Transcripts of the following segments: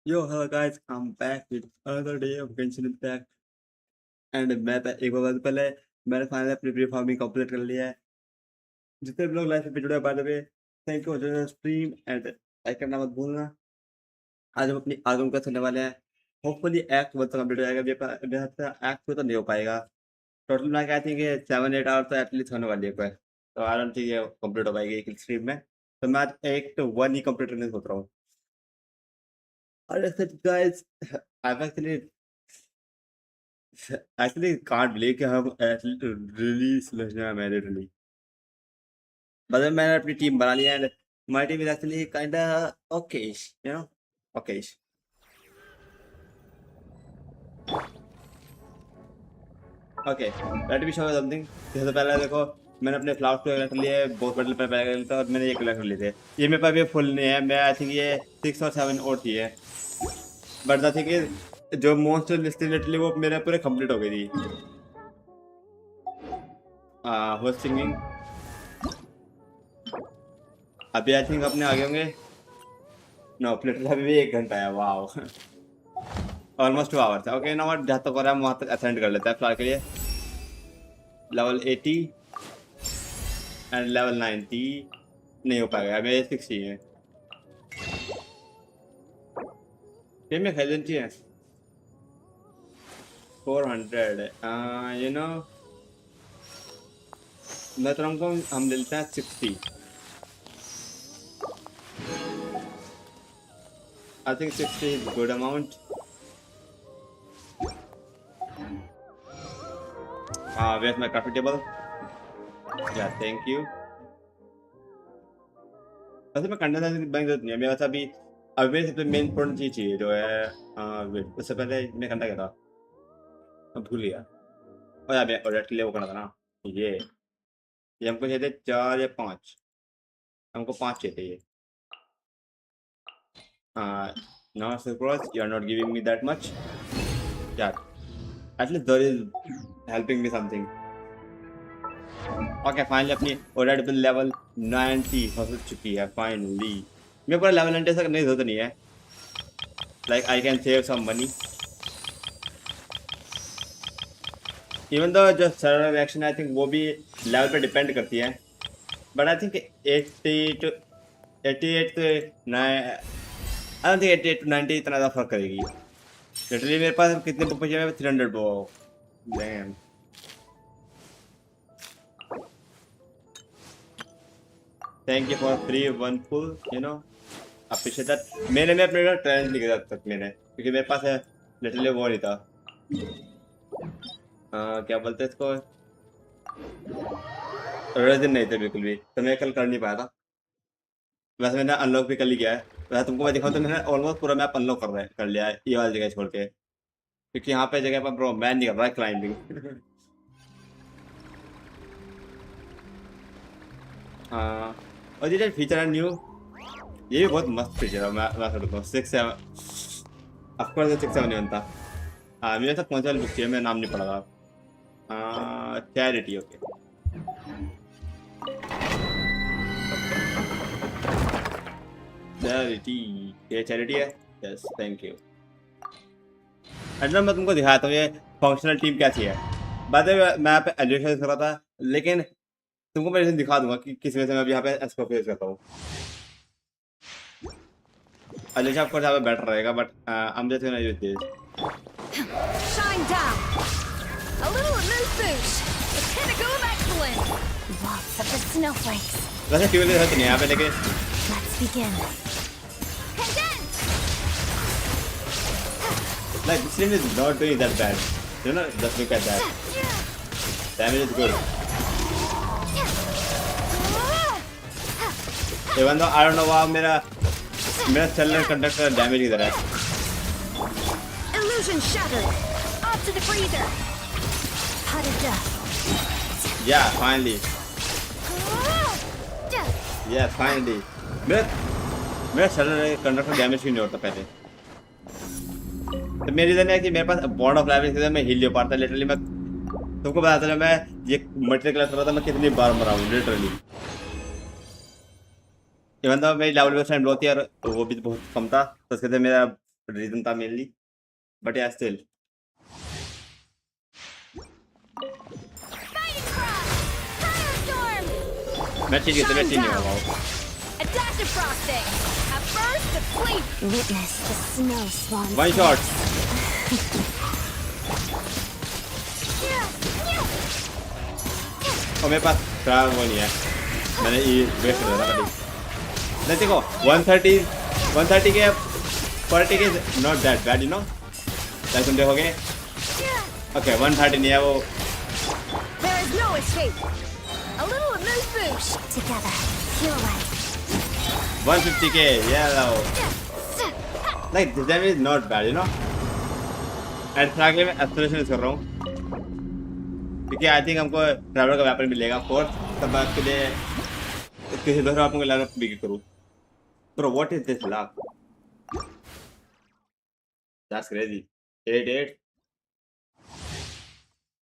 Yo, hello guys, I'm back with another day of genshinimpact and मैं एक बार पहले मैंने फाइनली अपनी प्री फार्मिंग कंप्लीट कर लिया है। जितने भी लोग लाइव पे जुड़े हैं by the way, thank you for joining stream and like करना मत भूलना। आज हम अपनी आगम का सुनने वाले हैं। होपफुली एक्ट 1 तक कंप्लीट हो जाएगा। मेरे हाथ से एक्ट 2 तो नहीं हो पाएगा। टोटल मैं कहती हूँ कि 7-8 आवर तो एटलीस्ट होने वाली है कोई, तो आई डोंट थिंक ये कंप्लीट हो पाएगी एक स्ट्रीम में। तो मैं आज एक्ट 1 ही कंप्लीट करने सोच रहा हूँ। और guys, I actually can't believe कि हम रियली स्नेशना में लिटरली मतलब मैंने अपनी टीम बना ली and my team is actually kinda okayish, you know, okayish. Okay, let me show you something. सबसे पहले देखो, मैंने अपने फ्लावर्स को कलेक्ट कर लिए, बहुत बटल पे पहले कर लिया था और मैंने ये कलेक्ट कर लिए थे। ये मेरे पास भी फुल नहीं है, मैं आई थिंक ये 6 और 7 और थी है। बट द थिंग इज जो मॉन्स्टर लिस्ट थी लिटरली वो मेरे पूरे कंप्लीट हो गई थी। हु सिंगिंग अभी आई थिंक अपने आगे होंगे। नो लिटरली अभी भी 1 घंटा है। वाओ, ऑलमोस्ट 2 आवर्स है। ओके ना, जहाँ तक हो रहा है वहाँ तक असेंड कर लेता है फिलहाल के लिए। लेवल 80 एंड लेवल 90 नहीं हो पाएगा, अभी 60 है। ये में खेलती है 400। यू नो, मैं तो हम लेते हैं 60। I think 60 is good amount. Where my coffee table. या थैंक यू। वैसे मैं कंडेंसर बैंक जरूरत नहीं है मेरे पास अभी। अभी मेरी सबसे मेन इंपॉर्टेंट चीज चाहिए जो है वेट। उससे पहले मैं करना क्या था, मैं भूल गया। और यार ऑर्डर के लिए वो करना था ना। ये हमको चाहिए थे 4 या 5। हमको 5 चाहिए थे ये। Now surprise, you are not giving me that much. Yeah, at least there is helping me something. Okay, finally अपनी ऑर्डर बिल लेवल 90 हो चुकी है फाइनली। मेरे को लेवल 90 तक नहीं जरूरत नहीं है। Like I can save some money. Even though जो सर्वर रिएक्शन आई थिंक वो भी लेवल पे डिपेंड करती है। But I think 80 to 88 to 9, I don't think 88 to 90 इतना ज़्यादा फर्क करेगी। लिटरली मेरे पास कितने बुक बचे हैं? 300 book. Dam. Thank you for free one full, you know, appreciate that. मैंने में अपने ट्रेंड नहीं किया तक मैंने, क्योंकि मेरे पास है लिटरली वो नहीं था। क्या बोलते हैं इसको, रेजिन नहीं थे बिल्कुल भी, तो मैं कल कर नहीं पाया था। वैसे मैंने अनलॉक भी कर लिया है। वैसे तुमको मैं दिखाऊं तो मैंने ऑलमोस्ट पूरा मैप अनलॉक कर लिया है ये वाली जगह छोड़ के, क्योंकि यहाँ पे जगह पर ब्रो मैं नहीं कर रहा है क्लाइंबिंग। हाँ, और ये फीचर है न्यू, ये भी बहुत मस्त फीचर है। मैं सोचता हूँ 6-7 ऑफकोर्स 6-7 नहीं बनता। हाँ, मेरे साथ पहुँचा बुक चाहिए, मैं नाम नहीं पढ़ा था। Charity, okay. चैरिटी, ये चैरिटी है। Yes thank you. मैं तुमको दिखाता हूँ ये फंक्शनल टीम क्या है। बाद में मैं यहाँ पे एजुकेशन कर रहा था, लेकिन तुमको मैं रीजन दिखा दूंगा कि किस वजह से मैं अभी यहाँ पे एस्कोपेज करता हूँ। एजुकेशन ऑफ कोर्स यहाँ पे बेटर रहेगा, but I am just gonna use this. Shine down. A little mood boost. The pinnacle of excellence. Lots of the snowflakes. वैसे ट्यूबल की जरूरत नहीं है यहाँ पे, लेकिन Let's begin. Condense. like this team is not doing that bad. You know, just look at that. Damage is good. Even though I don't know why मेरा seller conductor damage इधर है। Illusion shattered. Off to the freezer. Pot of death. Yeah, finally. Yeah, finally. मेरा seller conductor damage क्यों नहीं होता पहले? तो मेरी रीजन है कि मेरे पास बॉन्ड ऑफ लाइफ मैं हील ले पाता। लिटरली मैं तुमको बताता था, मैं ये मटेरियल क्लास कर रहा था, मैं कितनी बार मरा हूँ लिटरली। इवन तो मेरी लेवल वेस्ट टाइम होती है और वो भी बहुत कम था, तो उसके मेरा रीजन था मेनली, बट या स्टिल Fighting Frost! Firestorm! मैं चीज Shine नहीं down. होगा। Adaptive frosting! A burst of sleep! Witness the snow swan. One shot और मेरे पास खराब वो नहीं है, मैंने ये वेस्ट कर दिया कभी। नहीं देखो 130 के 40 के not that bad you know, like तुम देखोगे ओके 130 नहीं है वो। There is no escape. A little amuse bouche. Together, feel right. 150 के yellow, like this damage is not bad you know, and frankly मैं एक्सप्लोरेशन कर रहा हूँ क्योंकि आई थिंक हमको ट्रैवलर का वेपन मिलेगा फोर्थ, तब मैं उसके लिए किसी दूसरे वेपन को लेवल भी करूँ। Bro what is this luck, that's crazy. 88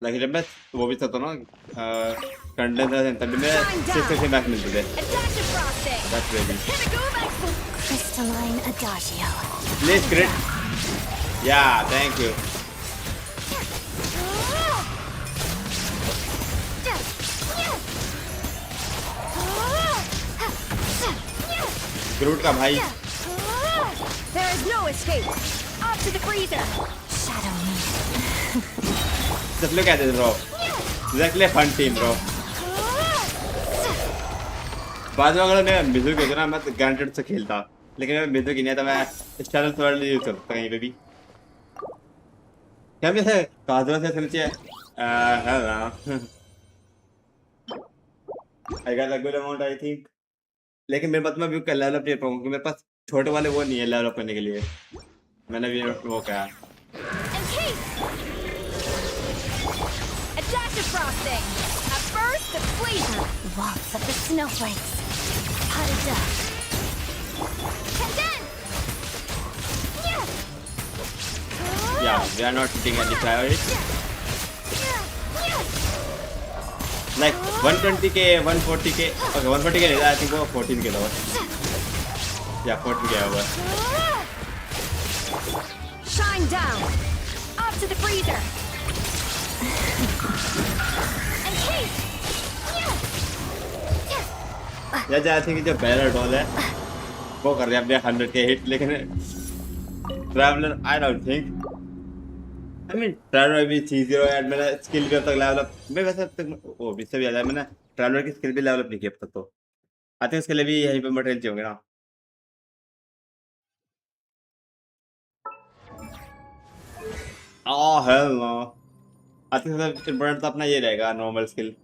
like जब मैं वो भी करता हूँ ना कंडेंसर तभी मैं 6 बैक मिलते थे। Adaptive frosting. That's crazy. Pinnacle of excellence. Crystalline adagio. Please क्रिट, या थैंक यू। ग्रूट का भाई There is no escape. Off to the freezer. Shadow me. Just look at this bro, exactly a fun team bro। बाद में अगर मैं Meizu के ना मैं ग्रांटेड से खेलता, लेकिन मैं मिजू की नहीं था, मैं स्टाइल थोड़ा यूज करता कहीं पे भी। क्या मैं से काजवा से नीचे I got a good amount I think, लेकिन मेरे पास मैं भी लेवल अप नहीं कर पाऊंगा क्योंकि मेरे पास छोटे वाले वो नहीं है लेवल अप करने के लिए। मैंने भी वो क्या And keep. Adaptive frosting. A burst of flavor. Waltz of the snowflakes. Potted duck. Condense. yeah we are not hitting any priority like 120 के 140 के okay 140 के नहीं आई थिंक वो 14 के था बस, या 14 के होगा। Shine down. Off to the freezer. And keep. या आई थिंक जो बैरर डॉल है वो कर रहे हैं अपने 100 के हिट, लेकिन traveller I don't think, I mean traveller भी चीज है, मैंने स्किल भी अब तक लेवल अप मैं वैसे अब तक वो भी से भी ज्यादा मैंने ट्रैवलर की स्किल भी लेवल अप नहीं किया अब तक, तो आई थिंक उसके लिए भी यहीं पे मटेरियल चाहिए होंगे ना। ओह हेल नो, आई थिंक सबसे इम्पोर्टेंट तो अपना ये रहेगा नॉर्मल स्किल,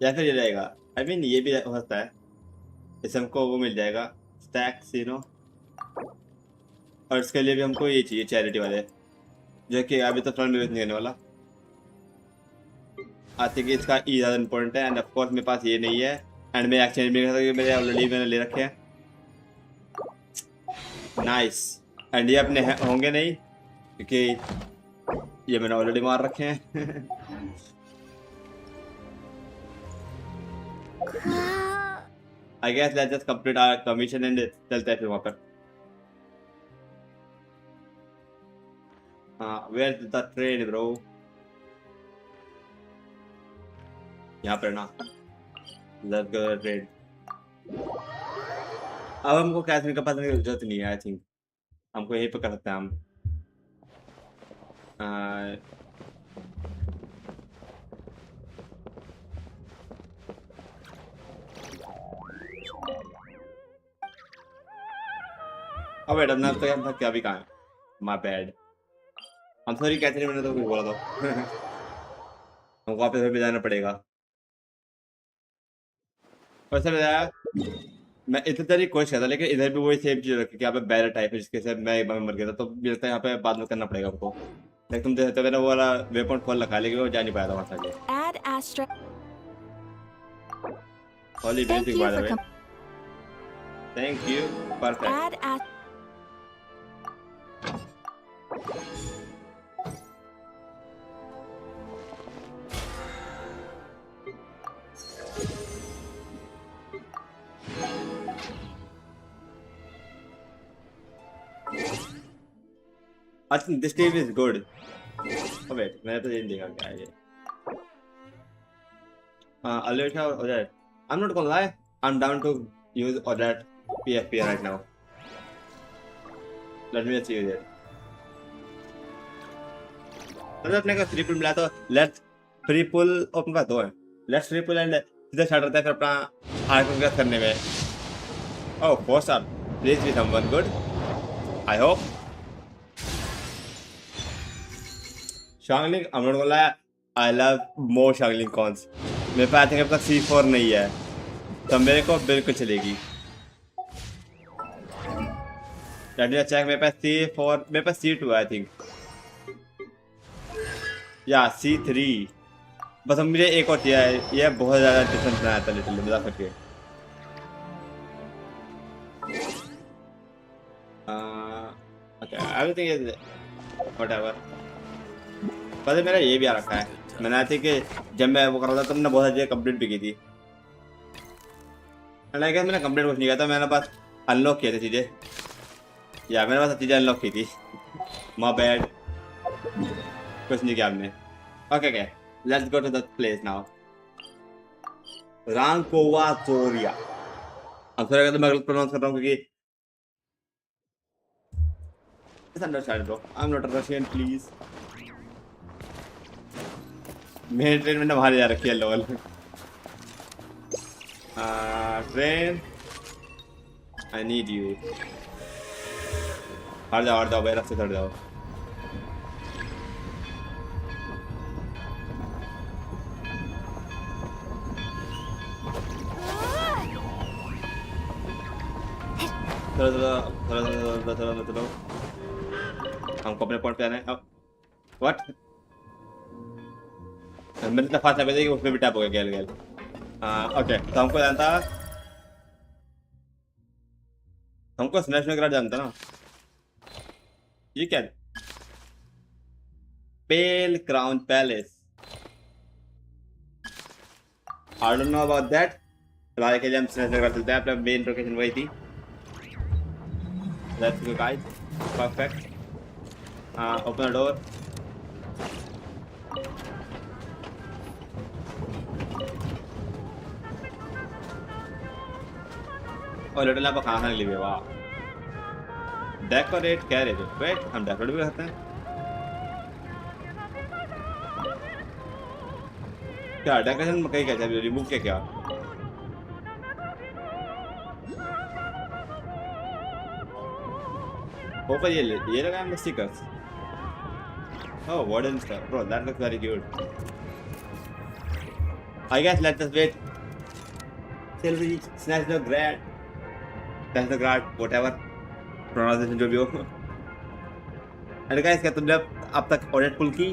या फिर ये रहेगा आई मीन ये भी हो सकता है, इससे हमको वो मिल जाएगा स्टैक्स यू नो, और इसके लिए भी हमको ये चाहिए चैरिटी वाले, जो कि अभी तो फ्रंट में नहीं आने वाला। आई थिंक इसका ई ज़्यादा इंपॉर्टेंट है, एंड ऑफ कोर्स मेरे पास ये नहीं है, एंड मैं एक्सचेंज भी नहीं कर सकता क्योंकि मेरे ऑलरेडी मैंने ले रखे हैं। नाइस, एंड ये अपने होंगे नहीं क्योंकि ये मैंने ऑलरेडी मार रखे हैं। I guess let's just complete our commission and चलते हैं फिर वहाँ पर। हाँ where is the train bro, यहाँ पर ना लेट्स गो ट्रेन। अब हमको कैश का पता नहीं जरूरत नहीं है, आई थिंक हमको यहीं पर कर सकते हैं हम। अब वेट अपना तो हम क्या भी कहाँ है, माय बैड, हम सॉरी कैसे नहीं, मैंने तो कुछ बोला था। हमको वापस भी जाना पड़ेगा। वैसे मैं इतनी सारी कोशिश करता, लेकिन इधर भी वही सेम चीज रखी कि यहाँ पे बैरर टाइप है जिसके से मैं एक बार मर गया था, तो मुझे लगता है यहाँ पे बाद में करना पड़ेगा हमको। लेकिन तुम देखते हो वो वाला वे पॉइंट खोल रखा है, लेकिन वो जा नहीं पाया था वहाँ से आगे। Add astra. Holy Thank basic you by the for way. Thank you. Perfect. Add ast. I think this team is good. Oh wait, मैंने तो ये नहीं देखा क्या है ये. Alyosha or Odette. I'm not gonna lie, I'm down to use Odette PFP right now. Let me just use it. तो अपने का free pull मिला तो let's free pull open का दो है. Let's free pull and सीधा start करते हैं फिर अपना Archon का करने में. Oh, 4 star. Please be someone good. I hope. Shangling, I'm not gonna lie, I love more Shangling cons. मेरे पास आई थिंक अब तक C4 नहीं है तो मेरे को बिल्कुल चलेगी. चेक मेरे पास C4, मेरे पास C2 आई थिंक या C3. बस अब मुझे एक और चाहिए. ये बहुत ज़्यादा डिफरेंस बनाया था लिटरली बता सकते. Okay everything is whatever. पता मेरा ये भी आ रखा है. मैंने आई थिंक जब मैं वो कर रहा था तब मैंने बहुत सारी चीज़ें कंप्लीट भी की थी. एंड आई गेस मैंने कंप्लीट कुछ नहीं किया था. मैंने बस अनलॉक किए थे चीज़ें. या मैंने बस चीज़ें अनलॉक की थी. My bad. कुछ नहीं किया हमने. Okay let's go to the place now. रांकोवा चोरिया. अब सॉरी अगर मैं गलत प्रोनाउंस कर रहा हूँ क्योंकि it's understandable bro. I'm not a Russian please. मेरे ट्रेन मैंने बाहर जा रखी है level. Train I need you. हट जाओ भाई रास्ते हट जाओ. चलो हमको अपने पॉइंट पे आना है. अब व्हाट मैंने इतना फास्ट लगा कि उसमें भी टैप हो गया गेल. ओके तो हमको जानता हमको स्नेशनया जानता ना. ये क्या pale crown palace. I don't know about that. फिलहाल के लिए हम स्नेशनया चलते हैं. अपना मेन लोकेशन वही थी. Let's go guys. Perfect. Open the door. और लिटिल आप खाना खाने के लिए. वाह डेकोरेट कह रहे थे. वेट हम डेकोरेट भी करते हैं क्या. डेकोरेशन कहीं क्या चाहिए रिमूव किया क्या. ऊपर ये लगा हमने stickers. Oh, wooden stuff. Bro, that looks very cute. I guess let's just wait till we snatch the grad. That's the grad, whatever. Pronunciation जो भी हो. And guys, क्या तुमने अब तक ऑडिट पुल की?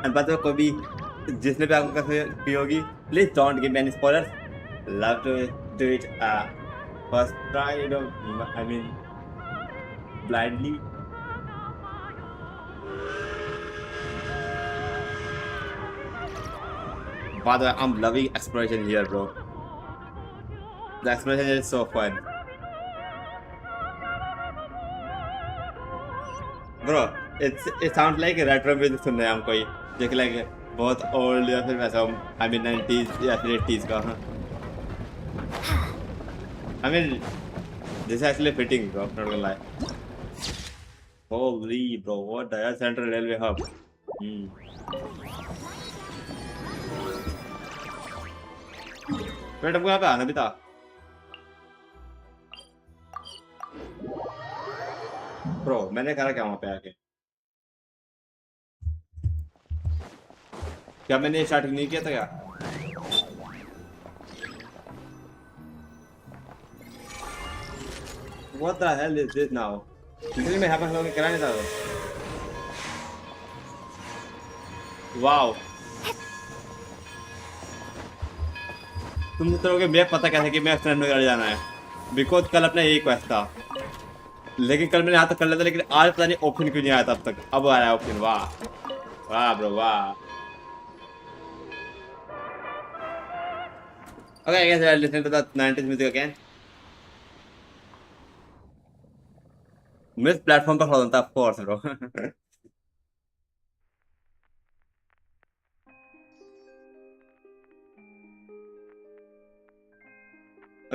And बात कोई भी जिसने भी आपको की होगी, please don't give me any spoilers. Love to do it first try, you know. I mean. Blindly. By the way, I'm loving exploration here, bro. The exploration is so fun. Bro, it sounds like retro music सुन रहे हैं हम कोई जो कि like बहुत old या फिर वैसा I mean 90s या फिर 80s का. I mean this is actually fitting, bro. Not gonna lie. Holy bro, what the hell? Central Railway Hub. Wait हमको यहाँ पे आना भी था. ब्रो मैंने करा क्या वहाँ पे आके. क्या मैंने स्टार्टिंग नहीं किया था क्या. What the hell is this now? इसलिए मैं यहाँ पर लोगों के करा नहीं था. वाओ तुम सोचोगे मुझे पता कैसे कि मैं फ्रेंड वगैरह जाना है. बिकॉज कल अपना यही क्वेस्ट था. लेकिन कल मैंने यहाँ तक कर लिया था लेकिन आज पता नहीं ऑप्शन क्यों नहीं आया था अब तक. अब आ रहा है ऑप्शन. वाह वाह ब्रो वाह. Okay, I guess I'll listen to the 90s music again. मैं प्लेटफॉर्म पर खड़ा था of course bro.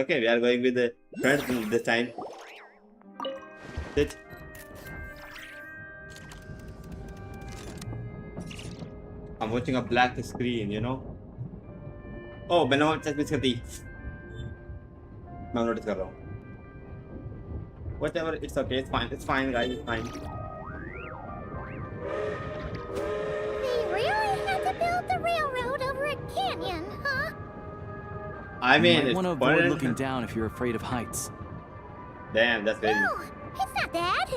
Okay, we are going with the friends this time. Sit. I'm watching a black screen, you know. Oh, मैंने वो check miss कर दी. मैं notice कर रहा हूँ. Whatever, it's okay, it's fine, guys, it's fine. They really had to build the railroad over a canyon, huh? I mean, You might it's want to avoid fun. looking down if you're afraid of heights. Damn, that's crazy. No, it's not bad.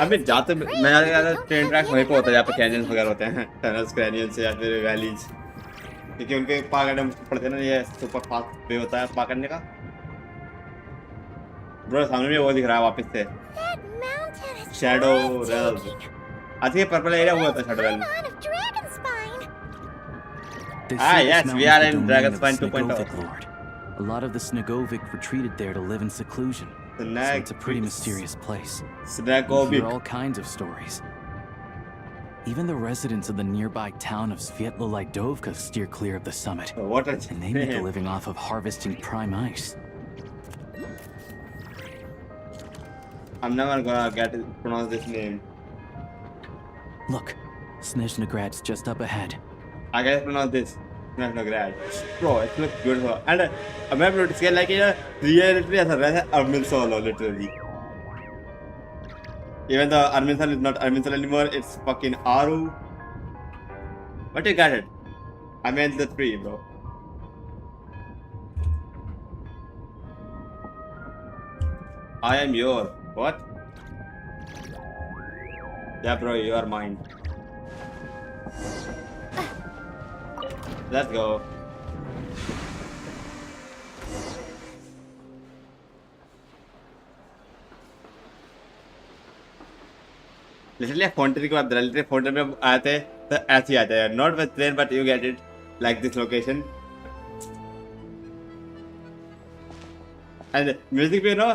अबे जाते मैं यार train track वहीं पे होता है जहाँ पे कैनियंस वगैरह होते हैं. टनल्स कैनियंस या फिर वैलीज. क्योंकि उनके पार करने मुश्किल पड़ते हैं ना. ये सुपर फास्ट वे होता है पार करने का. ब्रो सामने में वो दिख रहा है वापस से. That mountain is Shadow Realm. breathtaking. I think purple area हुआ था shadow realm. Paimon of Dragonspine. They Ah, say this yes, we mountain's are the in domain Dragonspine of the 2.0. Snegovic Lord. A lot of the Snegovic retreated there to live in seclusion. So it's a pretty mysterious place. You Snezhnaya. hear all kinds of stories. Even the residents of the nearby town of Svietlolaidovka steer clear of the summit. What a And they make a living off of harvesting prime ice. I'm never gonna get to pronounce this name. Look, Snezhnagrad's just up ahead. I can pronounce this. Snezhnaya. Bro, it looks beautiful. And I'm able to scale like it. Literally as a Armin Solo, literally. Even though Armin Solo is not Armin Solo anymore, it's fucking Aru. But you got it. I meant the 3, bro. I am your. What? Yeah, bro, you are mine. Let's go. Literally fountain की बात बता. Literally fountain में आए थे तो ऐसे ही आते हैं. Not with train but you get it like this location. And music भी नो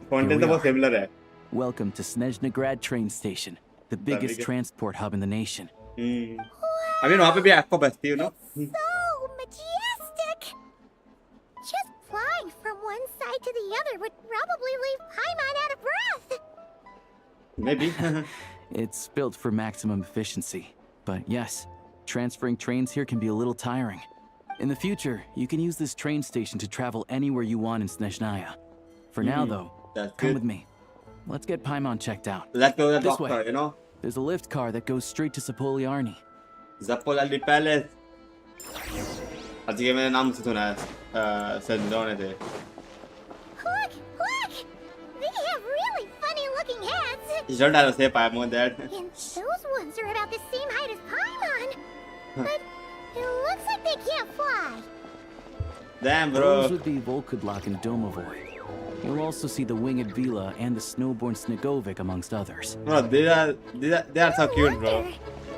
फाउंटेन तो बहुत सिमिलर है. Welcome to Snezhnagrad train station, the biggest biggest. transport hub in the nation. I mean वहाँ पे भी आपको बसती हो ना. So majestic. Just flying from one side to the other would probably leave Paimon out of breath. Maybe. It's built for maximum efficiency. But yes, transferring trains here can be a little tiring. In the future, you can use this train station to travel anywhere you want in Snezhnaya. For now, though, That's come good. with me. Let's get Paimon checked out. Let's go to the This doctor, way. you know. There's a lift car that goes straight to Zapoliarny. Zapolali Palace. अच्छा मैंने नाम से सुना है. संजोने थे. Look, look! They have really funny-looking heads. You don't have to say Paimon that. And those ones are about the same height as Paimon. But it looks like they can't fly. Damn, bro. Those would be Volkudlak and Domovoy. You'll also see the winged Vila and the snowborn Snegovic amongst others. Bro, they are so cute, bro.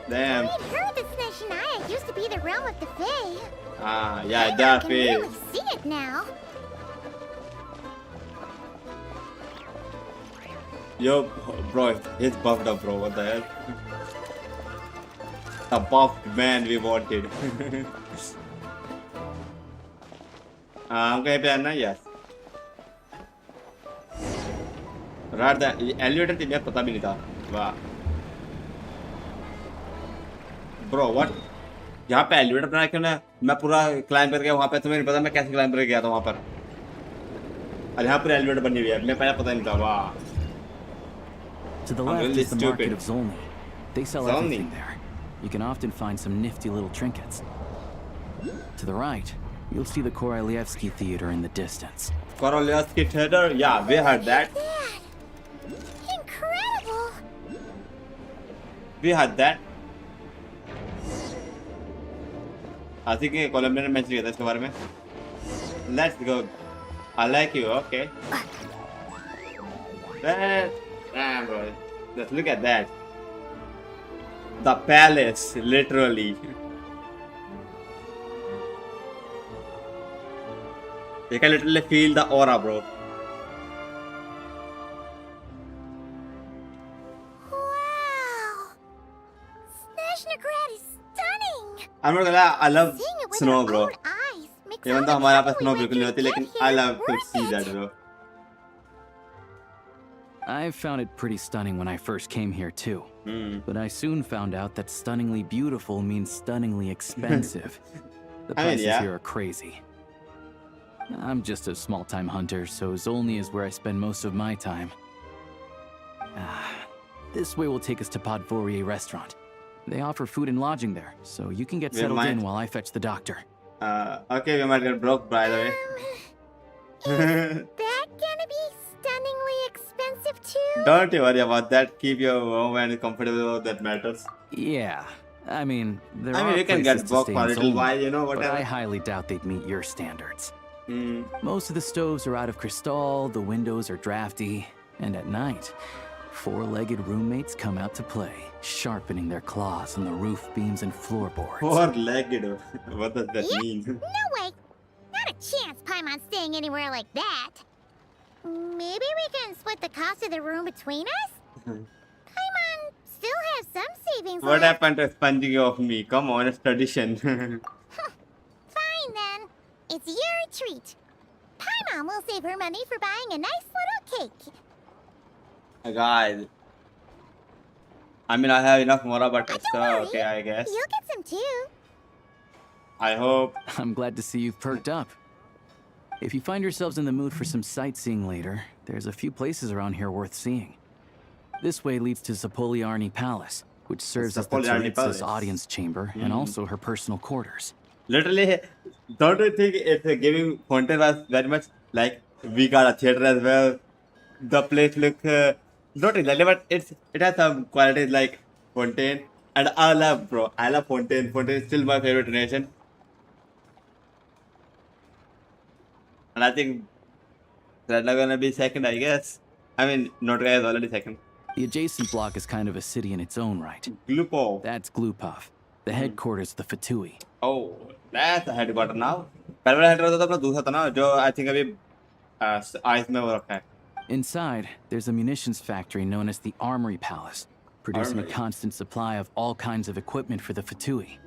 Damn. I'd heard that Snezhnaya used to be the realm of the Fae. Ah, yeah, they I are can fake. really see it now. Yo, bro, he's buffed up, bro. What the hell? The buffed man we wanted. हम कहीं पे आना? Yes. रात the elevator थी, मुझे पता भी नहीं था. वाह. Bro, what? यहाँ पे एलिवेटर बनाया क्यों ना? मैं पूरा क्लाइंब कर गया वहाँ पे. तुम्हें नहीं पता मैं कैसे क्लाइंब कर गया था वहाँ पर. और यहाँ पर एलिवेटर बनी हुई है. मैं पहले पता नहीं था. वाह. To the I'm left really is the market stupid. of Zolny. They sell Zolny? everything there. You can often find some nifty little trinkets. To the right, you'll see the Korolyevsky Theater in the distance. Korolyevsky Theater? Yeah, we heard that. Incredible! We heard that. I think Colombian mentioned किया था इसके बारे में. Let's go. I like you. Okay. Damn, bro. Just look at that. The palace, literally. You can literally feel the aura, bro. I'm not gonna lie, I love Seeing it with snow, our bro. own eyes makes Even all though the हमारे यहाँ पे trouble we snow went बिल्कुल नहीं through होती, to लेकिन get I here love to worth see it. that, bro. I found it pretty stunning when I first came here too. Hmm. But I soon found out that stunningly beautiful means stunningly expensive. The I mean, prices yeah. here are crazy. I'm just a small-time hunter, so Zolny is where I spend most of my time. This way will take us to Podvorier restaurant. They offer food and lodging there, so you can get We settled in might- while I fetch the doctor. Okay, we might get broke, by the way. That gonna be stunningly expensive too? Don't you worry about that. Keep your home and comfortable. That matters. Yeah, I mean, there I mean, are we can places get to broke stay for a in little Zolny, while, you know, but I whatever. highly doubt they'd meet your standards. Hmm. Most of the stoves are out of crystal, the windows are drafty, and at night, four-legged roommates come out to play, sharpening their claws on the roof beams and floorboards. Four-legged. What does that Yep. mean? No way. Not a chance Paimon's staying anywhere like that. Maybe we can split the cost of the room between us? Paimon still has some savings What left. happened to sponging off me? Come on, it's tradition. Fine then. It's your treat. Paimon will save her money for buying a nice little cake. Guys. I mean, I have enough Mora, but Don't it's worry. okay, I guess. You'll get some too. I hope. I'm glad to see you've perked up. If you find yourselves in the mood for some sightseeing later, there's a few places around here worth seeing. This way leads to Zapoliarny Palace, which serves as the Zapoliarny Palace. Tsaritsas audience chamber and also her personal quarters. Literally, don't you think it's giving Fontaine was very much like we got a theater as well? The place looks not exactly, but it has some qualities like Fontaine, and I love, bro. I love Fontaine. Fontaine is still my favorite nation, and I think that's not gonna be second, I guess. I mean, not guys already second. The adjacent block is kind of a city in its own right. Glupo. That's Glupov, the headquarters of the Fatui. Oh, that's the headquarter now. पहले वाला headquarter तो अपना दूसरा था ना, जो I think अभी ice में वो रखा है. Inside, there's a munitions factory known as the Armory Palace, producing Armory. a constant supply of all kinds of equipment for the Fatui.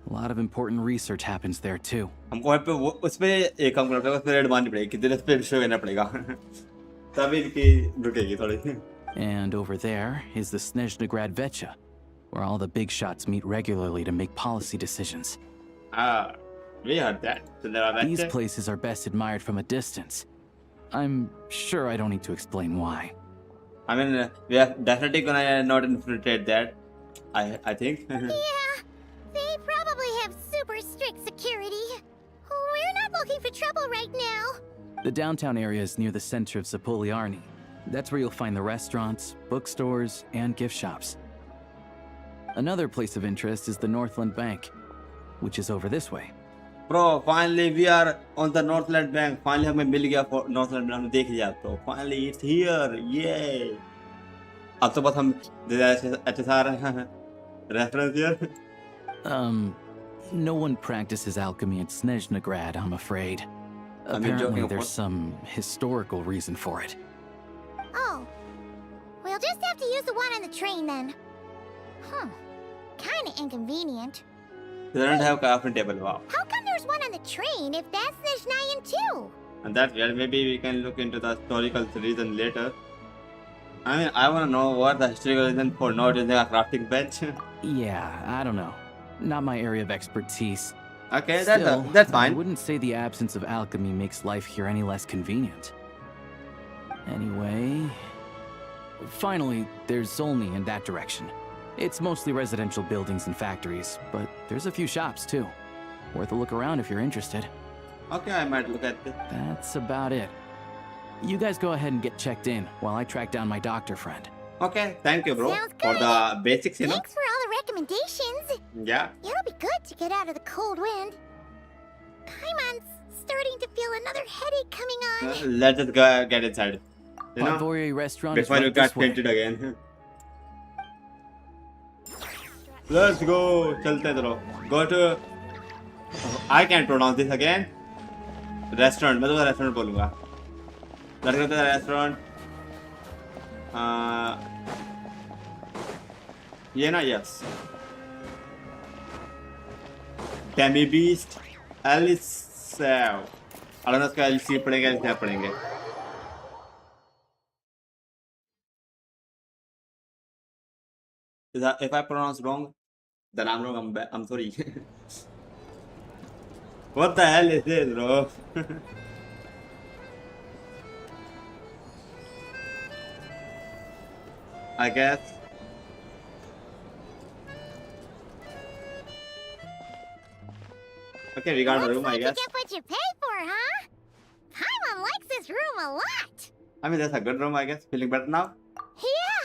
A lot of important research happens there too. हमको वहाँ पे उस पे एक काम करना पड़ेगा, उस पे रेड मारनी पड़ेगी, कितने उस पे शो करना पड़ेगा. तभी इनकी रुकेगी थोड़ी. And over there is the Snezhnaya Vecha, where all the big shots meet regularly to make policy decisions. We heard that. So there are These that. places are best admired from a distance. I'm sure I don't need to explain why. I mean, we are definitely gonna not infiltrate that. I think. Yeah, they probably have super strict security. We're not looking for trouble right now. The downtown area is near the center of Zapoliarny. That's where you'll find the restaurants, bookstores, and gift shops. Another place of interest is the Northland Bank, which is over this way. Bro, finally we are on the Northland Bank. Finally हमें मिल गया Northland Bank. देख लिया bro. Finally it's here. Yay. अब तो बस हम अच्छे सारे reference here. No one practices alchemy at Snezhnaya, I'm afraid. I mean, joking, Apparently, of there's course. some historical reason for it. Oh, we'll just have to use the one on the train then. Kinda inconvenient. They don't have crafting table. Wow. How come there's one on the train if that's Snezhnayan too? And that's where maybe we can look into the historical reason later. I mean, I want to know what the historical reason for not using a crafting bench. Yeah, I don't know. Not my area of expertise. Okay, Still, that's I fine. wouldn't say the absence of alchemy makes life here any less convenient. Anyway... Finally, there's Zolny in that direction. It's mostly residential buildings and factories, but there's a few shops too. Worth a look around if you're interested. Okay, I might look at it. That's about it. You guys go ahead and get checked in while I track down my doctor friend. Okay, thank you, bro, Sounds for good. the basics, you know. Thanks for all the recommendations. Yeah. It'll be good to get out of the cold wind. Paimon's starting to feel another headache coming on. Let's just go get inside. You know, Podvorier restaurant is before you right get this way. fainted again. Let's go. चलते चलो. Go to. I can't pronounce this again. Restaurant. मैं तो restaurant बोलूँगा. Let's go to the restaurant. ये ना yes. Demi Beast, Alice. I don't know उसका LC पढ़ेंगे क्या पढ़ेंगे. If I pronounce wrong, then I'm wrong. I'm sorry. What the hell is this, bro? I guess. Okay, we got a room, I Looks like guess. you get what you pay for, huh? Paimon likes this room a lot. I mean, that's a good room, I guess. Feeling better now? Yeah,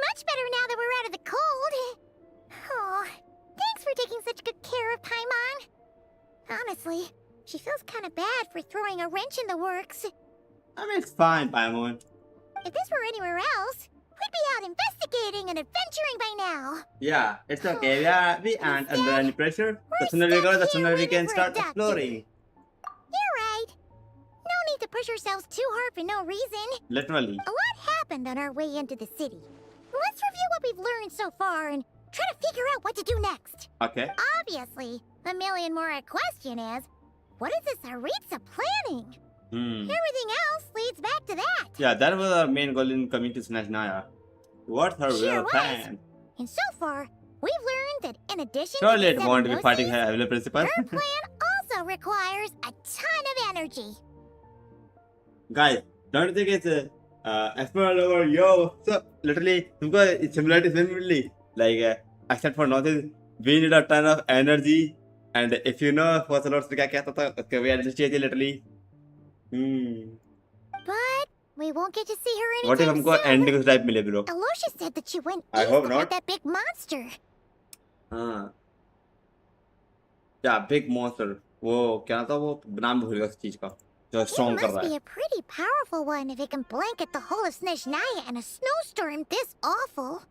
much better now that we're out of the cold. Oh, thanks for taking such good care of Paimon. Honestly, she feels kind of bad for throwing a wrench in the works. I mean, it's fine, Paimon. If this were anywhere else, we'd be out investigating and adventuring by now. Yeah, it's okay. We aren't under any pressure. The we're sooner we go, the stuck sooner here we can waiting for a start doctor. exploring. You're right. No need to push ourselves too hard for no reason. Literally. A lot happened on our way into the city. Let's review what we've learned so far and try to figure out what to do next. Okay. Obviously, the million more question is, what is this Aritza planning? Everything else leads back to that. Yeah, that was our main goal in coming to Snezhnaya. What's her Sure real was. plan? And so far, we've learned that in addition Surely to it the won't be seven fighting gnosis, her evil principal. her plan also requires a ton of energy. Guys, don't you think it's explore over yo? So literally, तुमको similarity similarly like except for nothing, we need a ton of energy. And if you know Force Lords क्या कहता था, उसके we energy चाहिए literally. But we won't get to see her anytime What if हमको soon. ending उस type मिले bro? Aloysius said that she went I east hope to not. fight that big monster. हाँ. Yeah, big monster. वो क्या था वो नाम भूल गया उस चीज का जो It strong कर must रहा be है. a pretty powerful one if it can blanket the whole of Snezhnaya in a snowstorm this awful.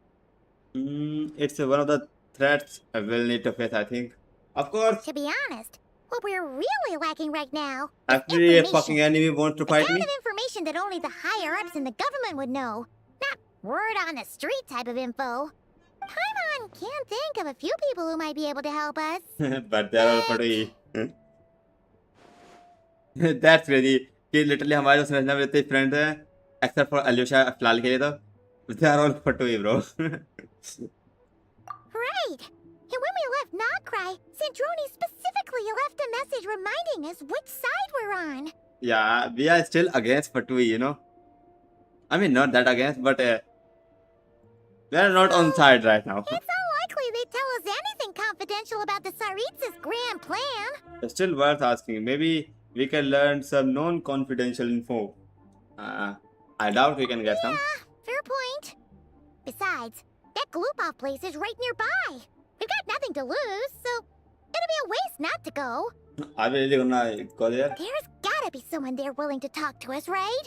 It's one of the threats I will need to face, I think. Of course, To be honest, what we're really lacking right now is every information. fucking enemy wants to The fight kind me. of information that only the higher-ups in the government would know. Not word on the street type of info. Paimon can't think of a few people who might be able to help us. But they're all pretty. That's really कि literally हमारे जो संरचना में जितने friends हैं, except for Alyosha फिलहाल के लिए तो, they are all फटुई bro. Right. And when we left Nagcry, Sandrone specifically left a message reminding us which side we're on. Yeah, we are still against Fatui, you know. I mean, not that against, but we are not on side right now. It's unlikely they'd tell us anything confidential about the Tsaritsa's grand plan. It's still worth asking. Maybe we can learn some non-confidential info. I doubt we can get some. Yeah, fair point. Besides, that Gloopov place is right nearby. We've got nothing to lose, so it'd be a waste not to go. Are we really gonna go there? There's gotta be someone there willing to talk to us, right?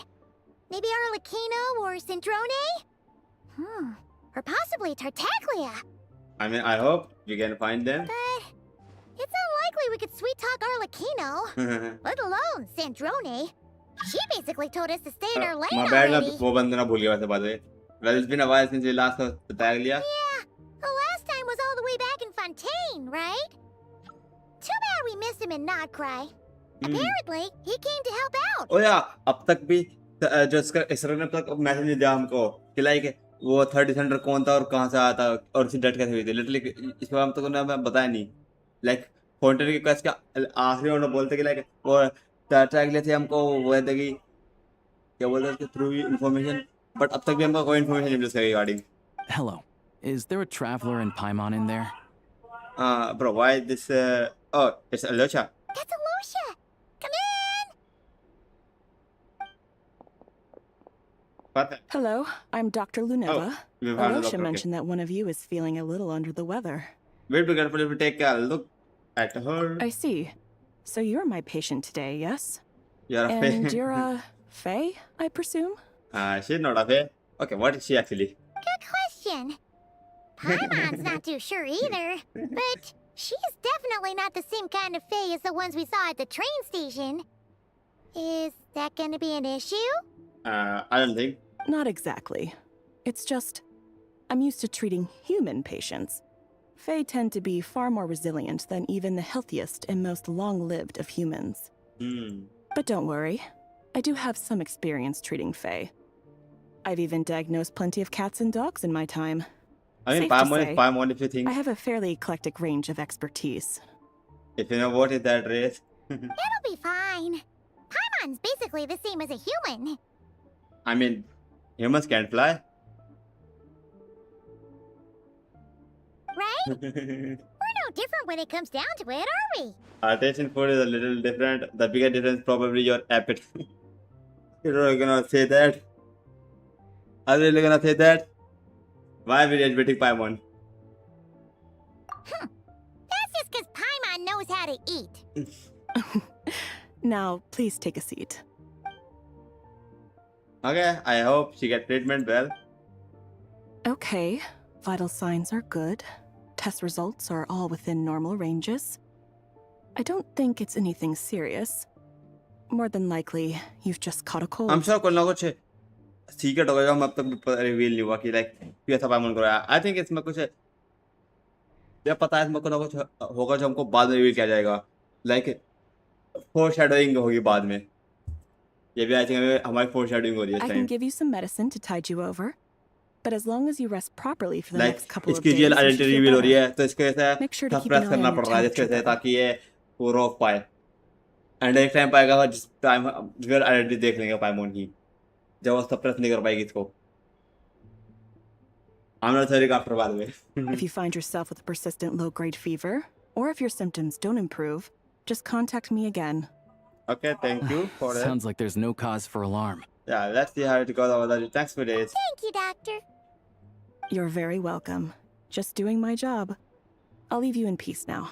Maybe Arlecchino or Sandrone? Or possibly Tartaglia. I mean, I hope we can find them. But it's unlikely we could sweet-talk Arlecchino, let alone Sandrone. She basically told us to stay in our lane My bad, already. वो बंद करना भूल गया वैसे by the way. Well, it's been a while since we last tag लिया. Yeah, the last time was all the way back in Fontaine, right? Too bad we missed him in Nodcry. Apparently, he came to help out. Oh yeah, अब तक भी जो इसरो ने अब तक message नहीं दिया हमको कि लाइक वो थर्ड डिसेंडर कौन था और कहाँ से आया था और उसकी डेथ कैसे हुई थी. लिटरली इस बार हम तक उन्होंने बताया नहीं. लाइक फाउंटेन की क्वेस्ट का आखिरी उन्होंने बोलते कि लाइक वो ट्रैक लिए थे हमको वो कहते कि क्या बोलते थे थ्रू इंफॉर्मेशन बट अब तक भी हमको कोई इंफॉर्मेशन नहीं मिल सकी regarding. Hello. Is there a traveler and Paimon in there? Bro, why this oh, it's Alyosha. That's Aloysia. Come in. Perfect. Hello, I'm Dr. Luneva. we found the Alyosha doctor, okay. mentioned that one of you is feeling a little under the weather. Wait to carefully if we take a look at her. I see. So you're my patient today, yes? You're a And fae. you're a fae, I presume? She's not a fae. Okay, what is she actually? Good question. Paimon's not too sure either, but she's definitely not the same kind of fae as the ones we saw at the train station. Is that going to be an issue? I don't think. Not exactly. It's just, I'm used to treating human patients. Fae tend to be far more resilient than even the healthiest and most long-lived of humans. But don't worry, I do have some experience treating Fae. I've even diagnosed plenty of cats and dogs in my time. I mean, Safe to Paimon is say, Paimon if you think. I have a fairly eclectic range of expertise. If you know what is that race. It'll be fine. Paimon's basically the same as a human. I mean, humans can't fly. Right? We're no different when it comes down to it, are we? Our taste in food is a little different. The bigger difference probably your appetite. You're really gonna say that? Are you really gonna say that? Why are we admitting Paimon? That's just because Paimon knows how to eat. Now, please take a seat. Okay, I hope she gets treatment well. Okay, vital signs are good. Test results are all within normal ranges. I don't think it's anything serious. More than likely, you've just caught a cold. I'm sure कुछ ना कुछ secret होगा जो हम अब तक reveal नहीं हुआ कि लाइक कैसा पाइमन को रहा। I think इसमें कुछ या पता है इसमें कुछ ना कुछ होगा जो हमको बाद में रिवील किया जाएगा। लाइक फोरशैडोइंग होगी बाद में। ये भी आई थिंक हमारी फोरशैडोइंग हो रही है इस I can time. give you some medicine to tide you over. But as long as you rest properly for the like next couple of इसकी days, real you should identity feel reveal हो रही better. है तो इसको ऐसा Make sure to keep suppress an eye करना on your पड़ रहा है जिसको temperature, ऐसे though. ताकि ये वो रोक पाए। एंड एक टाइम पाएगा जिस टाइम रियल आइडेंटिटी देख लेंगे पाइमोन की जब वो सप्रेस नहीं कर पाएगी इसको। I'm not sorry after by the way. If you find yourself with a persistent low-grade fever, or if your symptoms don't improve, just contact me again. Okay, thank you for that. Sounds like there's no cause for alarm. Yeah, let's see how it goes over there. Thanks for this. Thank you, Doctor. You're very welcome. Just doing my job. I'll leave you in peace now.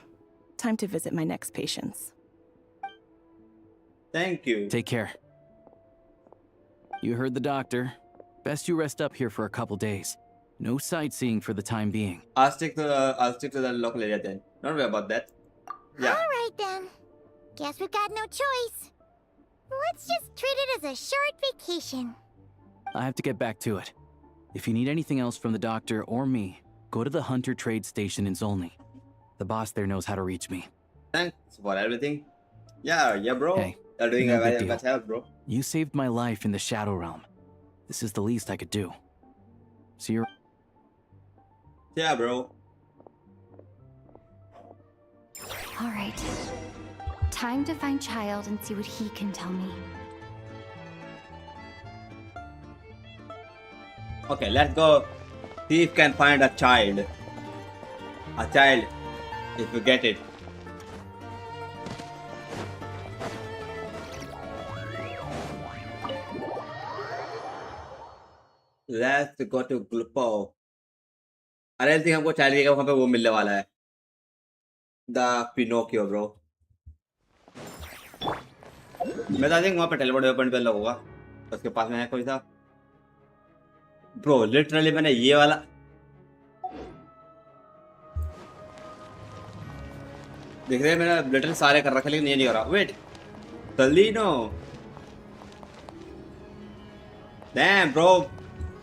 Time to visit my next patients. Thank you. Take care. You heard the doctor. Best you rest up here for a couple days. No sightseeing for the time being. I'll stick to the local area then. Don't worry about that. Yeah. All right, then. Guess we've got no choice. Let's just treat it as a short vacation. I have to get back to it. If you need anything else from the doctor or me, go to the Hunter Trade Station in Zolny. The boss there knows how to reach me. Thanks for everything. Yeah, bro. Hey, You're doing no a big very deal. much help, bro. You saved my life in the Shadow Realm. This is the least I could do. See you. Yeah, bro. All right. Time to find Child and see what he can tell me. Okay, let's go. Thief can find a child. A child, if you get it. Let's go to Glupo. अरे think हमको child के वहाँ पे वो मिलने वाला है the Pinocchio bro मैं तो थिंक वहाँ पे टेलीपोर्ट वेपन पे होगा उसके पास में है कोई सा ब्रो लिटरली मैंने ये वाला देख रहे हैं मैंने लिटरली सारे कर रखे लेकिन ये नहीं हो रहा वेट जल्दी नो डैम ब्रो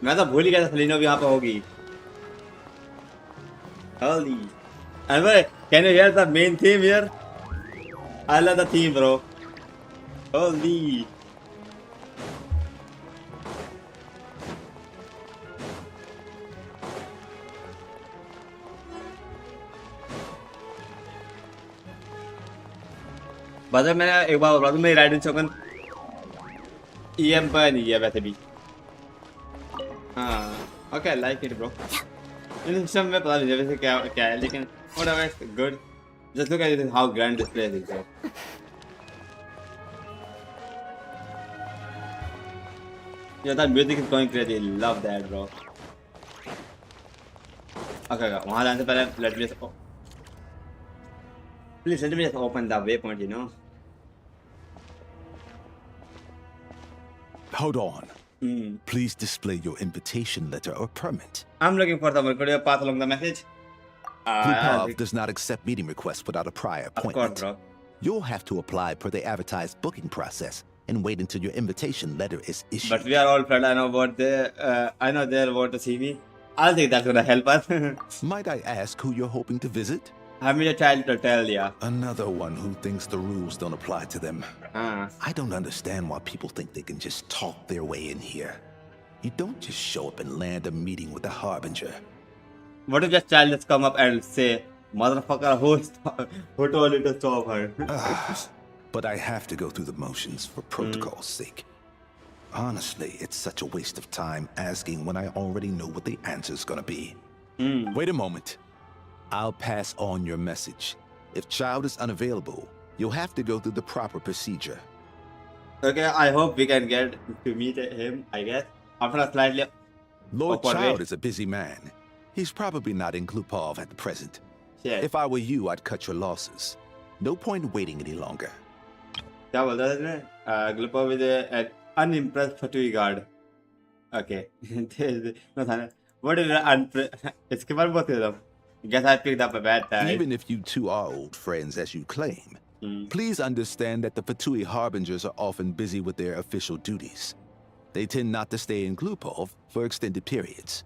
मैं तो भूल ही गया था सलीनो भी यहाँ पे होगी Holy. And wait, can you hear the main theme here? I love the theme, bro. Holy. बस मैंने एक बार बोला मेरी राइडिंग टोकन ईएम पर नहीं है वैसे भी हाँ okay like it bro in सब में पता नहीं वैसे क्या क्या है लेकिन whatever it's good just look at how grand this place is bro yeah that music is going crazy love that bro okay वहाँ जाने से पहले let me just please let me just open the waypoint you know Hold on. Please display your invitation letter or permit. I'm looking for someone. Could you pass along the message? Blue Path does not accept meeting requests without a prior appointment. Of course, bro. You'll have to apply per the advertised booking process and wait until your invitation letter is issued. But we are all friends. I know what they want to see me. I think that's gonna help us. Might I ask who you're hoping to visit? I'm your child to tell ya. Another one who thinks the rules don't apply to them. Ah. I don't understand why people think they can just talk their way in here. You don't just show up and land a meeting with the Harbinger. What if this child just come up and say, motherfucker, who told you to stop her? But I have to go through the motions for protocol's sake. Honestly, it's such a waste of time asking when I already know what the answer's gonna be. Wait a moment. I'll pass on your message. If child is unavailable, you'll have to go through the proper procedure. Okay, I hope we can get to meet him, I guess. After a slightly Lord awkward Child wait. is a busy man. He's probably not in Glupov at the present. Shit. If I were you, I'd cut your losses. No point waiting any longer. क्या बोल रहा था इसने? Glupov is an unimpressed fatui guard. Okay. No, था ना. What is इसके बारे में बात कर रहा हूँ. Guess I picked up a bad time. Even if you two are old friends as you claim, please understand that the Fatui Harbingers are often busy with their official duties. They tend not to stay in Glupov for extended periods.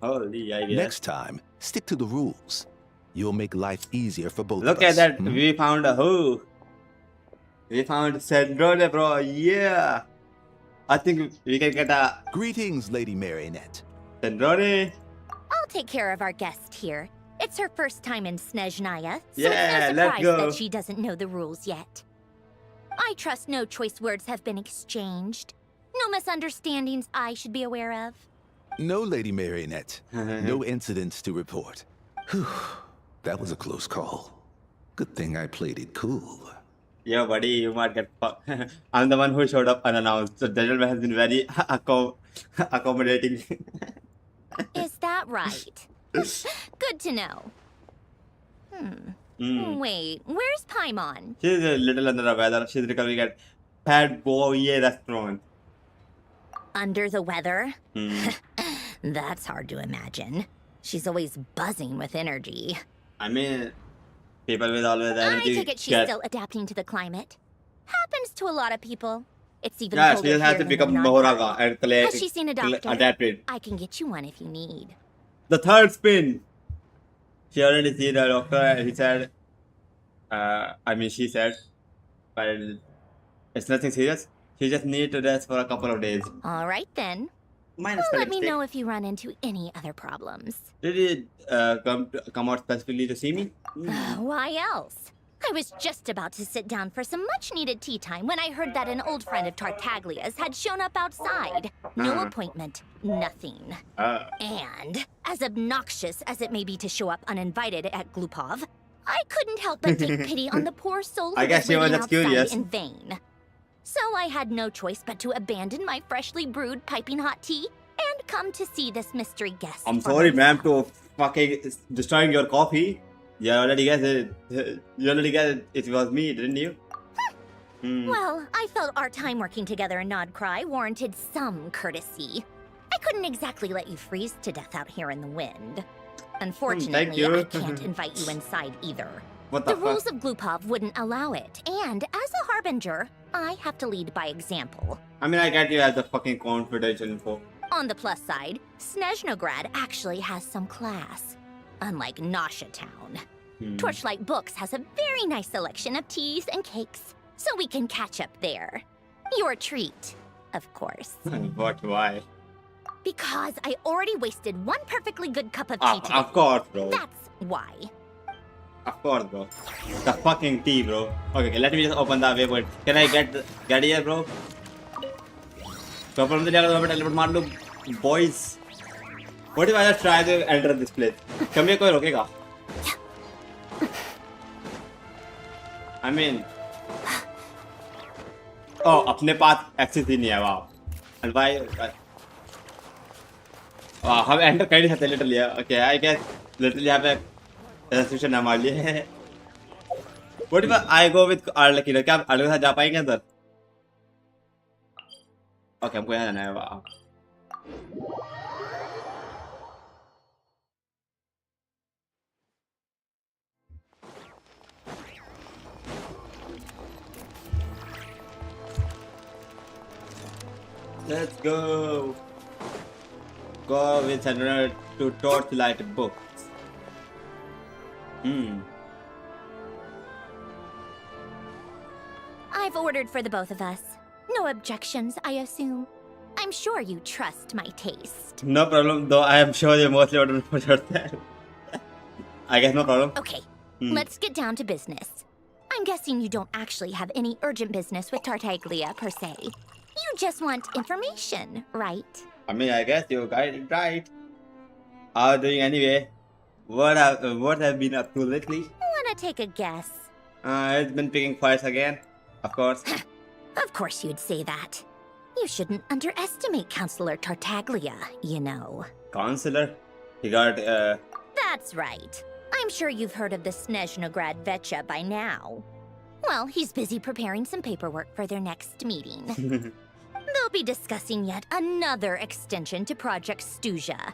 Holy, I guess. Next time, stick to the rules. You'll make life easier for both Look of us. at that. We found a who? We found Snezhnaya, bro. Yeah. I think we can get a Greetings, Lady Marionette. Snezhnaya. I'll take care of our guest here. It's her first time in Snezhnaya, so Yeah, it's no let's surprise go. that she doesn't know the rules yet. I trust no choice words have been exchanged. No misunderstandings I should be aware of. No, Lady Marionette. No incidents to report. Whew. That was a close call. Good thing I played it cool. Yeah, buddy, you might get fucked. I'm the one who showed up unannounced. So the gentleman has been very accommodating. Is that right? Good to know. Wait, where's Paimon? She's a little under the weather. She's recovering at Bad Boy restaurant. Under the weather? That's hard to imagine. She's always buzzing with energy. I mean, people with always I energy. take it she's still adapting to the climate. Happens to a lot of people. It's even Yeah, colder she just has here to than become in Nagpur. Mohoraga and collect. Has she seen a doctor? Adapted. I can get you one if you need. The third spin. She already seen the doctor and he said, she said, but it's nothing serious. She just need to rest for a couple of days. All right then. Minus Well, let me know if you run into any other problems. Did he come out specifically to see me? Why else? I was just about to sit down for some much-needed tea time when I heard that an old friend of Tartaglia's had shown up outside. No appointment, nothing. And, as obnoxious as it may be to show up uninvited at Glupov, I couldn't help but take pity on the poor soul who I guess was she was waiting just outside curious. in vain. So I had no choice but to abandon my freshly brewed piping hot tea and come to see this mystery guest. I'm for sorry, ma'am, myself. to fucking destroying your coffee. You already guessed it. You already guessed it was me, didn't you? Well, I felt our time working together in Nodcry warranted some courtesy. I couldn't exactly let you freeze to death out here in the wind. Unfortunately, you. I can't invite you inside either. What The the rules fuck? of Glupov wouldn't allow it, and as a harbinger, I have to lead by example. I mean, I get you as a fucking confidential info. On the plus side, Snezhnograd actually has some class, unlike Nasha Town. Torchlight Books has a very nice selection of teas and cakes, so we can catch up there. Your treat, of course. But why? Because I already wasted one perfectly good cup of tea today. Of course, bro. That's why. Of course, bro. The fucking tea, bro. Okay, let me just open the waypoint. Can I get here, bro? Problem boys. What if I just try to enter this place? Come here, कोई रोकेगा? I mean, अपने पास access ही नहीं है वाह. And why? हम enter कर नहीं सकते literally. Okay, I guess literally यहाँ पे रेस्ट्रिक्शन हमारे लिए है. What if I go with Arlecchino? क्या आप Arlecchino के साथ जा पाएंगे अंदर? Okay, हमको यहाँ जाना है वाह. Let's go. Go with 100 to torchlight books. I've ordered for the both of us. No objections, I assume. I'm sure you trust my taste. No problem, though I am sure you mostly ordered for yourself. I guess no problem. Okay, let's get down to business. I'm guessing you don't actually have any urgent business with Tartaglia, per se. You just want information, right? I mean, I guess you got it right. How are you doing anyway? What have been up to lately? Wanna take a guess? It's been picking fights again, of course. Of course you'd say that. You shouldn't underestimate Counselor Tartaglia, you know. Counselor? He got, That's right. I'm sure you've heard of the Snezhnaya Vecha by now. Well, he's busy preparing some paperwork for their next meeting. They'll be discussing yet another extension to Project Stuzha.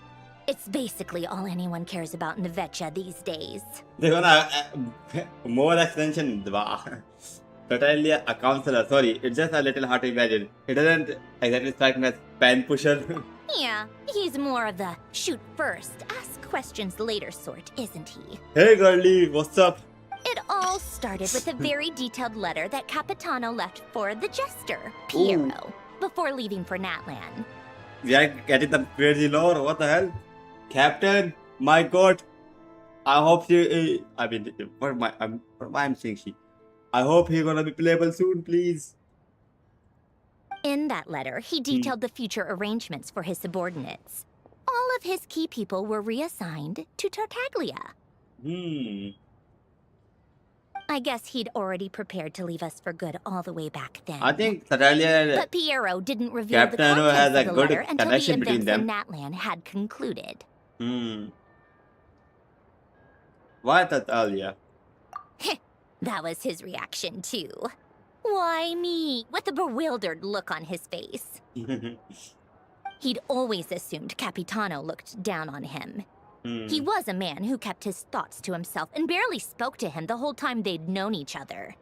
It's basically all anyone cares about in the Vecha these days. they're gonna more extension. Totally a counselor. Sorry, it's just a little hard to imagine. It doesn't exactly strike me as pen pusher. Yeah, he's more of the shoot first, ask questions later sort, isn't he? Hey girlie, what's up? It all started with a very detailed letter that Capitano left for the jester, Piero, before leaving for Natlan. We are getting the crazy lore. What the hell? Captain, my god. I hope she. I mean, what am I saying she? I hope he's gonna be playable soon, please. In that letter, he detailed the future arrangements for his subordinates. All of his key people were reassigned to Tartaglia. I guess he'd already prepared to leave us for good all the way back then. I think Tartaglia. But Piero didn't reveal the Captain contents has a of the good letter until the connection between events in them. Natlan had concluded. Why Tartaglia? That was his reaction, too. Why me? With a bewildered look on his face. He'd always assumed Capitano looked down on him. He was a man who kept his thoughts to himself and barely spoke to him the whole time they'd known each other.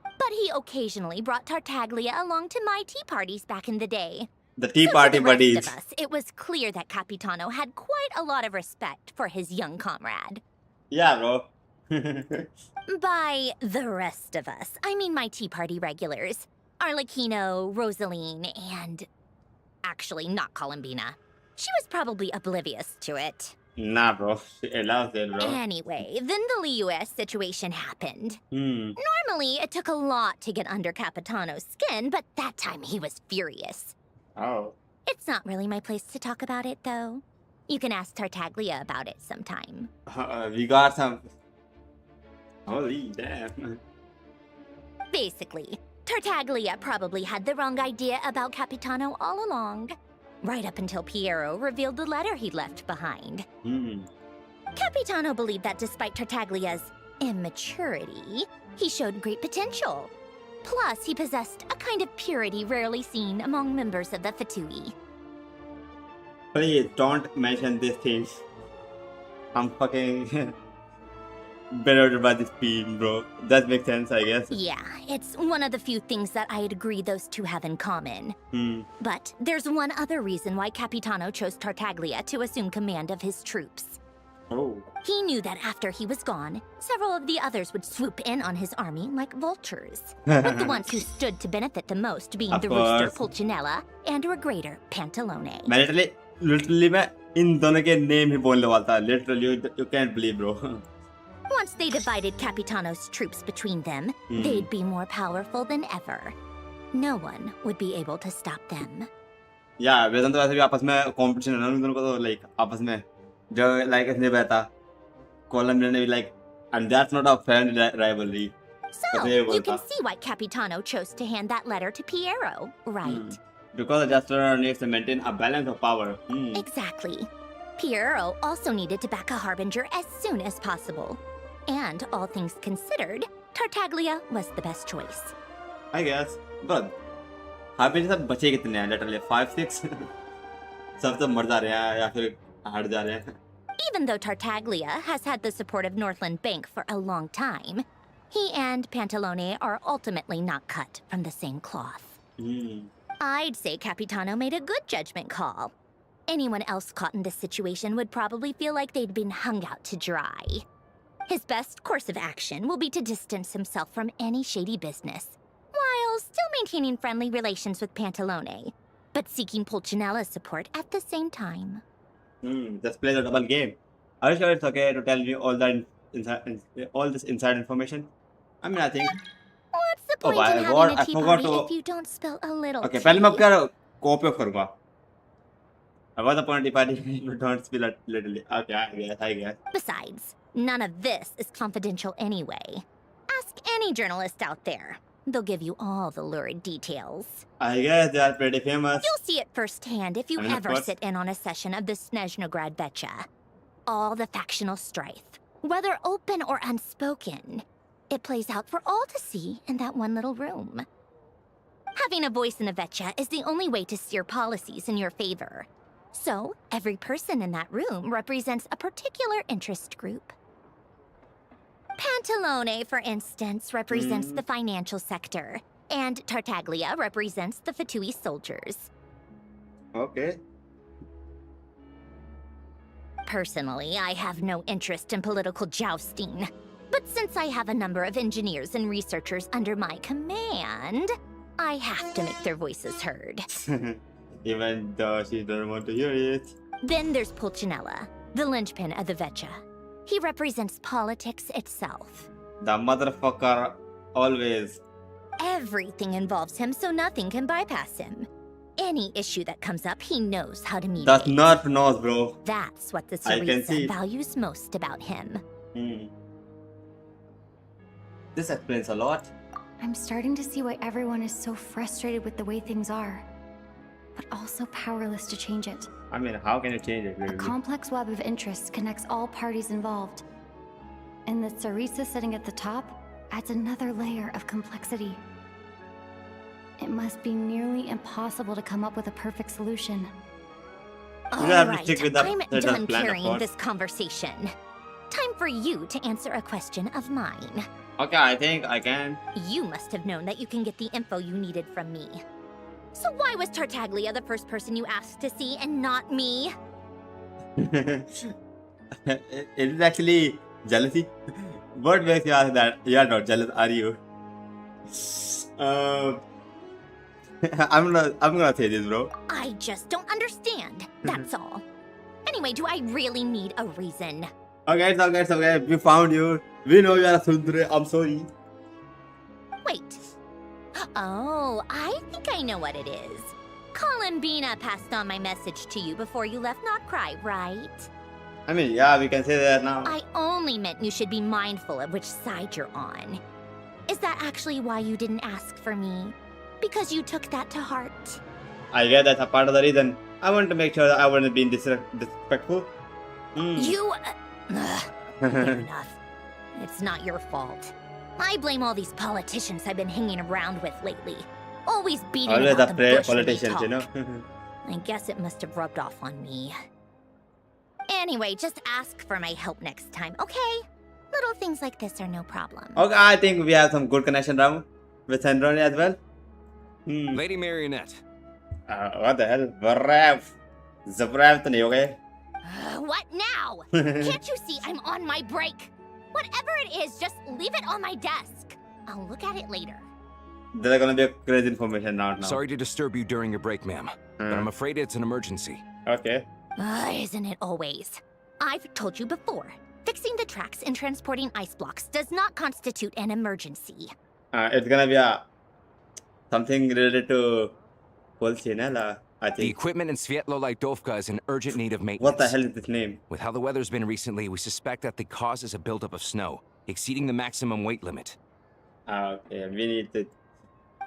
But he occasionally brought Tartaglia along to my tea parties back in the day. The tea So party for the rest buddies. of us, it was clear that Capitano had quite a lot of respect for his young comrade. Yeah, bro. By the rest of us, I mean my tea party regulars. Arlecchino, Rosaline, and... actually, not Columbina. She was probably oblivious to it. Nah, bro. She allows it, bro. Anyway, then the Liues situation happened. Hmm. Normally, it took a lot to get under Capitano's skin, but that time he was furious. Oh. It's not really my place to talk about it, though. You can ask Tartaglia about it sometime. We got some. Holy damn. Basically, Tartaglia probably had the wrong idea about Capitano all along. Right up until Piero revealed the letter he'd left behind. Capitano believed that despite Tartaglia's immaturity, he showed great potential. Plus, he possessed a kind of purity rarely seen among members of the Fatui. Please don't mention these things. I'm fucking better by this team, bro. That makes sense, I guess. Yeah, it's one of the few things that I'd agree those two have in common. But there's one other reason why Capitano chose Tartaglia to assume command of his troops. Oh. He knew that after he was gone, several of the others would swoop in on his army like vultures. With the ones who stood to benefit the most being Of the rooster course. Pulcinella and Regrator Pantalone. मैं literally मैं इन दोनों के name ही बोलने वाला था. Literally, you can't believe, bro. Once they divided Capitano's troops between them, they'd be more powerful than ever. No one would be able to stop them. Yeah, वैसे तो वैसे भी आपस में competition है ना उन दोनों को तो like आपस में जो like इसने बताया Columbia ने भी like and that's not a friendly rivalry. So, they you can were- see why Capitano chose to hand that letter to Piero, right? Because the Jester needs to maintain a balance of power. Exactly. Piero also needed to back a harbinger as soon as possible. And all things considered, Tartaglia was the best choice. I guess. But harbinger सब बचे कितने हैं literally 5 6 सब तो मर जा रहे हैं या फिर हट जा रहे हैं. Even though Tartaglia has had the support of Northland Bank for a long time, he and Pantalone are ultimately not cut from the same cloth. I'd say Capitano made a good judgment call. Anyone else caught in this situation would probably feel like they'd been hung out to dry. His best course of action will be to distance himself from any shady business, while still maintaining friendly relations with Pantalone, but seeking Pulcinella's support at the same time. Just play the double game. Are you sure it's okay to tell me all that all this inside information? I mean, I think. What's the Oh, point in having what? a I tea forgot party to. if you don't spill a little Okay, tea? पहले मैं क्या copy of करूँगा. What's the point if I don't spill it literally? Okay, I guess. Besides, none of this is confidential anyway. Ask any journalist out there. They'll give you all the lurid details. I guess they are pretty famous. You'll see it firsthand if you I mean, of ever course. sit in on a session of the Snezhnaya Vecha. All the factional strife, whether open or unspoken, it plays out for all to see in that one little room. Having a voice in a Vecha is the only way to steer policies in your favor. So, every person in that room represents a particular interest group. Pantalone, for instance, represents the financial sector, and Tartaglia represents the Fatui soldiers. Okay. Personally, I have no interest in political jousting. But since I have a number of engineers and researchers under my command, I have to make their voices heard. Even though she doesn't want to hear it. Then there's Pulcinella, the linchpin of the Vecha. He represents politics itself. The motherfucker always. Everything involves him, so nothing can bypass him. Any issue that comes up, he knows how to mediate. That's not nose, bro. That's what the I can see. Cerisa values most about him. This explains a lot. I'm starting to see why everyone is so frustrated with the way things are, but also powerless to change it. I mean, how can you change it, A really? complex web of interests connects all parties involved. And the Cerisa sitting at the top adds another layer of complexity. It must be nearly impossible to come up with a perfect solution. You have to Alright, stick with the I'm set done of plan, of carrying course. this conversation. Time for you to answer a question of mine. Okay, I think I can. You must have known that you can get the info you needed from me. So why was Tartaglia the first person you asked to see and not me? It is actually jealousy. What makes you ask that? You are not jealous, are you? I'm gonna say this, bro. I just don't understand, that's all. Anyway, do I really need a reason? Okay, it's okay. We found you. We know you are a Sundre. I'm sorry. Wait. Oh, I think I know what it is. Columbina passed on my message to you before you left Not Cry, right? I mean, yeah, we can say that now. I only meant you should be mindful of which side you're on. Is that actually why you didn't ask for me? Because you took that to heart? I guess that's a part of the reason. I want to make sure that I wouldn't be disrespectful. You... fair enough. It's not your fault. I blame all these politicians I've been hanging around with lately. Always beating Always about the afraid bush when they politicians, you know. talk. I guess it must have rubbed off on me. Anyway, just ask for my help next time, okay? Little things like this are no problem. Okay, I think we have some good connection now with Snezhnaya as well. Lady Marionette. What the hell? Zabrav to nahi ho gaye. What now? Can't you see I'm on my break? Whatever it is, just leave it on my desk. I'll look at it later. There's gonna be a crazy information now. Sorry to disturb you during your break, ma'am, but I'm afraid it's an emergency. Okay. Isn't it always? I've told you before. Fixing the tracks and transporting ice blocks does not constitute an emergency. It's gonna be something related to Pulcinella, I The think. equipment in Svietlolaidovka is in urgent need of maintenance. What the hell is this name? With how the weather's been recently, we suspect that the cause is a buildup of snow, exceeding the maximum weight limit. Okay, we need to.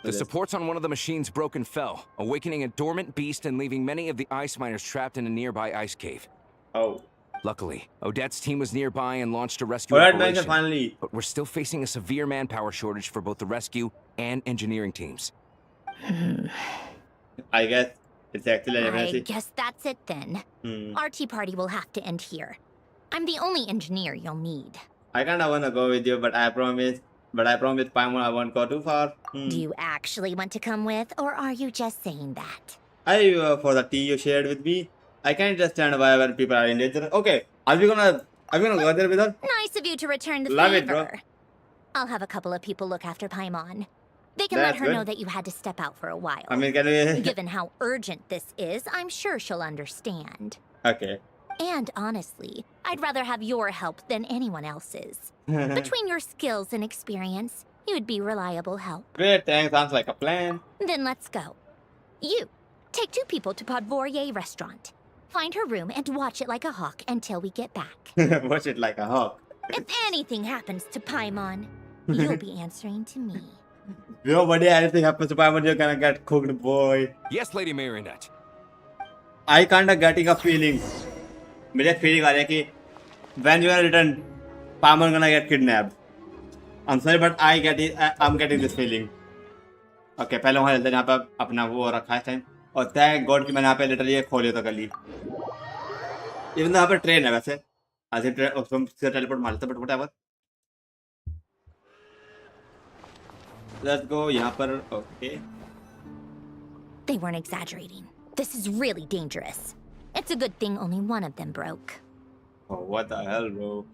The supports on one of the machines broke and fell, awakening a dormant beast and leaving many of the ice miners trapped in a nearby ice cave. Oh. Luckily, Odette's team was nearby and launched a rescue Alright, operation. Benson, finally. But we're still facing a severe manpower shortage for both the rescue and engineering teams. I guess it's actually an I emergency. guess that's it then. Our tea party will have to end here. I'm the only engineer you'll need. I kinda wanna go with you, but I promise Paimon I won't go too far. Do you actually want to come with, or are you just saying that? I for the tea you shared with me. I can't understand why when people are in danger. Okay, are we gonna go there with her? Nice of you to return the Love favor. it, bro. I'll have a couple of people look after Paimon. They can That's let her know good. that you had to step out for a while. I mean, can we? Given how urgent this is, I'm sure she'll understand. Okay. And honestly, I'd rather have your help than anyone else's. Between your skills and experience, you'd be reliable help. Great, thanks. Sounds like a plan. Then let's go. You, take 2 people to Podvorier restaurant. Find her room and watch it like a hawk until we get back. Watch it like a hawk. If anything happens to Paimon, you'll be answering to me. Yo, buddy, anything happens to Paimon, you're gonna get cooked, boy. Yes, Lady Marionette. I kinda getting a feeling. मुझे feeling आ रहा है कि when you are returned, Paimon gonna get kidnapped. I'm sorry, but I'm getting this feeling. Okay, पहले वहाँ चलते हैं जहाँ पे अपना वो रखा है टाइम. और thank God कि मैंने यहाँ पे literally ये खोली तो कर ली. Even though यहाँ पे ट्रेन है वैसे. आज ट्रेन उसको सीधा टेलीपोर्ट मार लेते, but whatever. Let's go यहाँ पर. Okay. They weren't exaggerating. This is really dangerous. It's a good thing only one of them broke. Oh, what the hell, bro?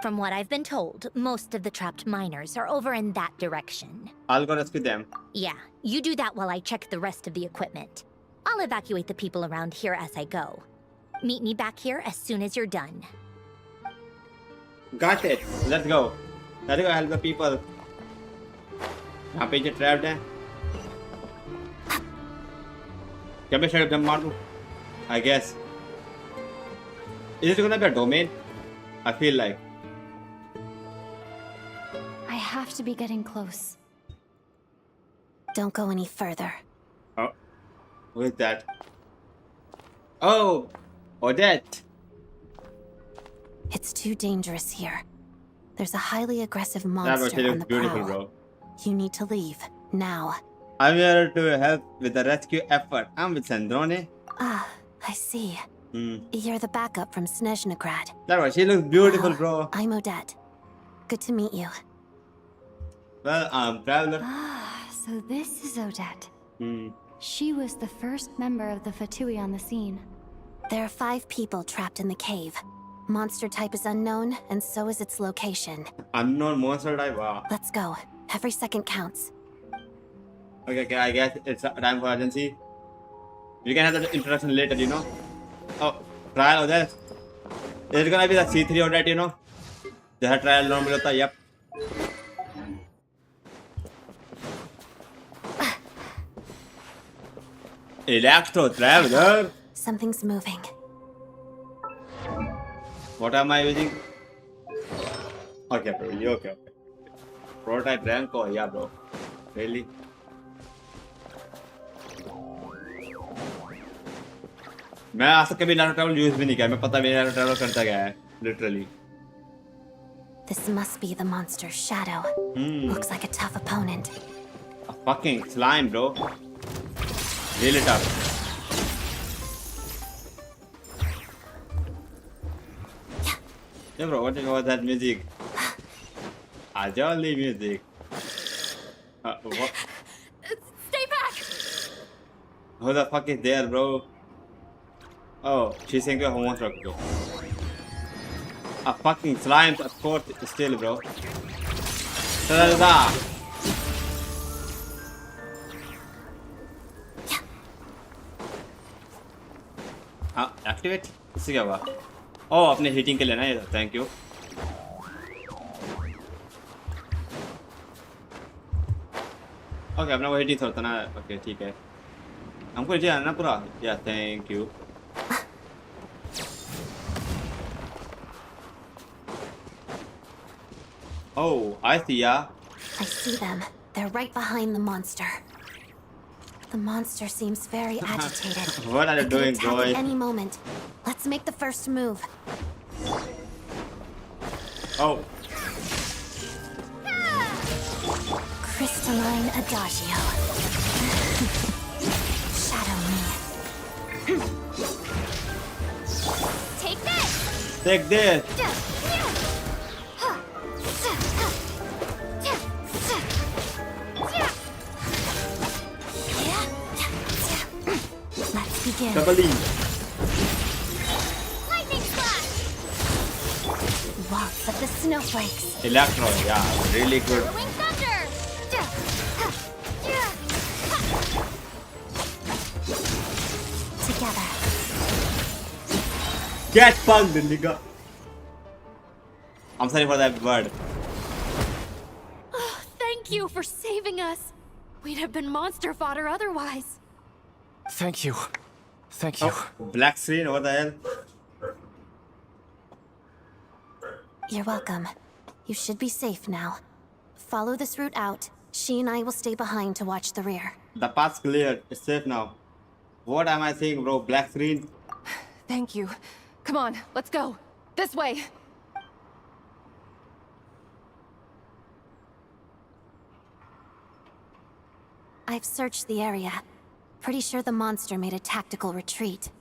From what I've been told, most of the trapped miners are over in that direction. I'll go rescue them. Yeah, you do that while I check the rest of the equipment. I'll evacuate the people around here as I go. Meet me back here as soon as you're done. Got it. Let's go. Let's go help the people. यहाँ पे ये trapped है. क्या मैं शायद jump मार दूँ? I guess. Is it gonna be a domain? I feel like. I have to be getting close. Don't go any further. Oh, who is that? Oh, Odette. It's too dangerous here. There's a highly aggressive That was monster on the beautiful, prowl. bro. You need to leave now. I'm here to help with the rescue effort. I'm with Sandrone. Ah, I see. Hmm. You're the backup from Snezhnaya. That was. She looks beautiful, bro. I'm Odette. Good to meet you. Well, I'm traveler. Ah, so this is Odette. Hmm. She was the first member of the Fatui on the scene. There are 5 people trapped in the cave. Monster type is unknown, and so is its location. Unknown monster type. Wow. Let's go. Every second counts. Okay, I guess it's time for urgency. We can have the introduction later, you know. Oh, trial of that. There's gonna be the C3 of that, you know. The trial normally hota. Yep. Electro Traveler. Something's moving. What am I using? Okay, bro. You okay? Prototype rank? Oh, yeah, bro. Really? मैं आज तक कभी नारो travel use भी नहीं किया. मैं पता भी नहीं नारो ट्रैवल करता गया है. Literally. This must be the monster's shadow. Looks like a tough opponent. A fucking slime, bro. Really tough. Yeah, bro. What was that music? A jolly music. What? Stay back! Who the fuck is there, bro? Oh, she's saying a monster. A fucking slime, of course, still, bro. Ta-da-da! Activate? इससे क्या हुआ? Oh, अपने heating के लेना है. Thank you. Okay, अपना वो heating थोड़ा ना. Okay, ठीक है. हमको नीचे आना पूरा. Yeah, thank you. Oh, I see ya. I see them. They're right behind the monster. The monster seems very agitated. What are you It could doing, attack boy? at any moment. Let's make the first move. Oh, Crystalline Adagio. Shadow me. Take this! take this. Let's begin. Double E. Lots of the snowflakes. Electro, yeah, really good. Whirling thunder! Together. Get punked, nigga. I'm sorry for that word. Thank you for saving us. We'd have been monster fodder otherwise. Thank you. Thank you. Oh, black screen, what the hell? You're welcome. You should be safe now. Follow this route out. She and I will stay behind to watch the rear. The path's clear. It's safe now. What am I saying, bro? Black screen? Thank you. Come on, let's go. This way. I've searched the area. Pretty sure the monster made a tactical retreat.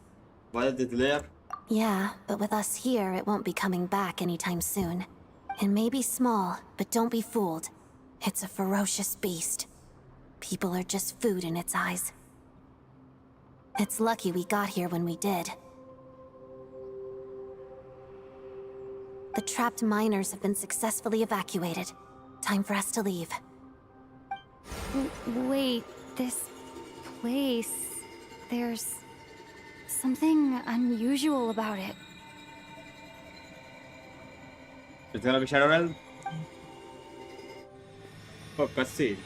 What is this layer? Yeah, but with us here, it won't be coming back anytime soon. It may be small, but don't be fooled. It's a ferocious beast. People are just food in its eyes. It's lucky we got here when we did. The trapped miners have been successfully evacuated. Time for us to leave. Wait, this place... There's... something unusual about it. It's gonna be Shadow Realm? Oh, cutscene.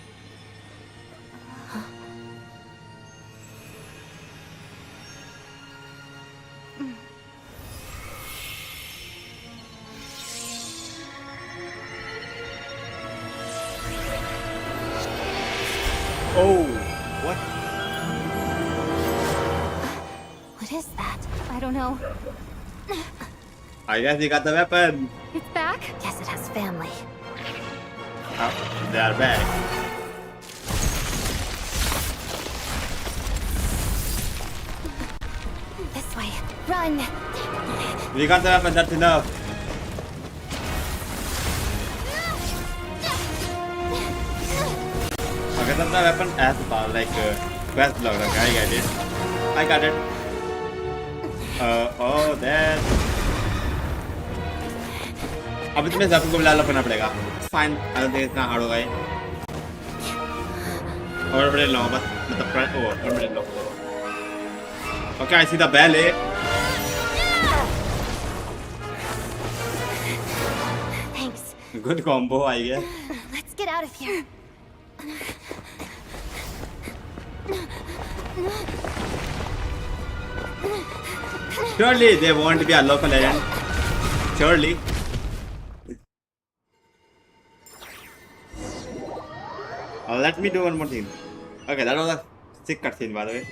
Oh, what? What is that? I don't know. I guess he got the weapon. It's back? Guess it has family. Oh, they are back. This way. Run! We got the weapon, that's enough. Okay, that's the weapon as well, like quest log. Okay, I get it. I got it. Oh, that. अभी तुम्हें ज़रूर को मिला करना पड़ेगा. It's fine. I don't think इतना hard होगा ये. और बड़े लो बस मतलब और बड़े लो. Okay, I see the bell. Thanks. Good combo, I guess. Let's get out of here. Surely they want to be a local legend. Surely. Let me do one more thing. Okay, that was a sick cutscene, by the way.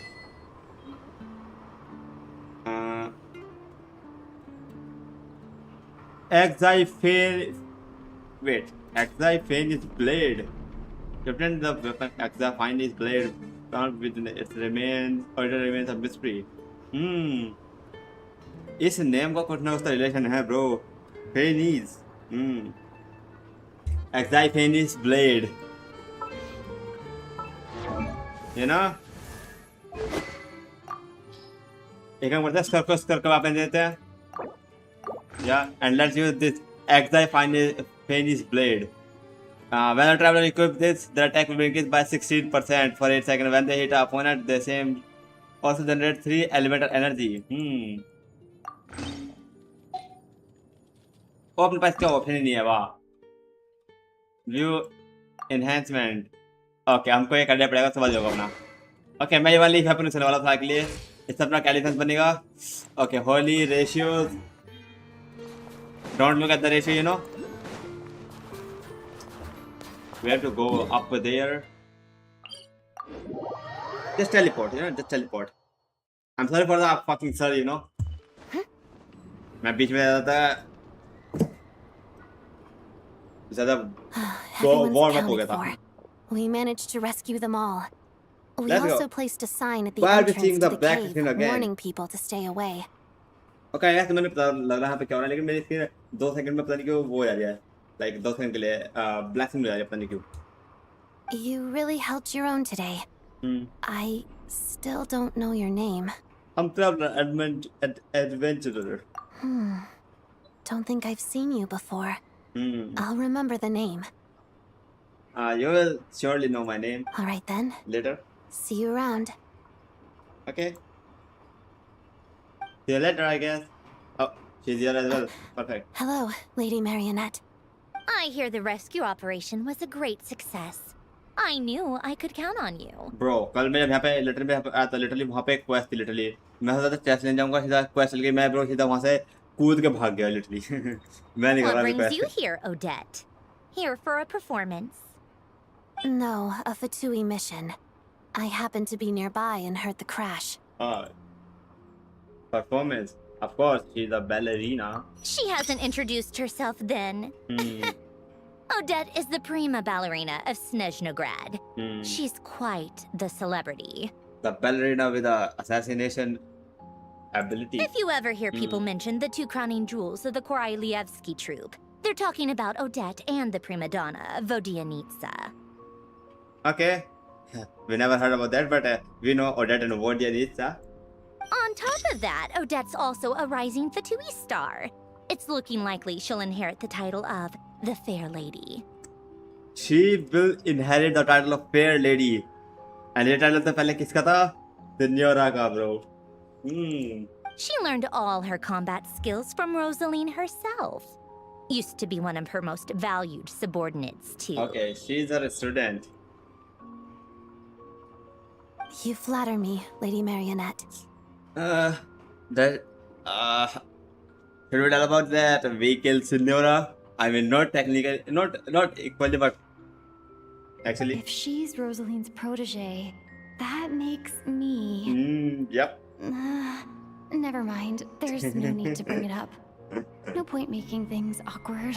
Wait, Exifene's blade. Captain the weapon Exifene's blade found within its remains, or it remains a mystery. इस name का कुछ ना उसका relation है bro. फेनीज. Exifene's blade. You know? एक काम करते हैं, स्कर को वापस देते हैं. Yeah, and let's use this Exifene's blade. When a traveler equips this, their attack will be increased by 16% for 8 seconds. When they hit an opponent, the same also generate 3 elemental energy. अपने पास क्या option ही नहीं है वाह. View enhancement. Okay, हमको ये करना पड़ेगा, समझ लो अपना. ओके, मैं ये वाली वेपन चलने वाला था के लिए. इससे अपना क्या डिफेंस बनेगा. Okay, Holi ratios. Don't look at the ratio, you know. We have to go up there. Just teleport, you know, just teleport. I'm sorry for the fucking sir, you know. मैं बीच में ज़्यादा warm up हो गया था. We managed to rescue them all. We Let's go. also placed a sign at the Why are we entrance seeing to the the black cave, thing again? warning people to stay away. Okay, यार मैंने पता लग रहा है पे क्या हो रहा है, लेकिन मेरी स्क्रीन 2 सेकंड में पता नहीं क्यों वो आ रहा है. Like 2 सेकंड के लिए ब्लैक स्क्रीन आ रहा है, पता नहीं क्यों. You really helped your own today. I still don't know your name. I'm traveler adventurer. don't think I've seen you before. Hmm. I'll remember the name. You will surely know my name All right then. later. See you around. Okay. See you later, I guess. Oh, she's here as well. Perfect. Hello, Lady Marionette. I hear the rescue operation was a great success. I knew I could count on you. Bro, कल मैं जब यहाँ पे literally आया था literally वहाँ पे एक क्वेस्ट थी लिटरली मैं सोचा था चेस्ट लेने जाऊँगा सीधा क्वेस्ट चल गई मैं ब्रो सीधा वहाँ से कूद के भाग गया लिटरली मैं नहीं कर What रहा brings you quest here, Odette? Here for a performance? No, a Fatui mission. I happened to be nearby and heard the crash. Performance. Of course, she's a ballerina. She hasn't introduced herself then. Odette is the prima ballerina of Snezhnograd. She's quite the celebrity. The ballerina with the assassination ability. If you ever hear people mention the two crowning jewels of the Korailievsky troupe, they're talking about Odette and the prima donna, Vodianitsa. Okay. We never heard about that, but we know Odette and Vodianitsa. On top of that, Odette's also a rising Fatui star. It's looking likely she'll inherit the title of the Fair Lady. She will inherit the title of Fair Lady. And ये title तो पहले किसका था? Signora का bro. She learned all her combat skills from Rosaline herself. Used to be one of her most valued subordinates, too. Okay, she's a student. You flatter me, Lady Marionette. Should we tell about that? We killed Signora. I mean, not technically, not equally, but actually. If she's Rosaline's protege, that makes me... Yep. Never mind. There's no need to bring it up. No point making things awkward.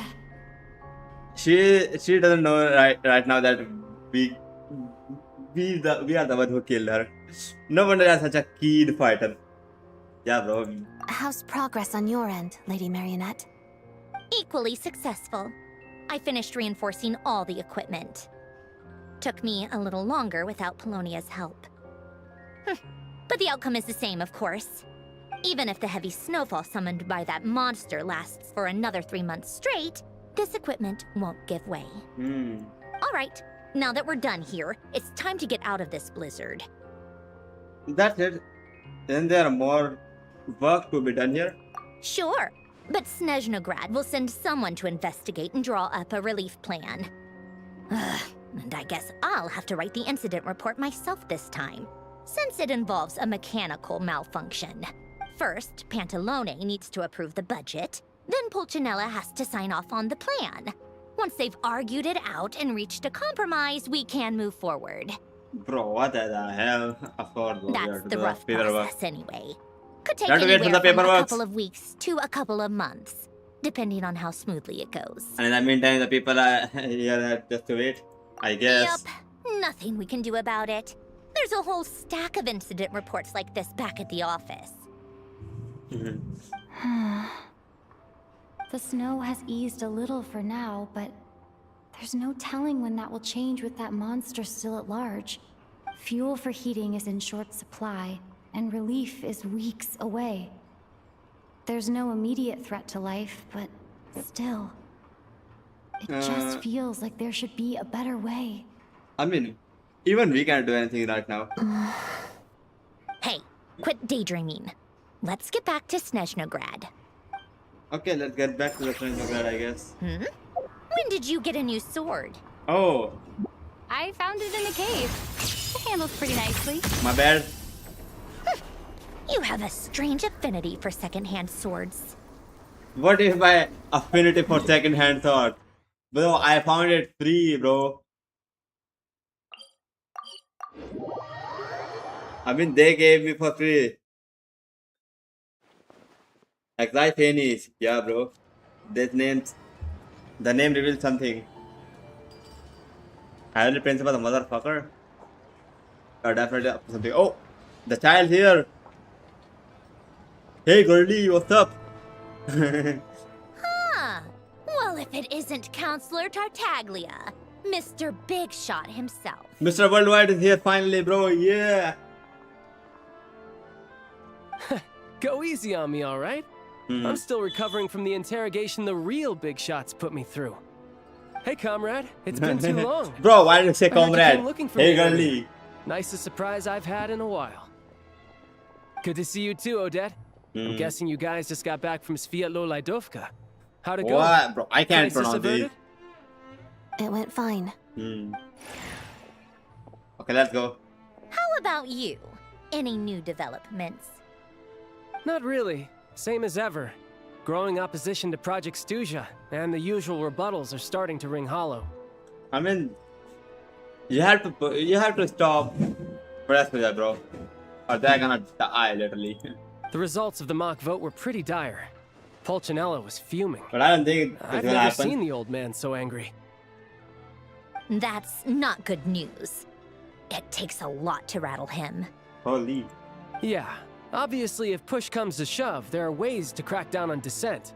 She doesn't know right now that we are the one who killed her. No wonder you're such a keen fighter. Yeah, bro. How's progress on your end, Lady Marionette? Equally successful. I finished reinforcing all the equipment. Took me a little longer without Polonia's help. But the outcome is the same, of course. Even if the heavy snowfall summoned by that monster lasts for another 3 months straight, this equipment won't give way. All right, now that we're done here, it's time to get out of this blizzard. That's it. Isn't there more work to be done here? Sure, but Snezhnograd will send someone to investigate and draw up a relief plan. And I guess I'll have to write the incident report myself this time, since it involves a mechanical malfunction. First, Pantalone needs to approve the budget, then Pulcinella has to sign off on the plan. Once they've argued it out and reached a compromise, we can move forward. Bro, what the hell? Of course, bro. That's the rough process anyway. Could take Have to wait for anywhere the from a paperwork. couple of weeks to a couple of months, depending on how smoothly it goes. And in the meantime, the people are here just to wait, I guess. Yep, nothing we can do about it. There's a whole stack of incident reports like this back at the office. The snow has eased a little for now, but there's no telling when that will change with that monster still at large. Fuel for heating is in short supply, and relief is weeks away. There's no immediate threat to life, but still. It just feels like there should be a better way. I mean, even we can't do anything right now. Hey, quit daydreaming. Let's get back to Snezhnograd. Okay, let's get back to the Snezhnograd, I guess. When did you get a new sword? Oh, I found it in the cave. It handles pretty nicely. my bad. You have a strange affinity for second-hand swords. What is my affinity for second-hand sword? Bro, I found it free, bro. I mean, they gave me for free. Exile Phoenix. Yeah, bro. This name's... The name reveals something. Heavenly Principal, the motherfucker. Definitely up to something. Oh! The child here! Hey, girlie, what's up? Huh. Well, if it isn't Counselor Tartaglia, Mr. Big Shot himself. Mr. Worldwide is here finally, bro. Yeah! Go easy on me, alright? I'm still recovering from the interrogation the real big shots put me through. Hey, comrade. It's been too long. Bro, why did you say I heard you comrade? came looking for Hey, me girlie. earlier. Nicest surprise I've had in a while. Good to see you too, Odette. I'm guessing you guys just got back from Sviatlo-Laidovka. How'd it go? What? Bro, I can't Crisis pronounce averted? it. It went fine. Okay, let's go. How about you? Any new developments? Not really. Same as ever. Growing opposition to Project Stuzha, and the usual rebuttals are starting to ring hollow. I mean, you have to stop press with that, bro, or they're gonna die literally. The results of the mock vote were pretty dire. Pulcinella was fuming. But I don't think it's I've gonna never happen. seen the old man so angry. That's not good news. It takes a lot to rattle him. Holy. Yeah, obviously if push comes to shove, there are ways to crack down on dissent.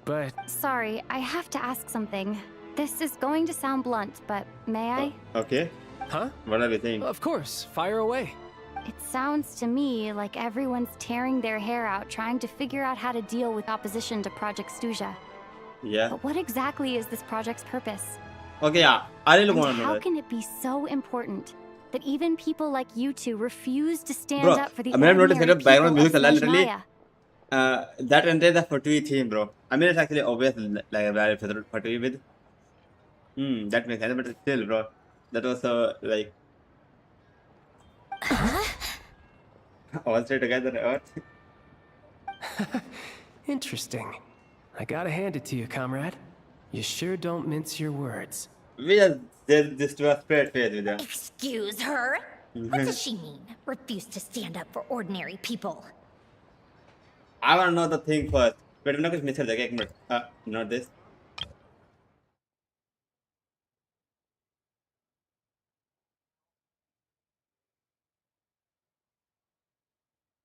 But Sorry, I have to ask something. This is going to sound blunt, but may I? Okay. Huh? What are we saying? Of course, fire away. It sounds to me like everyone's tearing their hair out trying to figure out how to deal with opposition to Project Stuzha. Yeah. But what exactly is this project's purpose? Okay, yeah. I really And want to know how that. can it be so important that even people like you two refuse to stand Bro, up for the I mean, I've noticed ordinary that the background people music of literally, Snezhnaya? that entire the Fatui theme, bro. I mean, it's actually obvious, like a very Fatui with. That makes sense, but still, bro, that was so like all straight together, what? Interesting. I gotta hand it to you, comrade. You sure don't mince your words. We just did this to a straight face with them. Excuse her? What does she mean? Refuse to stand up for ordinary people. I want to know the thing first. Wait, I'm not going to miss it. Not this.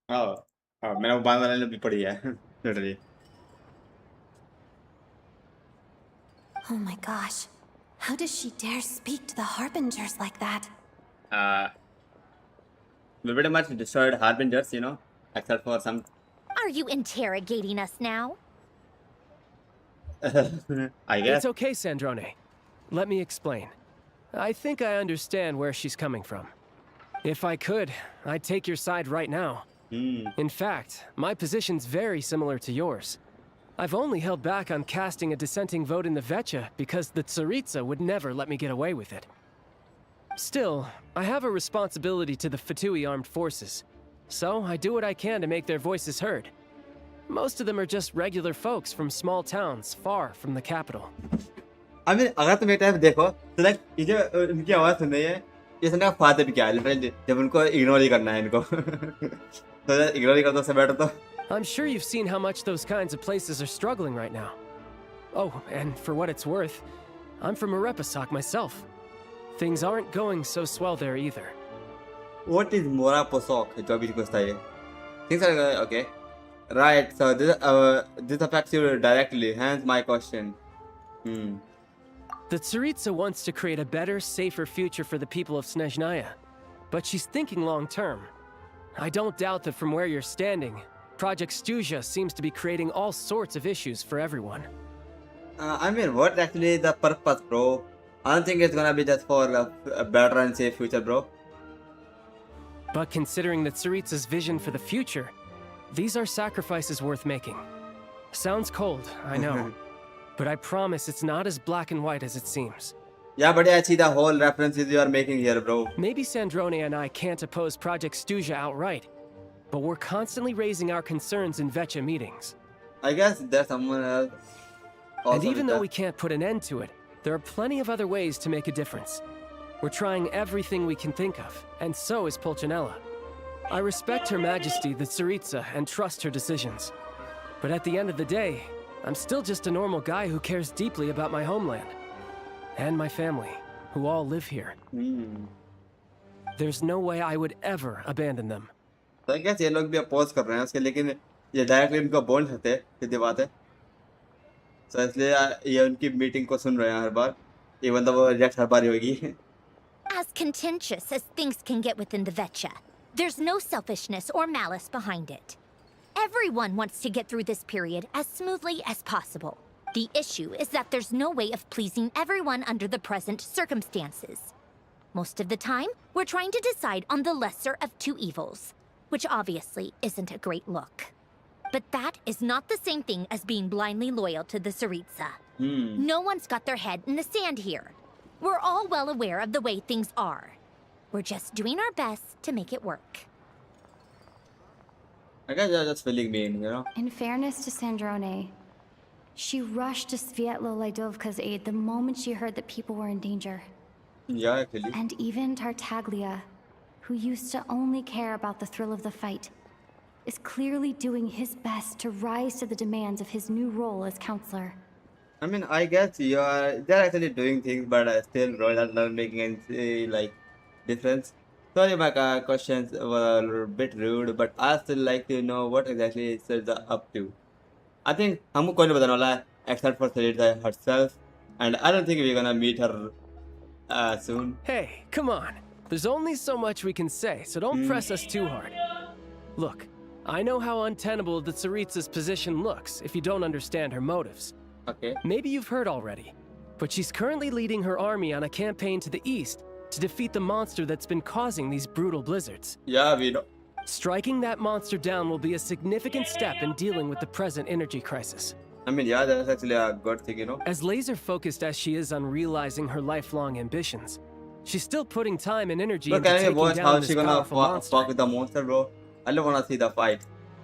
Oh, मैंने वो बाल वाले भी पढ़ी है, literally. Oh my gosh. How does she dare speak to the Harbingers like that? We pretty much destroyed Harbingers, you know, except for some. Are you interrogating us now? I guess. It's okay, Sandrone. Let me explain. I think I understand where she's coming from. If I could, I'd take your side right now. In fact, my position's very similar to yours. I've only held back on casting a dissenting vote in the Vecha because the Tsaritsa would never let me get away with it. Still, I have a responsibility to the Fatui armed forces, so I do what I can to make their voices heard. Most of them are just regular folks from small towns far from the capital. I mean, अगर तुम एक type देखो, तो like ये जो उनकी आवाज सुन रही है, ये सुनने का फायदा भी क्या है? Literally, जब उनको इग्नोर ही करना है इनको, तो इग्नोर ही कर दो, से better तो. I'm sure you've seen how much those kinds of places are struggling right now. Oh, and for what it's worth, I'm from Arepasak myself. Things aren't going so swell there either. What is Mora Posok? जो अभी पूछता है. Things are okay. Right. So this affects you directly. Hence my question. The Tsaritsa wants to create a better, safer future for the people of Snezhnaya, but she's thinking long term. I don't doubt that from where you're standing, Project Stuzha seems to be creating all sorts of issues for everyone. I mean, what actually the purpose, bro? I don't think it's gonna be just for a better and safe future, bro. But considering the Tsaritsa's vision for the future, these are sacrifices worth making. Sounds cold, I know. But I promise it's not as black and white as it seems. Yeah, but I see the whole references you are making here, bro. Maybe Sandrone and I can't oppose Project Stuzha outright, but we're constantly raising our concerns in Vecha meetings. I guess there's someone else. And even though we can't put an end to it, there are plenty of other ways to make a difference. We're trying everything we can think of, and so is Pulcinella. I respect Her Majesty, the Tsaritsa, and trust her decisions. But at the end of the day, I'm still just a normal guy who cares deeply about my homeland. And my family, who all live here. There's no way I would ever abandon them. So I guess ये लोग भी oppose कर रहे हैं उसके, लेकिन ये directly इनको बोल सकते हैं, सीधी बात है. So इसलिए ये उनकी meeting को सुन रहे हैं हर बार, even though वो reject हर बार ही होगी. As contentious as things can get within the Vecha, there's no selfishness or malice behind it. Everyone wants to get through this period as smoothly as possible. The issue is that there's no way of pleasing everyone under the present circumstances. Most of the time, we're trying to decide on the lesser of two evils, which obviously isn't a great look. But that is not the same thing as being blindly loyal to the Tsaritsa. No one's got their head in the sand here. We're all well aware of the way things are. We're just doing our best to make it work. I guess they're just feeling mean, you know? In fairness to Snezhnaya, she rushed to Sviatlo-Lidovka's aid the moment she heard that people were in danger. Yeah, actually. And even Tartaglia, who used to only care about the thrill of the fight, is clearly doing his best to rise to the demands of his new role as counselor. I mean, I guess they're actually doing things, but still, bro, that's not making any, like, difference. Sorry, my questions were a bit rude, but I still like to know what exactly Sirza up to. I think हमको कोई नहीं बताने वाला है, except for Sirza herself, and I don't think we're gonna meet her soon. Hey, come on. There's only so much we can say, so don't press us too hard. Look, I know how untenable the Tsaritsa's position looks if you don't understand her motives. Okay. Maybe you've heard already, but she's currently leading her army on a campaign to the east to defeat the monster that's been causing these brutal blizzards. Yeah, we know. Striking that monster down will be a significant step in dealing with the present energy crisis. I mean, yeah, that's actually a good thing, you know? As laser-focused as she is on realizing her lifelong ambitions, she's still putting time and energy Look, into can you taking watch down how this she's gonna powerful monster. fuck with the monster, bro? I don't wanna see the fight.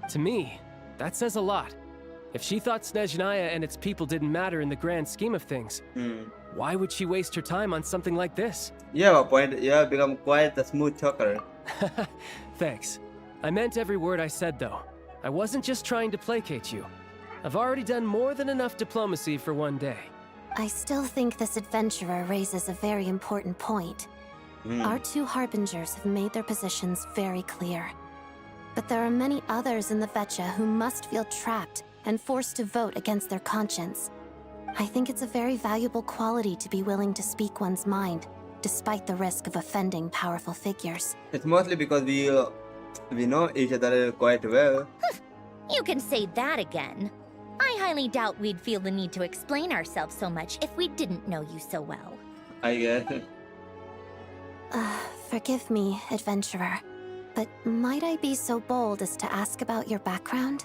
To me, that says a lot. If she thought Snezhnaya and its people didn't matter in the grand scheme of things, why would she waste her time on something like this? You have a point. You have become quite the smooth talker. Thanks. I meant every word I said, though. I wasn't just trying to placate you. I've already done more than enough diplomacy for one day. I still think this adventurer raises a very important point. Our two harbingers have made their positions very clear. But there are many others in the Vecha who must feel trapped and forced to vote against their conscience. I think it's a very valuable quality to be willing to speak one's mind, despite the risk of offending powerful figures. It's mostly because we know each other quite well. You can say that again. I highly doubt we'd feel the need to explain ourselves so much if we didn't know you so well. I guess. Forgive me, adventurer, but might I be so bold as to ask about your background?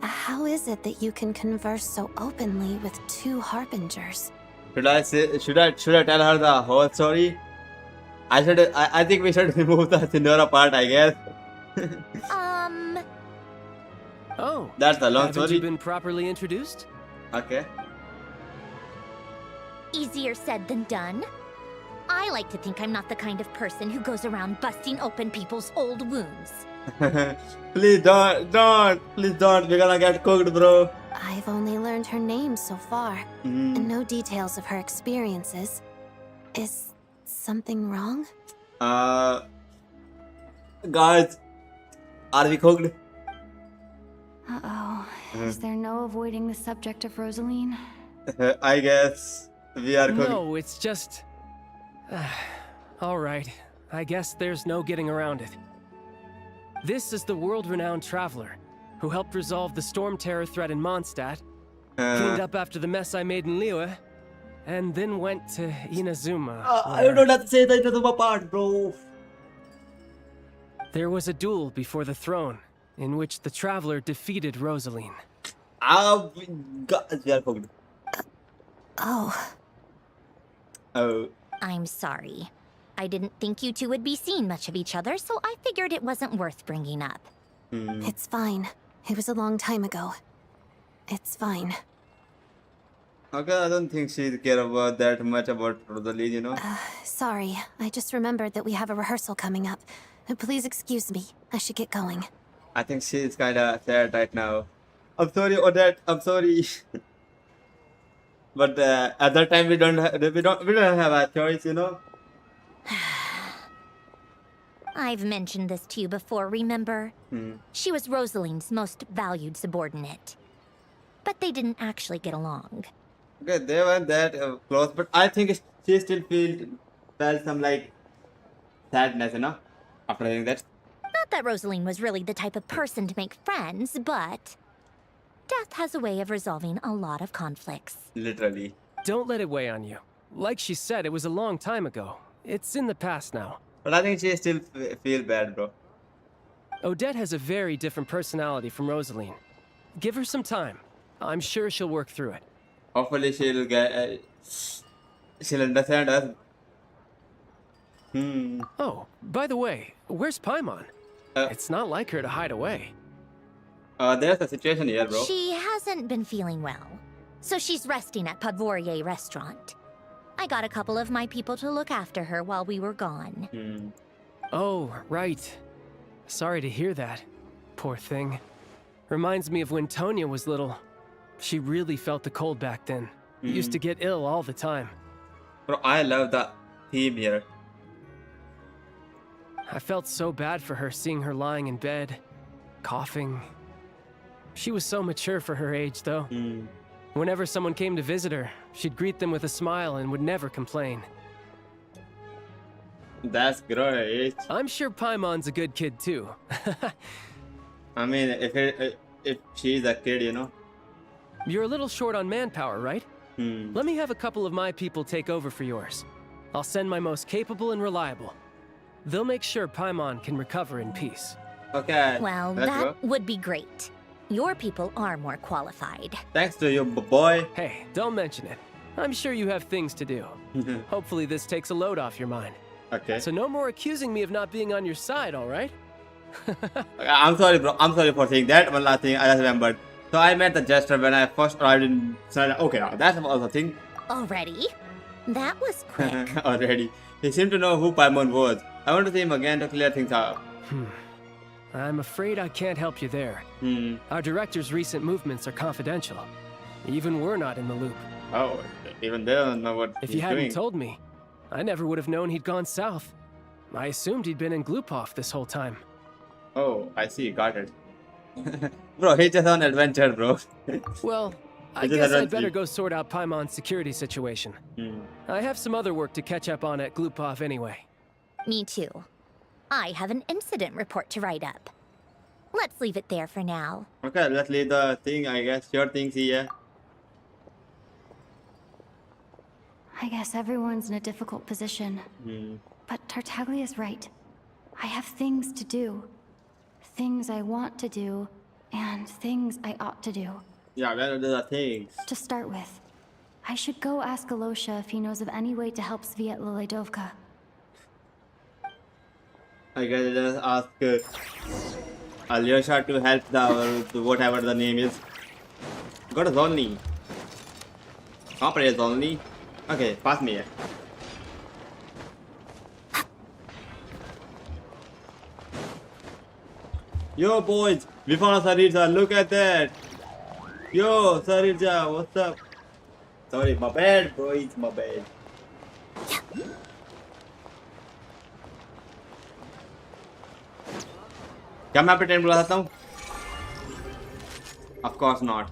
How is it that you can converse so openly with two harbingers? Should I tell her the whole story? I think we should remove the Sinora part, I guess. Oh, that's the long haven't story. you been properly introduced? Okay. Easier said than done. I like to think I'm not the kind of person who goes around busting open people's old wounds. Please don't. Please don't. We're gonna get cooked, bro. I've only learned her name so far, and no details of her experiences. Is something wrong? Guys, are we cooked? Uh-oh. Is there no avoiding the subject of Rosaline? I guess we are cooked. No, it's just... all right. I guess there's no getting around it. This is the world-renowned traveler who helped resolve the storm terror threat in Mondstadt, cleaned up after the mess I made in Liyue, and then went to Inazuma. I don't have to say the Inazuma part, bro. There was a duel before the throne, in which the traveler defeated Rosaline. We are cooked. Oh. Oh. I'm sorry. I didn't think you two would be seeing much of each other, so I figured it wasn't worth bringing up. It's fine. It was a long time ago. It's fine. Okay, I don't think she care about that much about Rosalie, you know. Sorry, I just remembered that we have a rehearsal coming up. Please excuse me. I should get going. I think she's kinda sad right now. I'm sorry, Odette. I'm sorry. But at that time we don't have a choice, you know. I've mentioned this to you before, remember? She was Rosaline's most valued subordinate. But they didn't actually get along. Okay, they weren't that close, but I think she still felt some like sadness, you know, after hearing that. Not Not that Rosaline was really the type of person to make friends, but death has a way of resolving a lot of conflicts. Literally. Don't let it weigh on you. Like she said, it was a long time ago. It's in the past now. But I think she still feel bad, bro. Odette has a very different personality from Rosaline. Give her some time. I'm sure she'll work through it. Hopefully she'll get... she'll understand us. Oh, by the way, where's Paimon? It's not like her to hide away. There's a situation here, bro. She hasn't been feeling well, so she's resting at Podvorier restaurant. I got a couple of my people to look after her while we were gone. Oh, right. Sorry to hear that. Poor thing. Reminds me of when Tonya was little. She really felt the cold back then. Used to get ill all the time. Bro, I love the theme here. I felt so bad for her seeing her lying in bed, coughing. She was so mature for her age, though. Whenever someone came to visit her, she'd greet them with a smile and would never complain. That's great. I'm sure Paimon's a good kid, too. I mean, if she's a kid, you know. You're a little short on manpower, right? Let me have a couple of my people take over for yours. I'll send my most capable and reliable. They'll make sure Paimon can recover in peace. Okay. Well, that would be great. Your people are more qualified. Thanks to you, boy. Hey, don't mention it. I'm sure you have things to do. Hopefully this takes a load off your mind. Okay. So no more accusing me of not being on your side, all right? I'm sorry, bro. I'm sorry for saying that. One last thing I just remembered. So I met the jester when I first arrived in Snezhnaya. Okay, now that's also thing. Already? That was quick. Already. He seemed to know who Paimon was. I want to see him again to clear things up. I'm afraid I can't help you there. Our director's recent movements are confidential. Even we're not in the loop. Oh, even they don't know what If he's you hadn't doing. told me, I never would have known he'd gone south. I assumed he'd been in Glupov this whole time. Oh, I see. Got it. Bro, he's just on adventure, bro. Well, I guess I'd better go sort out Paimon's security situation. I have some other work to catch up on at Glupov anyway. Me too. I have an incident report to write up. Let's leave it there for now. Okay, let's leave the thing, I guess. Your things here. I guess everyone's in a difficult position. But Tartaglia's right. I have things to do. Things I want to do, and things I ought to do. Yeah, where are the things? To start with, I should go ask Alosha if he knows of any way to help Svietla Ledovka. I guess I just ask Alyosha to help the whatever the name is. Got a Zolny. Company Zolny. Okay, pass me here. Yo boys, we found a Sarirja, look at that. Yo, Sarirja, what's up? Sorry, my bad, bro, it's my bad. क्या मैं pretend बुला सकता हूँ? Of course not.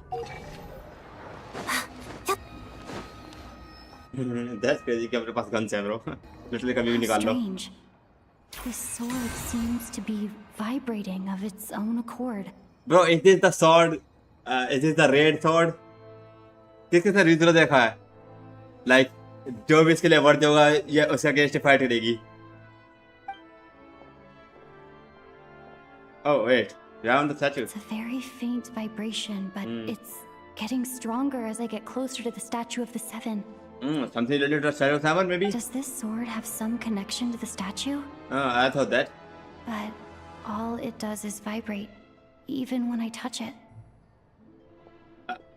That's crazy कि अपने पास guns है, bro. Literally कभी भी निकाल लो. Strange. This sword seems to be vibrating of its own accord. Bro, is this the sword? Is this the red sword? किसके साथ रीजरो देखा है? Like जो भी इसके लिए वर्थ होगा ये उसके अगेंस्ट फाइट करेगी. Oh wait, around the statue. It's a very faint vibration, but it's getting stronger as I get closer to the statue of the Seven. Something related to Statue of Seven, maybe? Does this sword have some connection to the statue? I thought that. But all it does is vibrate, even when I touch it.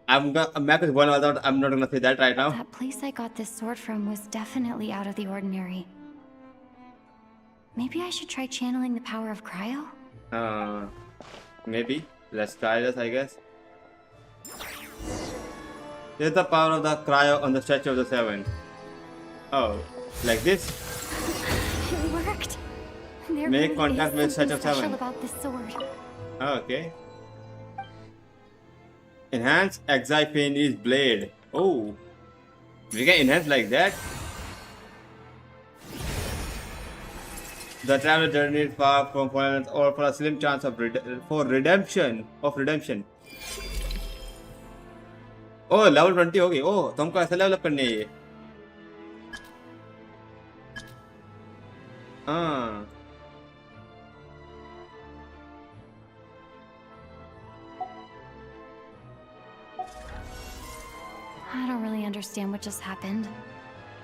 I'm not gonna say that right now. That place I got this sword from was definitely out of the ordinary. Maybe I should try channeling the power of cryo? Maybe. Let's try this, I guess. Here's the power of the cryo on the Statue of the Seven. Oh, like this? It worked. There Make really contact is with something Statue of special Seven. about this sword. Oh, okay. Enhance Exiphanes blade. Oh, we can enhance like that. The traveler journey is far from violence or for a slim chance of redemption. Oh, level 20 हो गई. Oh, तो हमको ऐसा level up करनी है ये. हाँ. I don't really understand what just happened,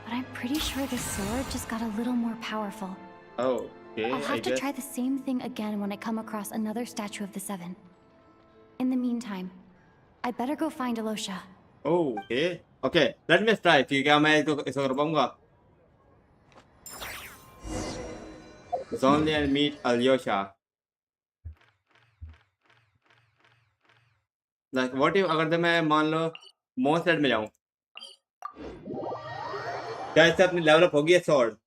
but I'm pretty sure this sword just got a little more powerful. Oh, okay. I'll have to try the same thing again when I come across another statue of the Seven. In the meantime, I better go find Alosha. Oh, okay. Okay, let me try. क्या मैं इसको कर पाऊँगा? Zonly and meet Alyosha. Like, what if अगर तो मैं मान लो most में जाऊँ? क्या इससे अपनी लेवल अप होगी ये sword?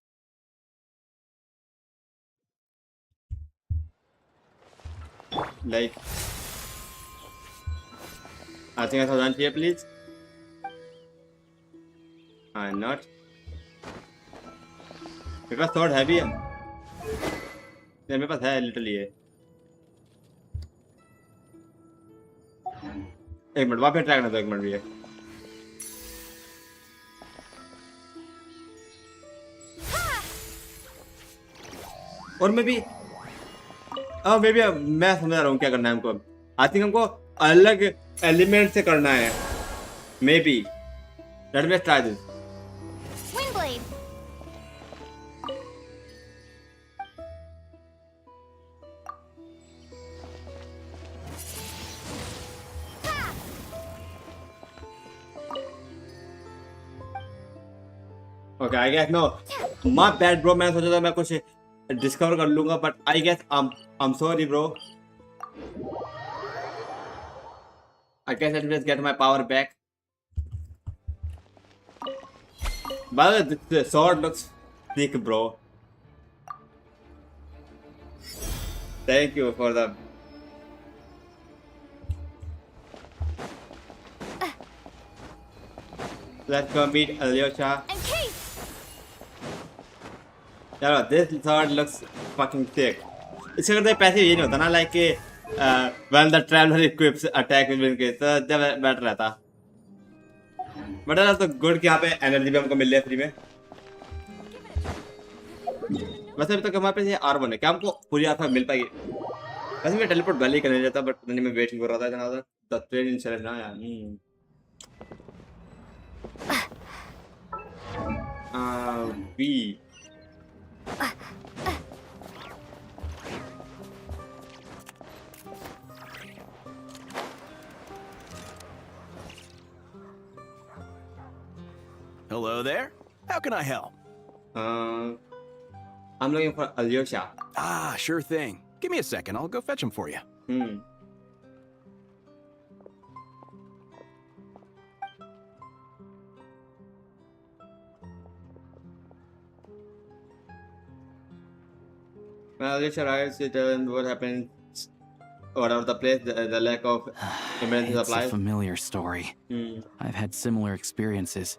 Like, I think 1000 here, please. I'm not. मेरे पास sword heavy है. मेरे पास है literally है. एक मिनट वापस ट्राई करना दो, एक मिनट भी है. और मैं भी मैं समझ रहा हूँ क्या करना है हमको. आई थिंक हमको अलग एलिमेंट से करना है. Maybe let me try this. Windblade. Okay I guess no my bad bro. मैं सोचा था मैं कुछ डिस्कवर कर लूंगा, but I guess I am sorry bro. I guess let me just get my power back. But the sword looks thick, bro. Thank you for the. Let's go meet Alyosha. यार this sword looks fucking thick. इससे अगर तो पैसे ये नहीं होता ना, like when the traveler equips attack with wind तो जब बेटर रहता. बट यार तो गुड कि यहाँ पे एनर्जी भी हमको मिल रही है फ्री में. वैसे अभी तक हमारे पास ये R1 है. क्या हमको पूरी R5 मिल पाएगी? वैसे मैं टेलीपोर्ट पहले ही करने जाता, बट मैं वेटिंग कर रहा था इतना ज़्यादा. The train in Snezhnaya. B. Hello there. How can I help? I'm looking for Alyosha. Ah, sure thing. Give me a second. I'll go fetch him for you. When Alyosha arrives, you tell him what happened. Whatever the place, the lack of emergency supplies. It's a familiar story. I've had similar experiences.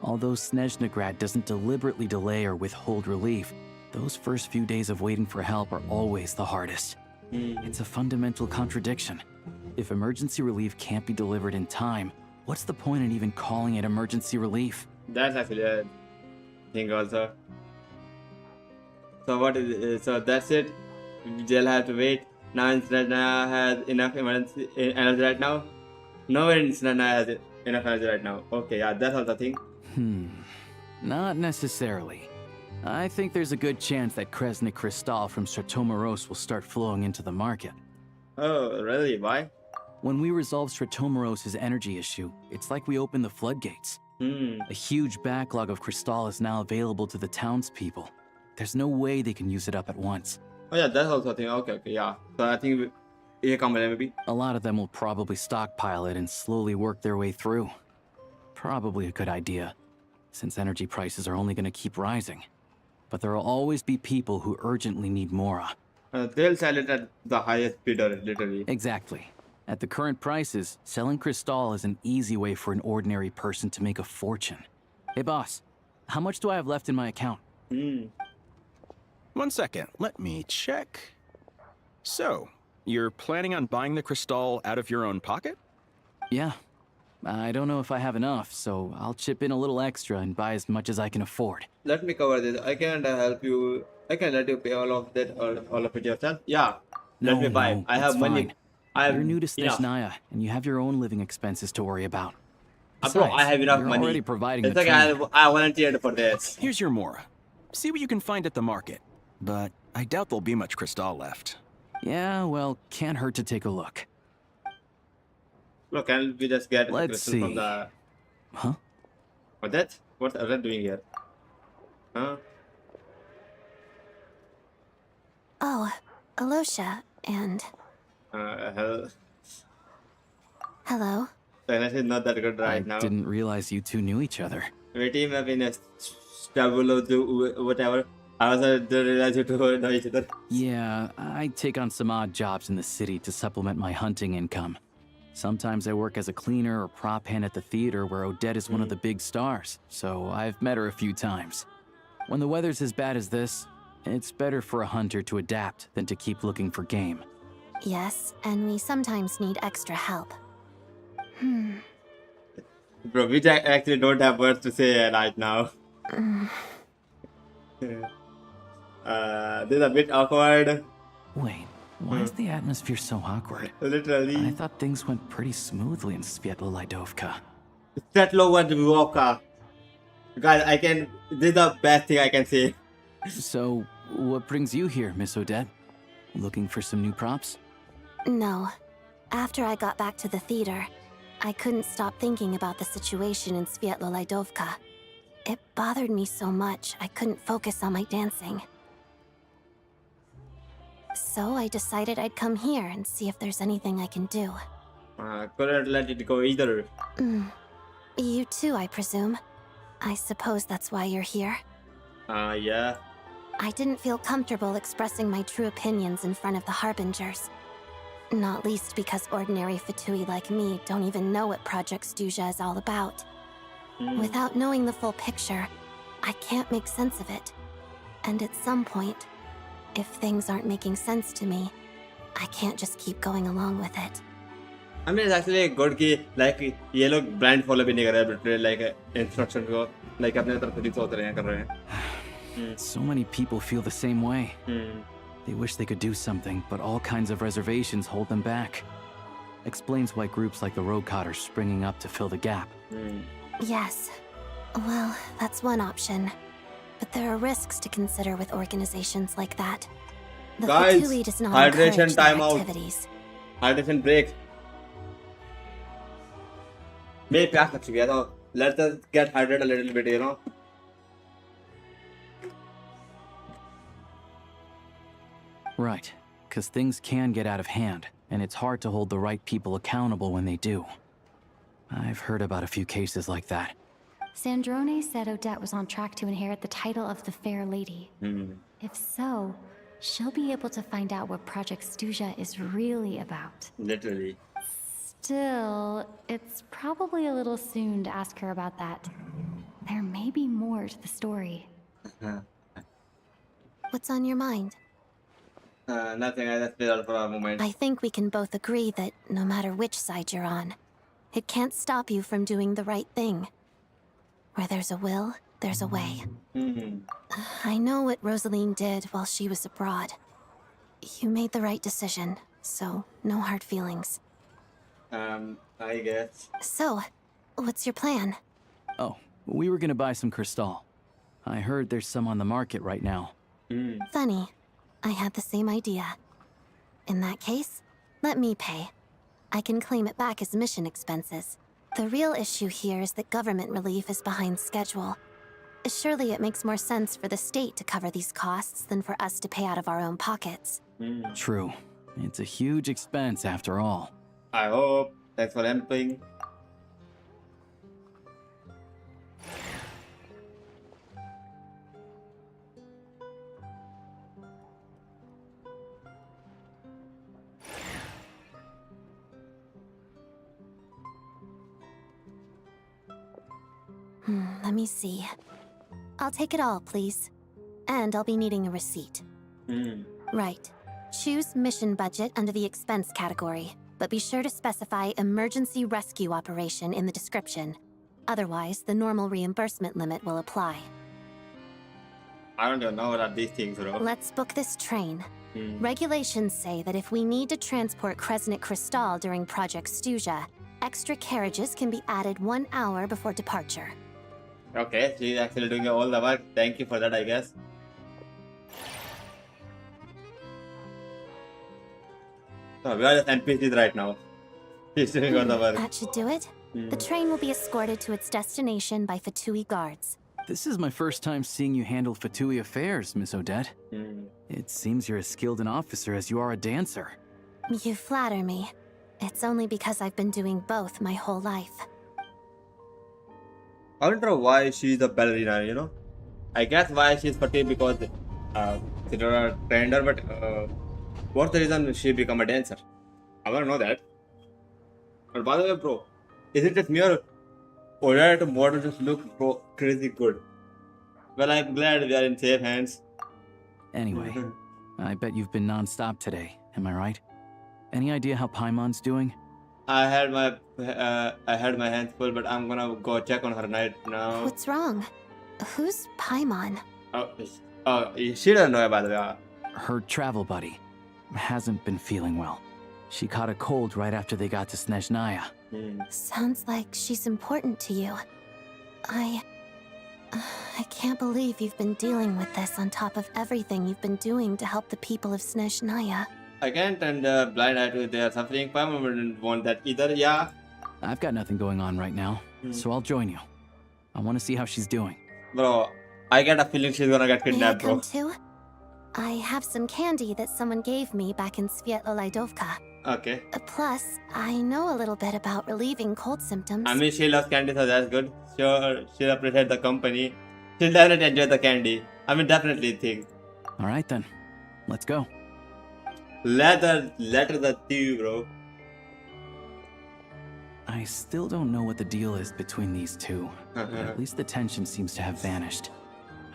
Although Snezhnagrad doesn't deliberately delay or withhold relief, those first few days of waiting for help are always the hardest. It's a fundamental contradiction. If emergency relief can't be delivered in time, what's the point in even calling it emergency relief? That's actually a thing also. So what is so that's it? They'll have to wait. Now Snezhnaya has enough emergency energy right now? No one in Snezhnaya has enough energy right now. Okay, yeah, that's all the thing. Not necessarily. I think there's a good chance that Kresnik Crystal from Stratomaros will start flowing into the market. Oh, really? Why? When we resolve Stratomaros' energy issue, it's like we open the floodgates. A huge backlog of Crystal is now available to the townspeople. There's no way they can use it up at once. Oh yeah, that's also a thing. Okay, yeah. So I think maybe. A lot of them will probably stockpile it and slowly work their way through. Probably a good idea, since energy prices are only going to keep rising. But there will always be people who urgently need Mora. They'll sell it at the highest bidder, literally. Exactly. At the current prices, selling Crystal is an easy way for an ordinary person to make a fortune. Hey boss, how much do I have left in my account? 1 second, let me check. So, you're planning on buying the crystal out of your own pocket? Yeah. I don't know if I have enough, so I'll chip in a little extra and buy as much as I can afford. Let me cover this. I can help you. I can let you pay all of that or all of it yourself. Yeah. Let me buy. No, I it's have money. fine. I have You're new to enough. Snezhnaya, and you have your own living expenses to worry about. Bro, I Besides, have enough you're money. already providing It's the like train. I volunteered for this. Here's your Mora. See what you can find at the market. But I doubt there'll be much crystal left. Yeah, well, can't hurt to take a look. Look, can we just get the Let's crystal from see. the... Huh? What that? What's Archon doing here? Huh? Oh, Alosha, and... Hell. Hello. Tennis is not that good right I now. didn't realize you two knew each other. We team have been a stabilo to whatever. I was didn't realize you two know each other. Yeah, I take on some odd jobs in the city to supplement my hunting income. Sometimes I work as a cleaner or prop hand at the theater where Odette is one of the big stars, so I've met her a few times. When the weather's as bad as this, it's better for a hunter to adapt than to keep looking for game. Yes, and we sometimes need extra help. Bro, we actually don't have words to say right now. This is a bit awkward. Wait, why is the atmosphere so awkward? Literally. I thought things went pretty smoothly in Svetlolidovka. Svetlolidovka. Guys, I can... This is the best thing I can say. So, what brings you here, Miss Odette? Looking for some new props? No. After I got back to the theater, I couldn't stop thinking about the situation in Svetlolidovka. It bothered me so much, I couldn't focus on my dancing. So I decided I'd come here and see if there's anything I can do. Couldn't let it go either. You too, I presume. I suppose that's why you're here. Yeah. I didn't feel comfortable expressing my true opinions in front of the Harbingers. Not least because ordinary Fatui like me don't even know what Project Snezhnaya is all about. Without knowing the full picture, I can't make sense of it. And at some point, if things aren't making sense to me, I can't just keep going along with it. I mean, it's actually good कि like ये लोग blind follow भी नहीं कर रहे हैं, like instruction को like अपने तरफ से सोच रहे हैं कर रहे हैं. So many people feel the same way. They wish they could do something, but all kinds of reservations hold them back. Explains why groups like the Roadcott are springing up to fill the gap. Yes. Well, that's one option. But there are risks to consider with organizations like that. The Guys, Fatui does not hydration encourage their timeout. activities. Hydration break. मेरे प्यास लग चुकी है तो let's us get hydrated a little bit, you know. Right, because things can get out of hand, and it's hard to hold the right people accountable when they do. I've heard about a few cases like that. Sandrone said Odette was on track to inherit the title of the Fair Lady. If so, she'll be able to find out what Project Snezhnaya is really about. Literally. Still, it's probably a little soon to ask her about that. There may be more to the story. What's on your mind? Nothing. I just feel for a moment. I think we can both agree that no matter which side you're on, it can't stop you from doing the right thing. Where there's a will, there's a way. I know what Rosaline did while she was abroad. You made the right decision, so no hard feelings. I guess. So, what's your plan? Oh, we were gonna buy some crystal. I heard there's some on the market right now. Funny. I had the same idea. In that case, let me pay. I can claim it back as mission expenses. The real issue here is that government relief is behind schedule. Surely it makes more sense for the state to cover these costs than for us to pay out of our own pockets. True. It's a huge expense after all. I hope. Thanks for helping. Let me see. I'll take it all, please. And I'll be needing a receipt. Right. Choose mission budget under the expense category, but be sure to specify emergency rescue operation in the description. Otherwise, the normal reimbursement limit will apply. I don't even know what are these things, bro. Let's book this train. Regulations say that if we need to transport Kresnik Crystal during Project Stuja, extra carriages can be added 1 hour before departure. Okay, she's actually doing all the work. Thank you for that, I guess. So we are just NPCs right now. She's doing all the work. That should do it. The train will be escorted to its destination by Fatui guards. This is my first time seeing you handle Fatui affairs, Miss Odette. It seems you're as skilled an officer as you are a dancer. You flatter me. It's only because I've been doing both my whole life. I wonder why she's a ballerina, you know? I guess why she's fatigued because she's not a trainer, but what's the reason she become a dancer? I want to know that. But by the way, bro, isn't it mere Odette model just look bro crazy good? Well, I'm glad we are in safe hands. Anyway, I bet you've been non-stop today, am I right? Any idea how Paimon's doing? I had my hands full, but I'm gonna go check on her right now. What's wrong? Who's Paimon? Oh, she doesn't know, by the way. Her travel buddy hasn't been feeling well. She caught a cold right after they got to Snezhnaya. Sounds like she's important to you. I can't believe you've been dealing with this on top of everything you've been doing to help the people of Snezhnaya. I can't and blind eye to their suffering. Paimon didn't want that either, yeah. I've got nothing going on right now, so I'll join you. I want to see how she's doing. Bro, I get a feeling she's gonna get kidnapped, bro. May I come too? I have some candy that someone gave me back in Svietlo-Lidovka. Okay. Plus, I know a little bit about relieving cold symptoms. I mean, she loves candy, so that's good. Sure, she'll appreciate the company. She'll definitely enjoy the candy. I mean, definitely think. Alright then, let's go. Letter the thief, bro. I still don't know what the deal is between these two. But at least the tension seems to have vanished.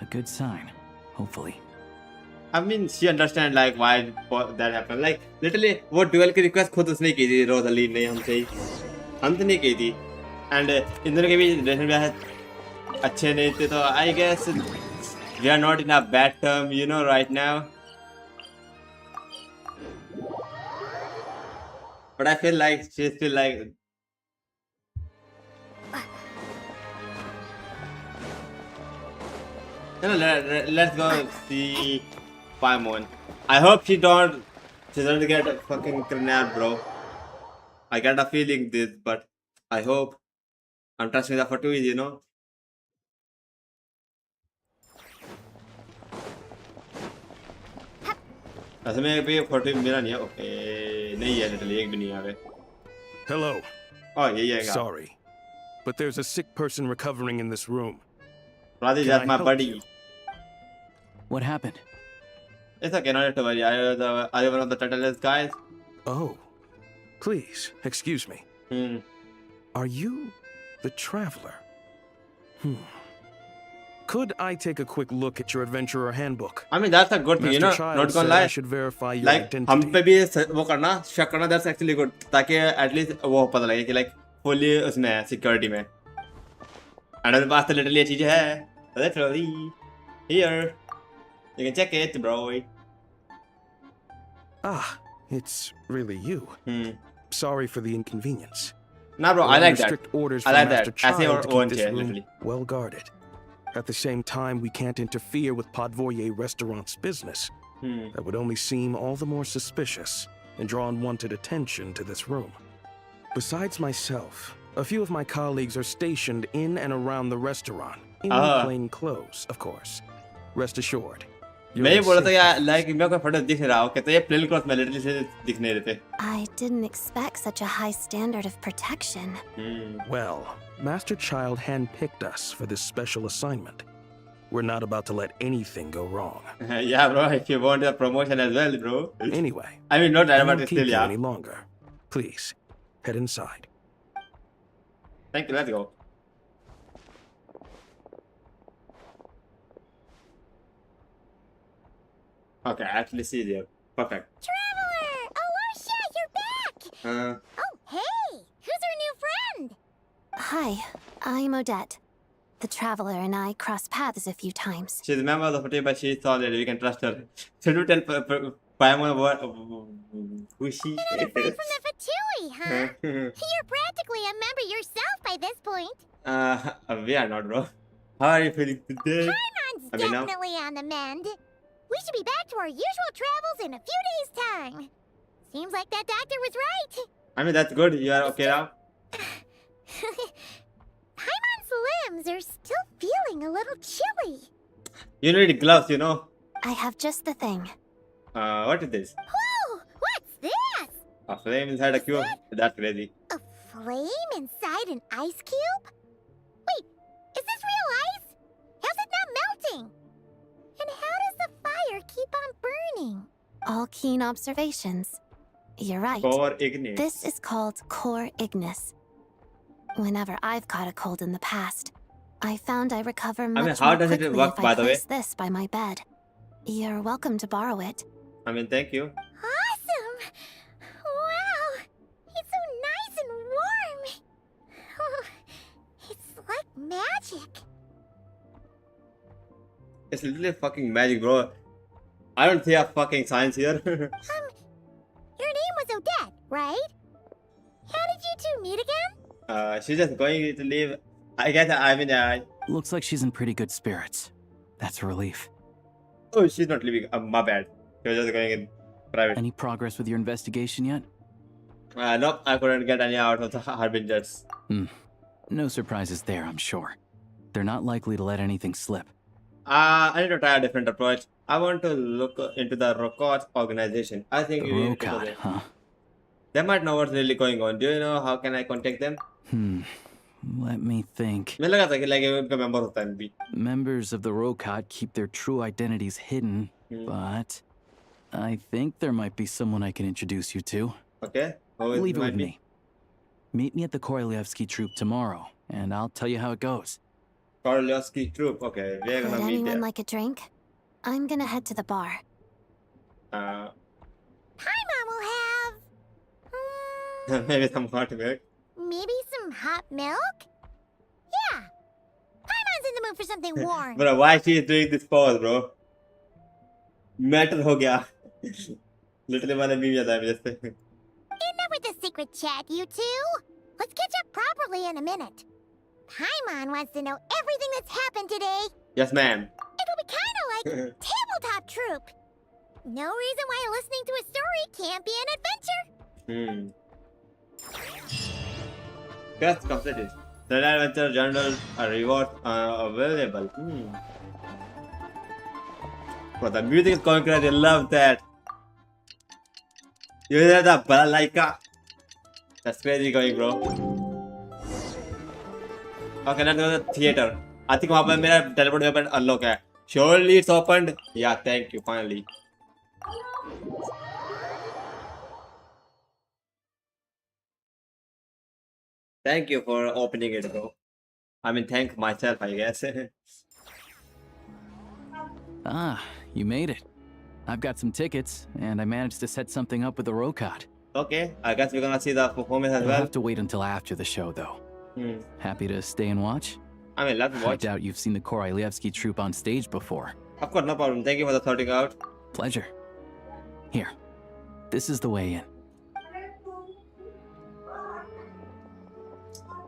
A good sign, hopefully. I mean, she understands like why that happened. Like literally, वो duel की request खुद उसने की थी, रोज़ाली ने हमसे हम तो नहीं की थी. And इन दोनों के बीच रिलेशन भी अच्छे नहीं थे, तो I guess we are not in a bad term, you know, right now. But I feel like she's still like. Let's go see Paimon. I hope she doesn't get fucking kidnapped, bro. I got a feeling this, but I hope. I'm trusting the Fatui, you know. ऐसे में भी Fatui मेरा नहीं है, okay नहीं है literally एक भी नहीं है. Hello. Oh yeah. Sorry, but there's a sick person recovering in this room. Radhi, that's my buddy. What happened? It's okay, not to worry. Are you one of the turtleless guys? Oh, please, excuse me. Are you the traveler? Could I take a quick look at your adventurer handbook? I mean, that's a good thing, you know. Not gonna lie. I should verify your like, identity. हम पे भी वो करना, शक करना, that's actually good. ताकि at least वो पता लगे कि like fully उसमें है, security में. And मेरे पास तो literally ये चीज़ है. Literally here. You can check it, bro. Ah, it's really you. Sorry for the inconvenience. Nah, bro, I like that. Strict orders I from like Master that. I see Child our to own keep this chair, room literally. well guarded. At the same time, we can't interfere with Podvoye Restaurant's business. That would only seem all the more suspicious and draw unwanted attention to this room. Besides myself, a few of my colleagues are stationed in and around the restaurant, in plain clothes, of course. Rest assured. मैं ये बोला था यार, like मैं कोई photo दिख रहा हूँ, कहते ये plain clothes में literally से दिख नहीं रहे थे. I didn't expect such a high standard of protection. Well, Master Child handpicked us for this special assignment. We're not about to let anything go wrong. Yeah, bro, if you want a promotion as well, bro. Anyway, I mean, not that, I but won't still, keep you yeah. any longer. Please, head inside. Thank you, let's go. Okay, I actually see there. Perfect. Traveler! Aloysia, you're back! Oh, hey! Who's our new friend? Hi, I'm Odette. The Traveler and I crossed paths a few times. She's a member of the team, but she's solid. We can trust her. Should we tell Paimon what who she is? From the Fatui, huh? You're practically a member yourself by this point. We are not, bro. How are you feeling today? Paimon's definitely on the mend. We should be back to our usual travels in a few days' time. Seems like that doctor was right. I mean, that's good. You are okay now? Paimon's limbs are still feeling a little chilly. You need gloves, you know. I have just the thing. What is this? Whoa! What's this? A flame inside a cube? That's crazy. A flame inside an ice cube? Wait, is this real ice? How's it not melting? And how does the fire keep on burning? All keen observations. You're right. Core ignis. This is called core ignis. Whenever I've caught a cold in the past, I found I recover much how more does it quickly work, if by I the way? place this by my bed. You're welcome to borrow it. I mean, thank you. Awesome! Wow! It's so nice and warm! Oh, it's like magic. It's literally fucking magic, bro. I don't see a fucking science here. Your name was Odette, right? How did you two meet again? She's just going to leave. I guess, I mean, Looks like she's in pretty good spirits. That's a relief. oh, she's not leaving. My bad. She was just going in private. Any progress with your investigation yet? Nope, I couldn't get any out of the harbingers. No surprises there, I'm sure. They're not likely to let anything slip. I need to try a different approach. I want to look into the Rokot organization. I think The you need to go Rokot, there. huh? They might know what's really going on. Do you know how can I contact them? Let me think. मुझे लगा था कि like उनका member होता है भी. Members of the Rokot keep their true identities hidden, but I think there might be someone I can introduce you to. Okay. Leave it with me. Meet me at the Korolyevsky troop tomorrow, and I'll tell you how it goes. Korolyevsky troop. Okay, we're Would gonna meet anyone there. like a drink? I'm gonna head to the bar. Paimon will have... Maybe some hot milk. maybe some hot milk? Yeah. Paimon's in the mood for something warm. Bro, why she is doing this pause, bro? Matter हो गया. Literally वाला meme याद आया मुझे इससे. Enough with the secret chat, you two. Let's catch up properly in a minute. Paimon wants to know everything that's happened today. Yes, ma'am. It'll be kind of like tabletop troop. No reason why listening to a story can't be an adventure. Quest completed. The adventure journal rewards are available. Bro, the music is going crazy. I love that. You hear that balalaika? That's crazy going, bro. Okay, let's go to the theater. I think वहाँ पर मेरा teleport weapon unlock है. Surely it's opened. Yeah, thank you. Finally. Thank you for opening it, bro. I mean, thank myself, I guess. Ah, you made it. I've got some tickets, and I managed to set something up with the Rokot. Okay, I guess we're gonna see the performance as We'll well. have to wait until after the show, though. Happy to stay and watch? I mean, let's I watch. doubt you've seen the Korolyevsky troupe on stage before. Of course, no problem. Thank you for the sorting out. Pleasure. Here, this is the way in.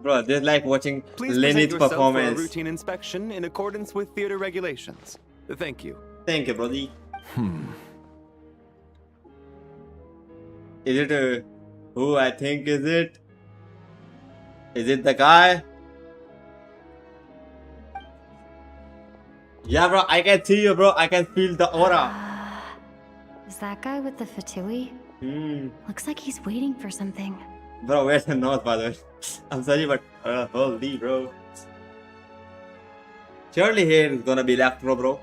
Bro, this is like watching Please Lenny's present yourself for a performance. routine inspection in accordance with theater regulations. Thank you. Thank you, brody. Is it who I think is it? Is it the guy? Yeah, bro, I can see you, bro. I can feel the aura. Is that guy with the fatui? Looks like he's waiting for something. Bro, where's the nose, by the way? I'm sorry, but holy, bro. Surely here is gonna be left row, bro.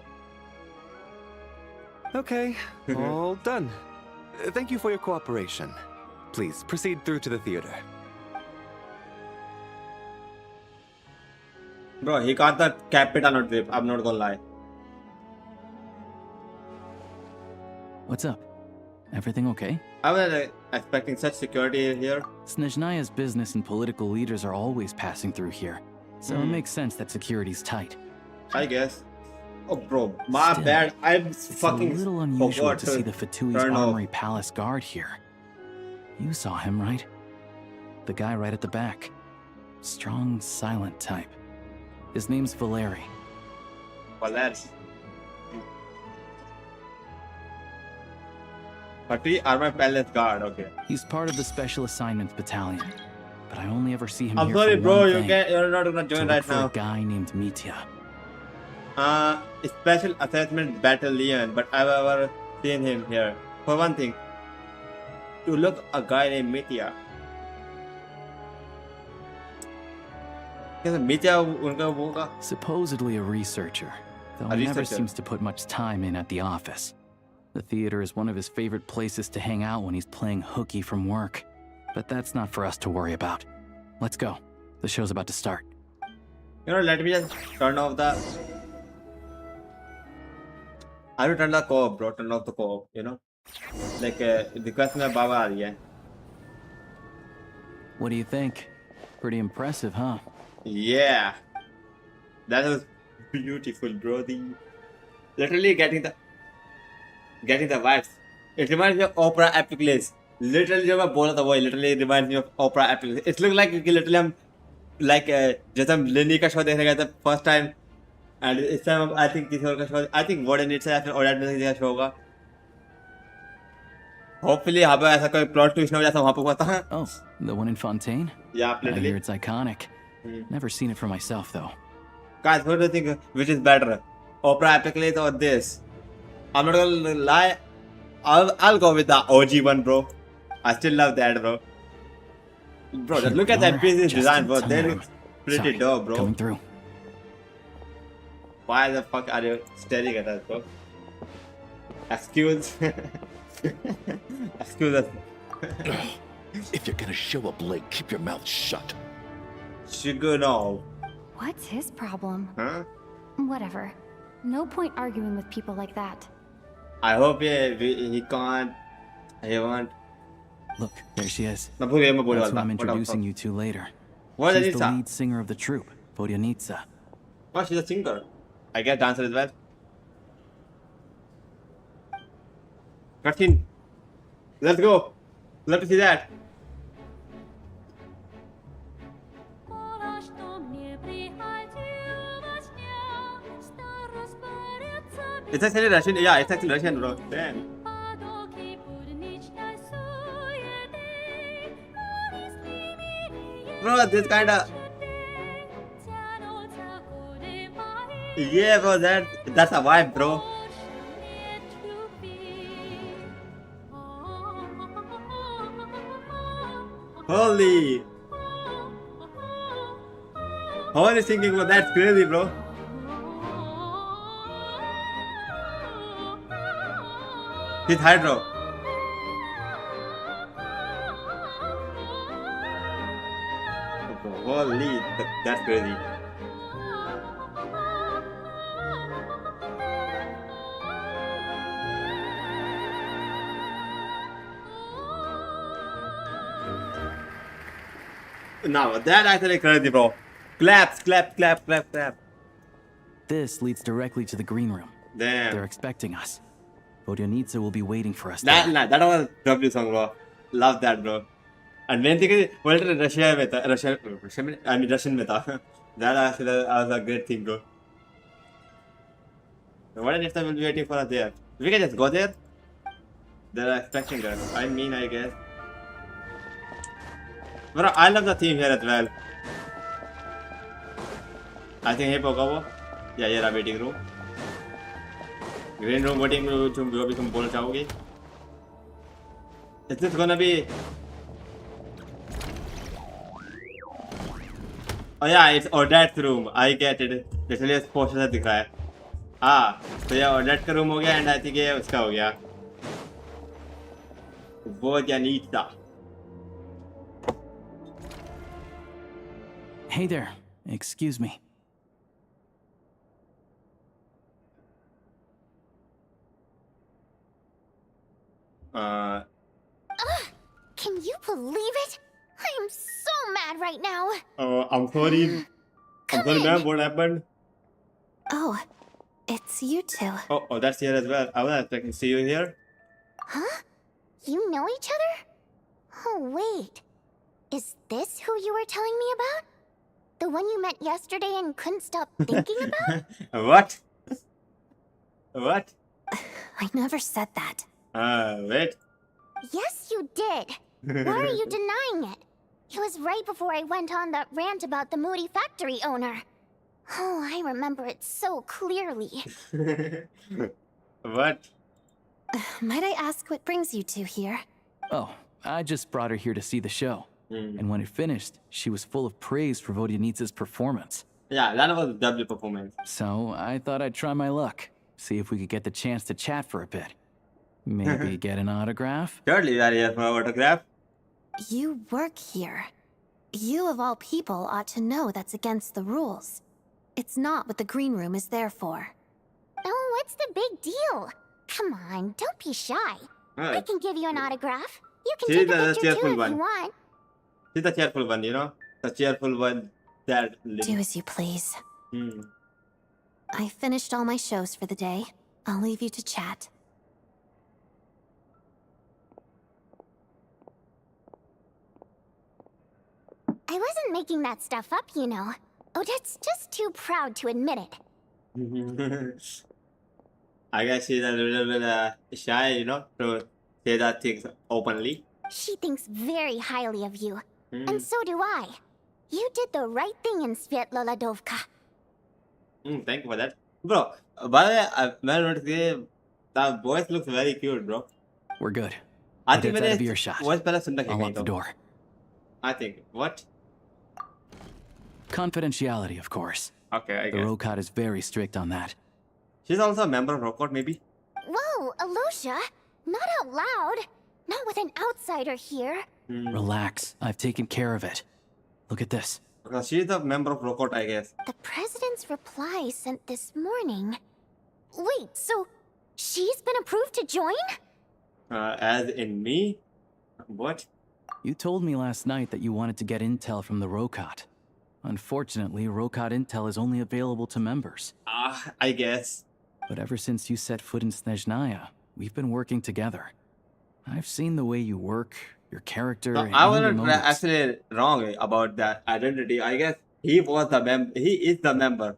Okay, all done. Thank you for your cooperation. Please proceed through to the theater. Bro, he got the capital on trip. I'm not gonna lie. What's up? Everything okay? I was expecting such security here. Snezhnaya's business and political leaders are always passing through here, so it makes sense that security's tight. I guess. Oh, bro, my bad. I'm fucking. It's a little unusual to see the Fatui's turn Armory off. Palace guard here. You saw him, right? The guy right at the back. Strong, silent type. His name's Valeri. Valeri. Fatui Armory Palace guard, okay. He's part of the Special Assignments Battalion, but I only ever see him I'm here sorry, for bro. one You're thing, not gonna join to look right for now. a guy named Mitya. Special Assessment Battalion, but I've ever seen him here. For one thing, to look a guy named Mitya. Supposedly a researcher, though A he never researcher. seems to put much time in at the office. The theater is one of his favorite places to hang out when he's playing hooky from work. But that's not for us to worry about. Let's go. The show's about to start. Let me just turn off the. I will turn the co-op, bro. Turn off the co-op, Like, request में बाबा आ रही है. What do you think? Pretty impressive, huh? Yeah. That was beautiful, bro. Literally getting the vibes. It reminds me of opera epicless. Literally जब मैं बोला था वो literally reminds me of opera epicless. It looks like literally हम like जैसे हम लेनी का शो देखने गए थे first time, and इस time I think किसी और का show, I think Warden Needs या फिर Odette में किसी का शो होगा. Hopefully यहाँ पे ऐसा कोई plot twist ना हो जैसा वहाँ पे हुआ था. Oh, the one in Fontaine? Yeah, I literally. hear it's iconic. Never seen it for myself, though. Guys, what do you think? Which is better, opera epicless or this? I'm not gonna lie. I'll go with the OG one, bro. I still love that, bro. Bro, just look at that piece's Just design, in bro. They time. look pretty Sorry, dope, bro. Coming through. Why the fuck are you staring at us, bro? Excuse. Excuse us. If you're gonna show up late, keep your mouth shut. Sugar, no. What's his problem? Huh? Whatever. No point arguing with people like that. I hope he can't. He won't. Look, there she is. मैं भूल गया, मैं बोलने That's वाला who I'm था. introducing you to later. What is She's the Vodyanitsa? lead singer of the troupe, Vodyanitsa. Oh, she's a singer. I guess dancer as well. Cutscene. Let's go. Love to see that. It's actually Russian. Yeah, it's actually Russian, bro. Damn. Bro, this kind of. Yeah, bro, that's a vibe, bro. Holy singing, bro, that's crazy, bro. He's Hydro. Holy, that's crazy. No, that actually crazy, bro. Claps, clap, clap, clap, clap. This leads directly to the green room. Damn. They're expecting us. Vodyanitsa will be waiting for us there. That was a W song, bro. Love that, bro. And main thing is, what Russian में में था. That actually was a great thing, bro. What if will be waiting for us there? We can just go there. They're expecting us. I mean, I guess. Bro, I love the theme here as well. I think here होगा वो. Yeah, ये रहा waiting room. Green room waiting room जो भी तुम बोलना चाहोगे. Is this gonna be? Oh yeah, it's Odette's room. I get it. Literally इस पोस्टर से दिख रहा है. हाँ, तो ये Odette का रूम हो गया and I think ये उसका हो गया. Vodyanitsa. Hey there. Excuse me. believe it? I am so mad right now. Oh, I'm sorry. I'm sorry, ma'am. What happened? Oh, it's you two. Oh, that's here as well. I was expecting to see you here. Huh? You know each other? Oh, wait. Is this who you were telling me about? The one you met yesterday and couldn't stop thinking about? What? What? I never said that. Wait. Yes, you did. Why are you denying it? It was right before I went on that rant about the moody factory owner. Oh, I remember it so clearly. What? Might I ask what brings you two here? Oh, I just brought her here to see the show. And when it finished, she was full of praise for Vodyanitsa's performance. Yeah, that was a W performance. So I thought I'd try my luck, see if we could get the chance to chat for a bit. Maybe get an autograph? Surely we are here for an autograph. You work here. You of all people ought to know that's against the rules. It's not what the green room is there for. Oh, what's the big deal? Come on, don't be shy. I can give you an autograph. You can take a picture too if you want. She's the cheerful one, you know? The cheerful one that... Do as you please. I finished all my shows for the day. I'll leave you to chat. I wasn't making that stuff up, you know. Odette's just too proud to admit it. I guess she's a little bit shy, you know, to say that things openly. She thinks very highly of you. And so do I. You did the right thing in Svietloladovka. Thank you for that. Bro, by the way, the voice looks very cute, bro. We're good. I think out of earshot. I'll lock the door. I think. What? Confidentiality, of course. Okay, I The guess. Rokot is very strict on that. She's also a member of Rokot, maybe? Whoa, Alosha! Not out loud! Not with an outsider here. Relax. I've taken care of it. Look at this. Because she's a member of Rokot, I guess. The president's reply sent this morning. Wait, so she's been approved to join? As in me? What? You told me last night that you wanted to get intel from the Rokot. Unfortunately, Rokot intel is only available to members. I guess. But ever since you set foot in Snezhnaya, we've been working together. I've seen the way you work, your character, No, and I even your wasn't motives. actually wrong about that identity. I guess he was the member. He is the member.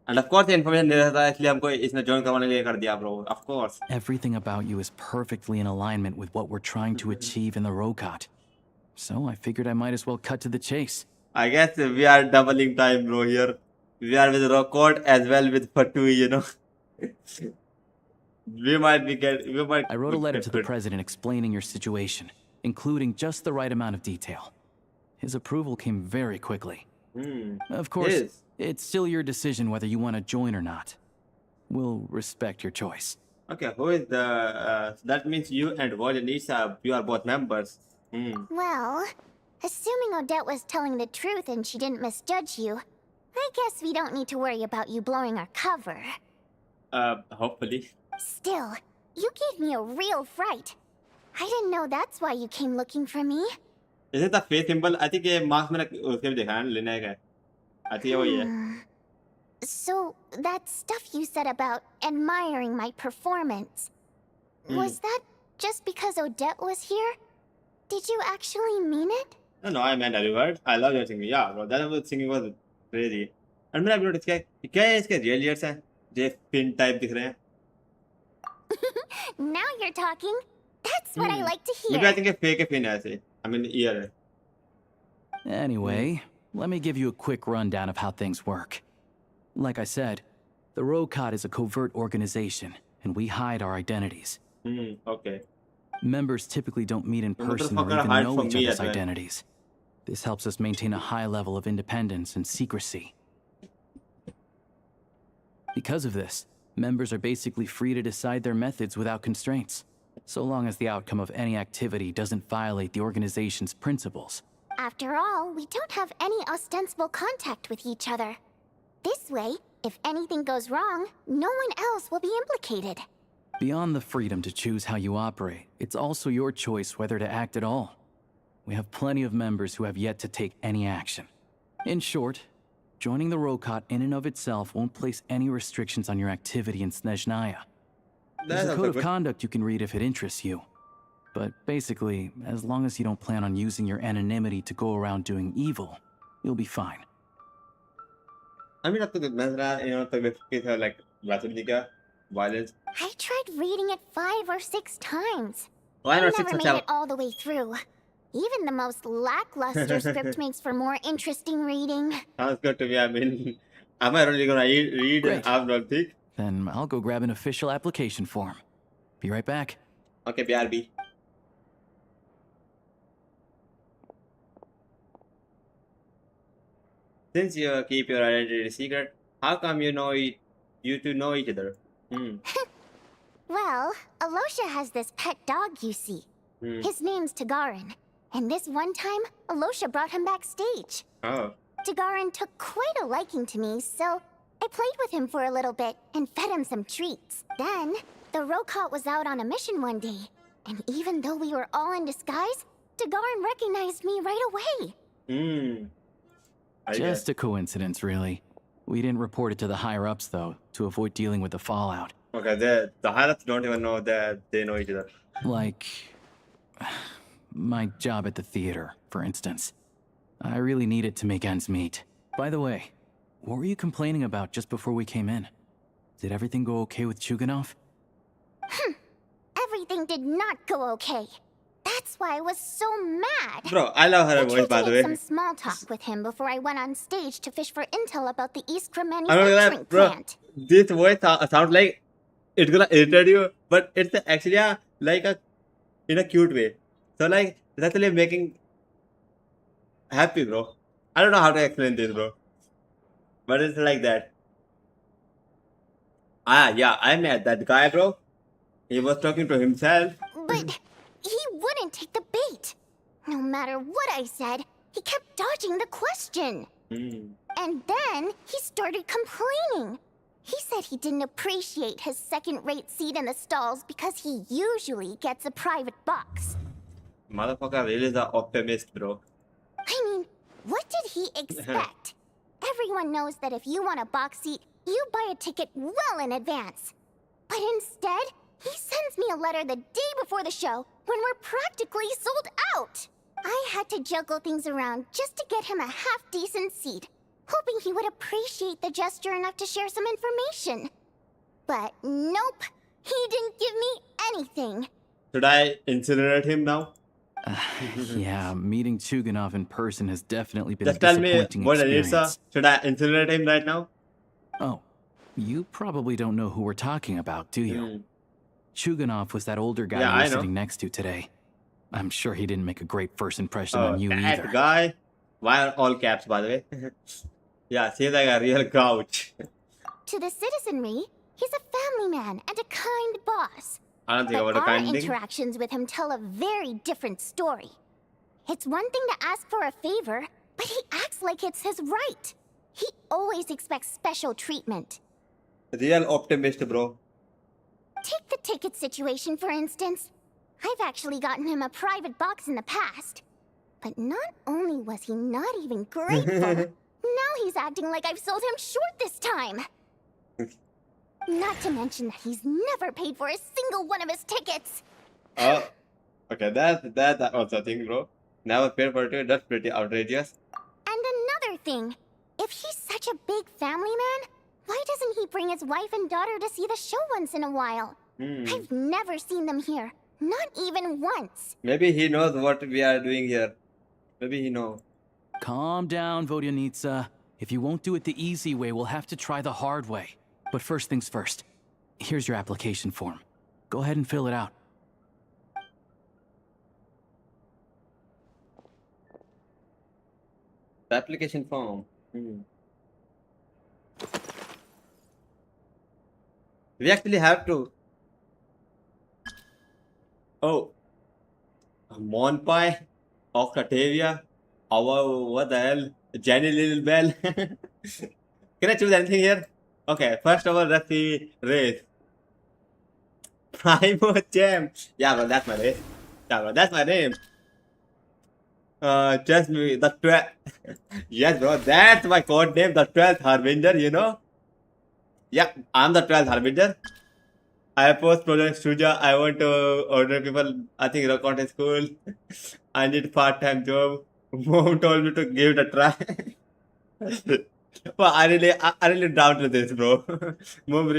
And of course, the information दे रहा था इसलिए हमको इसने join करवाने के लिए कर दिया, bro. Of course. Everything about you is perfectly in alignment with what we're trying to achieve in the Rokot. So I figured I might as well cut to the chase. I guess we are doubling time, bro, here. We are with Rokot as well with Fatui, you know. we might. I wrote a letter to the president explaining your situation, including just the right amount of detail. His approval came very quickly. Of course, it's still your decision whether you want to join or not. We'll respect your choice. Okay, who is the... that means you and Vodyanitsa, you are both members. Well, assuming Odette was telling the truth and she didn't misjudge you, I guess we don't need to worry about you blowing our cover. Hopefully. Still, you gave me a real fright. I didn't know that's why you came looking for me. Is it the face symbol? I think ये marks मैंने उसके भी देखा है लेने का. I think ये वही है. So, that stuff you said about admiring my performance, was that just because Odette was here? Did you actually mean it? No, I meant every word. I love your singing. Yeah, bro, that was singing was crazy. And मैंने अभी notice किया क्या है इसके real ears हैं जो pin type दिख रहे हैं. Now you're talking. That's what I like to hear. Maybe I think ये fake pin है ऐसे. I mean ear है. Anyway, let me give you a quick rundown of how things work. Like I said, the Rokot is a covert organization, and we hide our identities. Okay. Members typically don't meet in person or motherfucker even hide know from each me other's as well. identities. This helps us maintain a high level of independence and secrecy. Because of this, members are basically free to decide their methods without constraints, so long as the outcome of any activity doesn't violate the organization's principles. After all, we don't have any ostensible contact with each other. This way, if anything goes wrong, no one else will be implicated. Beyond the freedom to choose how you operate, it's also your choice whether to act at all. we have plenty of members who have yet to take any action. In short, joining the Rokot in and of itself won't place any restrictions on your activity in Snezhnaya. There's a code of conduct you can read if it interests you. But basically, as long as you don't plan on using your anonymity to go around doing evil, you'll be fine. I mean, like violence. I tried reading it 5 or 6 times. Why I not never 6 made it all the way through. Even the most lackluster script makes for more interesting reading. Sounds good to me. I mean, am I really gonna read and have nothing? Then I'll go grab an official application form. Be right back. Okay, BRB. Since you keep your identity secret, how come you two know each other? Well, Alosha has this pet dog you see. His name's Tagarin. And this one time, Alosha brought him backstage. Oh. Tagarin took quite a liking to me, so I played with him for a little bit and fed him some treats. Then, the Rokot was out on a mission one day. And even though we were all in disguise, Tagarin recognized me right away. Just a coincidence, really. We didn't report it to the higher-ups, though, to avoid dealing with the fallout. Okay, the higher-ups don't even know that they know each other. Like my job at the theater, for instance. I really needed to make ends meet. By the way, what were you complaining about just before we came in? Did everything go okay with Chuganov? Everything did not go okay. That's why I was so mad. Bro, I love her voice, by the way. I tried to make some small talk with him before I went on stage to fish for intel about the Iskra manufacturing plant. This voice sounds like it's gonna irritate you, but it's actually in a cute way. So like, it's actually making happy, bro. I don't know how to explain this, bro. But it's like that. Yeah, I met that guy, bro. He was talking to himself. But he wouldn't take the bait. No matter what I said, he kept dodging the question. And then he started complaining. He said he didn't appreciate his second-rate seat in the stalls because he usually gets a private box. Motherfucker really is an optimist, bro. I mean, what did he expect? Everyone knows that if you want a box seat, you buy a ticket well in advance. But instead, he sends me a letter the day before the show when we're practically sold out. I had to juggle things around just to get him a half-decent seat, hoping he would appreciate the gesture enough to share some information. But nope, he didn't give me anything. Should I incinerate him now? Yeah, meeting Chuganov in person has definitely been Just a tell me disappointing what experience. Should I incinerate him right now? Oh, you probably don't know who we're talking about, do you? Chuganov was that older guy you were sitting next to today. I'm sure he didn't make a great first impression on you either. That guy? Why are all caps, by the way? Yeah, seems like a real couch. To the citizenry, he's a family man and a kind boss. I don't think but about a kind our thing. interactions with him tell a very different story. It's one thing to ask for a favor, but he acts like it's his right. He always expects special treatment. Real optimist, bro. Take the ticket situation, for instance. I've actually gotten him a private box in the past. But not only was he not even grateful, now he's acting like I've sold him short this time. Not to mention that he's never paid for a single one of his tickets. Oh, okay, that's also a thing, bro. Never paid for it, that's pretty outrageous. And another thing, if he's such a big family man, why doesn't he bring his wife and daughter to see the show once in a while? I've never seen them here, not even once. Maybe he knows what we are doing here. Maybe he knows. Calm down, Vodyanitsa. If you won't do it the easy way, we'll have to try the hard way. But first things first. Here's your application form. Go ahead and fill it out. The application form. We actually have to. Oh. Monpie. Octavia. What the hell? Jenny Little Bell. Can I choose anything here? Okay, first of all, let's see race. Primo Jam. Yeah, bro, that's my race. Yeah, bro, that's my name. Trust me, the 12th. Yes, bro, that's my code name, the 12th Harbinger, you know? Yeah, I'm the 12th Harbinger. I post project studio. I want to order people, I think, rock content school. I need part-time job. Mom told me to give it a try. Well, I really down to this, bro. Mom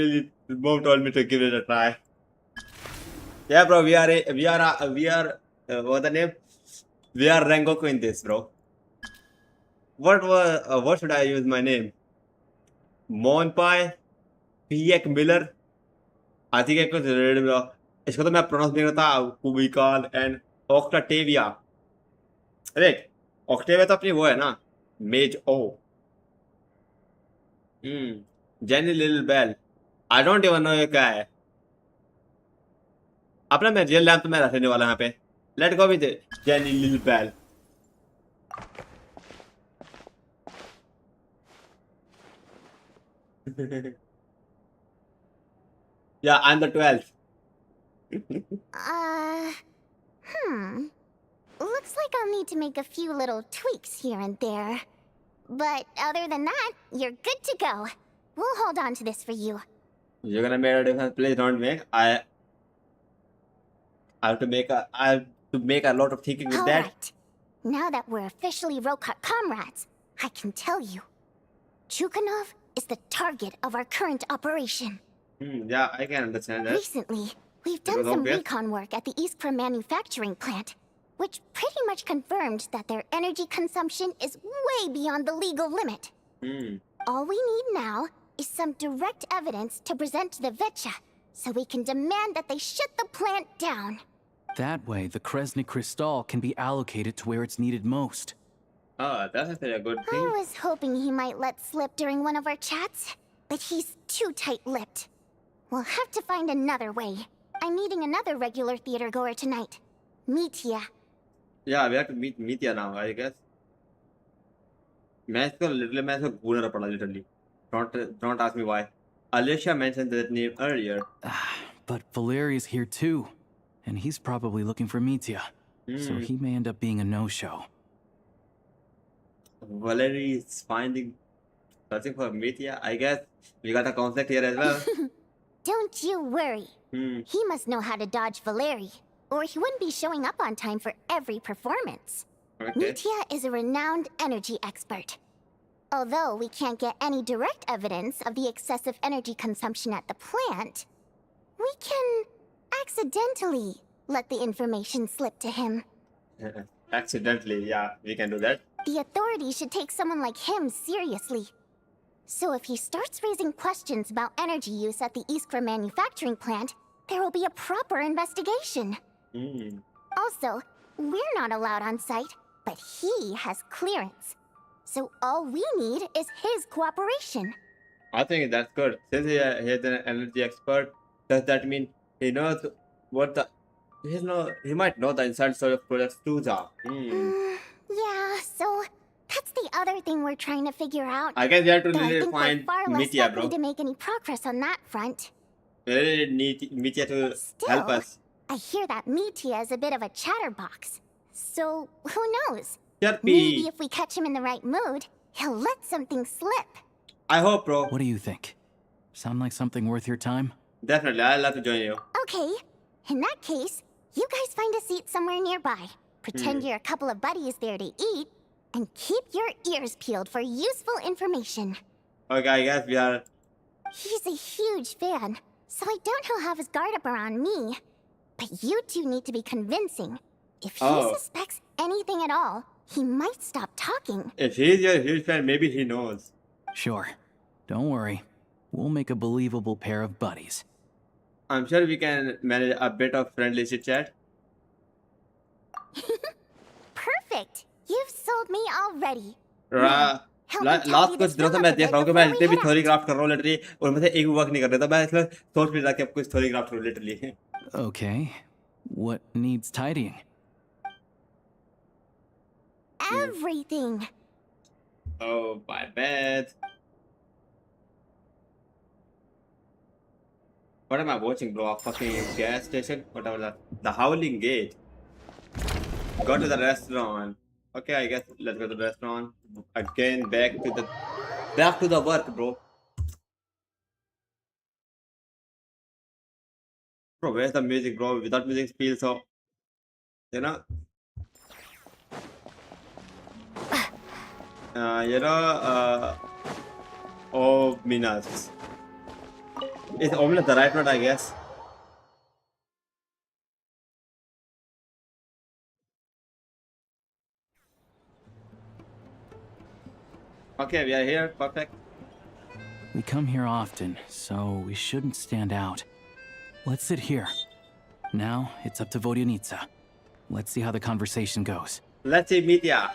told me to give it a try. Yeah, bro, what's the name? We are Rengoku in this, bro. What should I use my name? Monpai, P.X. Miller. I think I could read it, bro. इसको तो मैं pronounce नहीं करता कुबिकॉल and ऑक्टाटेविया right Octavia तो अपनी वो है ना मेज ओ जेनी little bell I don't even know ये क्या है अपना मैं रियल नाम तो मैं रखने वाला यहाँ पे let go with Jenny little bell Yeah, I'm the 12th. Looks like I'll need to make a few little tweaks here and there. But other than that, you're good to go. We'll hold on to this for you. You're gonna make a difference, please don't make. I have to make a lot of thinking with All that. right. Now that we're officially Rokut comrades, I can tell you. Chukhanov is the target of our current operation. Yeah, I can understand that. Recently, we've done some recon work at the Iskra manufacturing plant, which pretty much confirmed that their energy consumption is way beyond the legal limit. All we need now is some direct evidence to present to the Vetcha, so we can demand that they shut the plant down. That way, the Kresny Crystal can be allocated to where it's needed most. Oh, that's actually a good thing. I was hoping he might let slip during one of our chats, but he's too tight-lipped. We'll have to find another way. I'm meeting another regular theater goer tonight. Mitya. Yeah, we have to meet Mitya now, I guess. मैं इसको भूलना पड़ा literally. Don't ask me why. Alicia mentioned that name earlier. But Valeri's here too, and he's probably looking for Mitya. So he may end up being a no-show. Valerie is searching for Mitya. I guess we got a conflict here as well. Don't you worry. He must know how to dodge Valeri, or he wouldn't be showing up on time for every performance. Okay. Mitya is a renowned energy expert. Although we can't get any direct evidence of the excessive energy consumption at the plant, we can accidentally let the information slip to him. Accidentally, yeah, we can do that. The authorities should take someone like him seriously. So if he starts raising questions about energy use at the Iskra manufacturing plant, there will be a proper investigation. Also, we're not allowed on site, but he has clearance. So all we need is his cooperation. I think that's good. Since he is an energy expert, does that mean he knows what the... He might know the inside story of Project Stuza. Yeah, so that's the other thing we're trying to figure out. I guess we have to Though I really think find we're far less Mitya, likely bro. to make any progress on that front. We really need Mitya to help us. I hear that Mitya is a bit of a chatterbox. So, who knows? Maybe if we catch him in the right mood, he'll let something slip. I hope, bro. What do you think? Sound like something worth your time? Definitely, I'd love to join you. Okay, in that case, you guys find a seat somewhere nearby. Pretend you're a couple of buddies there to eat, and keep your ears peeled for useful information. Okay, I guess we are... He's a huge fan, so I doubt he'll have his guard up around me. But you two need to be convincing. If he suspects anything at all, he might stop talking. If he's your huge fan, maybe he knows. Sure. Don't worry. We'll make a believable pair of buddies. I'm sure we can manage a bit of friendly chit-chat. Perfect! You've sold me already. Last कुछ दिनों से मैं देख रहा हूँ कि मैं जितने भी थ्योरी क्राफ्ट कर रहा हूँ लिटरली उनमें से एक भी वर्क नहीं कर रहा था मैं इसलिए सोच भी रहा कि अब कुछ थ्योरी क्राफ्ट करूँ literally Okay. What needs tidying? Everything. Oh, my bad. What am I watching, bro? A fucking gas station? Whatever that. The Howling Gate. Go to the restaurant. Okay, I guess let's go to the restaurant. Again, back to the work, bro. Bro, where's the music, bro? Without music, it feels so, you know. Ominous. Is ominous the right word, I guess? Okay, we are here. Perfect. We come here often, so we shouldn't stand out. Let's sit here. Now, it's up to Vodyanitsa. Let's see how the conversation goes. Let's see Mitya.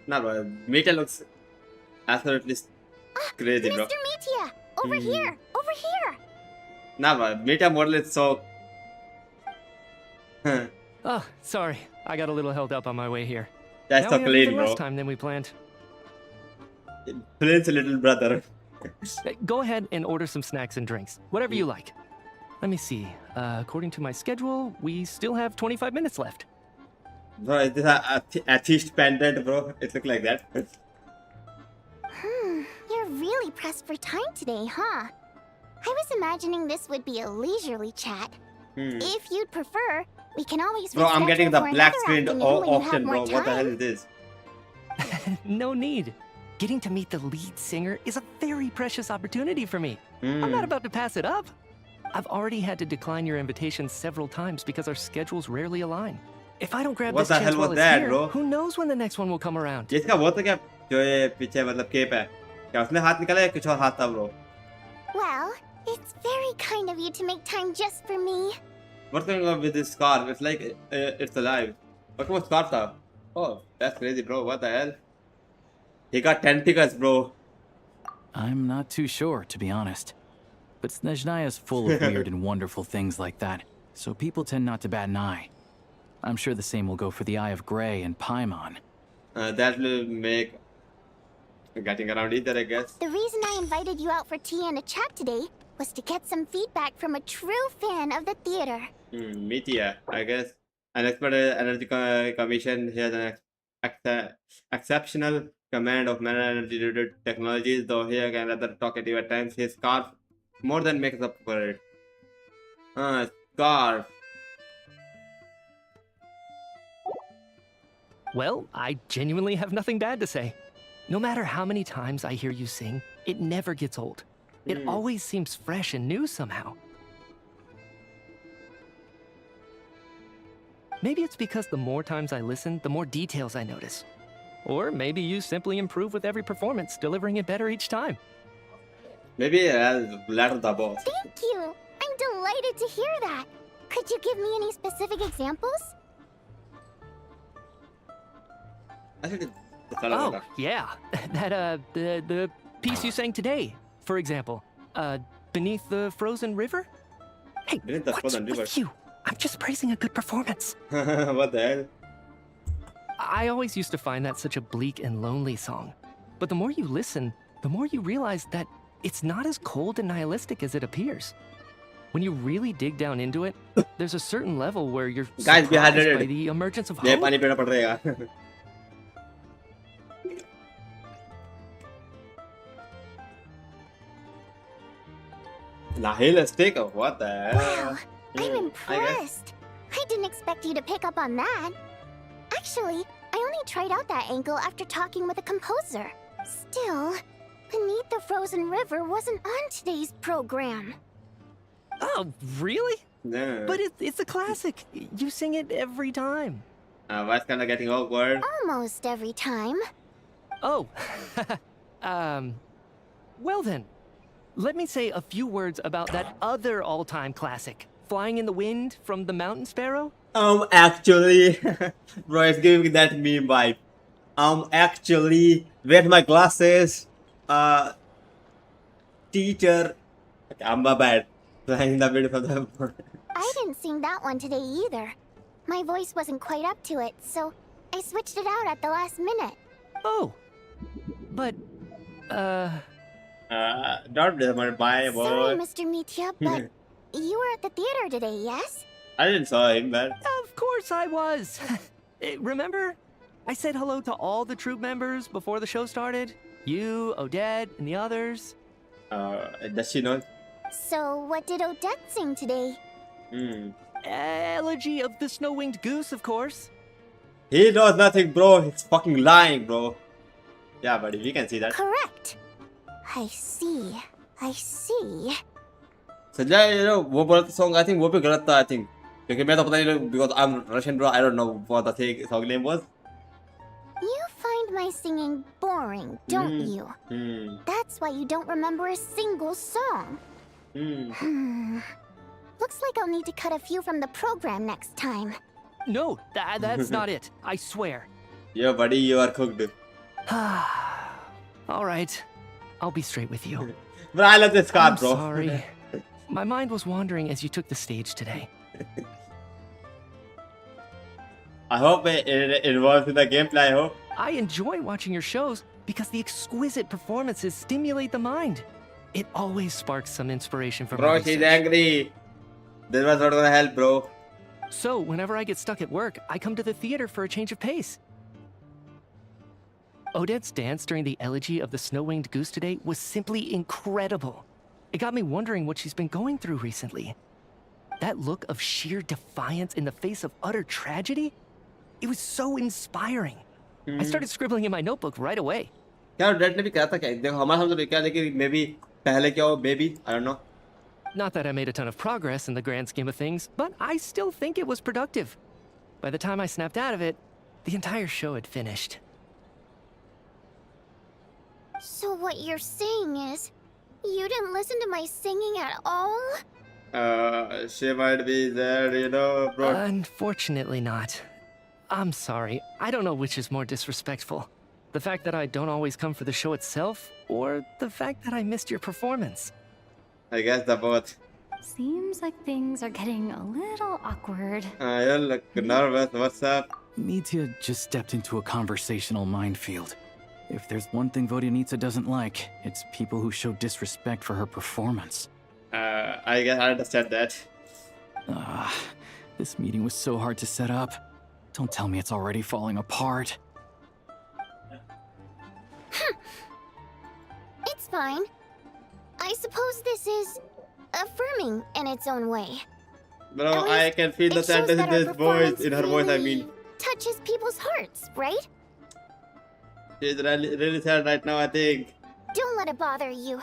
No, bro. Mitya looks absolutely crazy, bro. Mr. Mitya! Over here! Over here! Nah, bro. Mitya model is so... Oh, sorry. I got a little held up on my way here. That's now so we have clean, even bro. less time than we planned. Prince's little brother. Go ahead and order some snacks and drinks. Whatever you like. Let me see. According to my schedule, we still have 25 minutes left. Bro, is this a atheist pendant, bro? It looks like that. You're really pressed for time today, huh? I was imagining this would be a leisurely chat. If you'd prefer, we can always Bro, I'm getting the reschedule for black another screen afternoon when you have often, more bro. What the hell time. is this? No need. Getting to meet the lead singer is a very precious opportunity for me. I'm not about to pass it up. I've already had to decline your invitation several times because our schedules rarely align. If I don't grab What this the chance hell while was it's that, here, bro? who knows when the next one will come around? इसका वो तो क्या जो ये पीछे मतलब cap है क्या उसने हाथ निकाला या कुछ और हाथ था bro? Well, it's very kind of you to make time just for me. What's going on with this scarf? It's like it's alive. What was scarf था? Oh, that's crazy, bro. What the hell? He got tentacles, bro. I'm not too sure, to be honest. But Snezhnaya is full of weird and wonderful things like that, so people tend not to bat an eye. I'm sure the same will go for the Eye of Grey and Paimon. That will make getting around either, I guess. The reason I invited you out for tea and a chat today was to get some feedback from a true fan of the theater. Mitya, I guess. An expert energy commission. He has an exceptional command of mana energy related technologies, though he can rather talkative at times. His scarf more than makes up for it. Scarf. Well, I genuinely have nothing bad to say. No matter how many times I hear you sing, it never gets old. It always seems fresh and new somehow. Maybe it's because the more times I listen, the more details I notice. Or maybe you simply improve with every performance, delivering it better each time. Maybe latter the boss. Thank you! I'm delighted to hear that! Could you give me any specific examples? Oh, yeah. That, the piece you sang today, for example. Beneath the Frozen River? Hey, what's with you? I'm just praising a good performance. What the hell? I always used to find that such a bleak and lonely song. But the more you listen, the more you realize that it's not as cold and nihilistic as it appears. When you really dig down into it, there's a certain level where you're surprised by the emergence of hope. Nihilistic? What the hell? Wow, I'm impressed. I didn't expect you to pick up on that. Actually, I only tried out that angle after talking with a composer. Still, Beneath the Frozen River wasn't on today's program. Oh, really? No. But it's a classic. You sing it every time. What's kind of getting awkward? Almost every time. Oh. Well then. Let me say a few words about that other all-time classic, Flying in the Wind from the Mountain Sparrow. Actually, bro, it's giving me that meme vibe. Actually, where's my glasses? Teacher. Okay, I'm bad. Flying in the wind from the... I didn't sing that one today either. My voice wasn't quite up to it, so I switched it out at the last minute. Oh. But, don't disappoint my boy. Sorry, Mr. Mitya, but you were at the theater today, yes? I didn't saw him, man. Of course I was. Remember? I said hello to all the troupe members before the show started. You, Odette, and the others. Does she know? So, what did Odette sing today? Elegy of the Snow-Winged Goose, of course. He knows nothing, bro. He's fucking lying, bro. Yeah, buddy, we can see that. Correct. I see. Sanjay, you know, वो बोला song, I think वो भी गलत था, I think. क्योंकि मैं तो पता नहीं, because I'm Russian, bro. I don't know what the song name was. You find my singing boring, don't you? That's why you don't remember a single song. Looks like I'll need to cut a few from the program next time. No, that's not it. I swear. Yo, buddy, you are cooked. All right. I'll be straight with you. But I love this card, I'm bro. Sorry. My mind was wandering as you took the stage today. I hope it involves in the gameplay, I hope. I enjoy watching your shows because the exquisite performances stimulate the mind. It always sparks some inspiration for Bro, my she's research. angry. This was not gonna help, bro. So, whenever I get stuck at work, I come to the theater for a change of pace. Odette's dance during the elegy of the Snow-Winged Goose today was simply incredible. It got me wondering what she's been going through recently. That look of sheer defiance in the face of utter tragedy, it was so inspiring. I started scribbling in my notebook right away. क्या date ने भी कहा था क्या देखो हमारा समझ में क्या लेकिन मे बी पहले क्या हो baby I don't know. Not that I made a ton of progress in the grand scheme of things, but I still think it was productive. By the time I snapped out of it, the entire show had finished. So what you're saying is, you didn't listen to my singing at all? She might be there, you know, bro. Unfortunately not. I'm sorry. I don't know which is more disrespectful. The fact that I don't always come for the show itself, or the fact that I missed your performance. I guess the both. Seems like things are getting a little awkward. You look nervous. What's up? Mitya just stepped into a conversational minefield. If there's one thing Vodyanitsa doesn't like, it's people who show disrespect for her performance. I guess I understand that. This meeting was so hard to set up. Don't tell me it's already falling apart. It's fine. I suppose this is affirming in its own way. Bro, I can feel the sadness in this voice, in her voice, I mean. Touches people's hearts, right? She's really sad right now, I think. Don't let it bother you.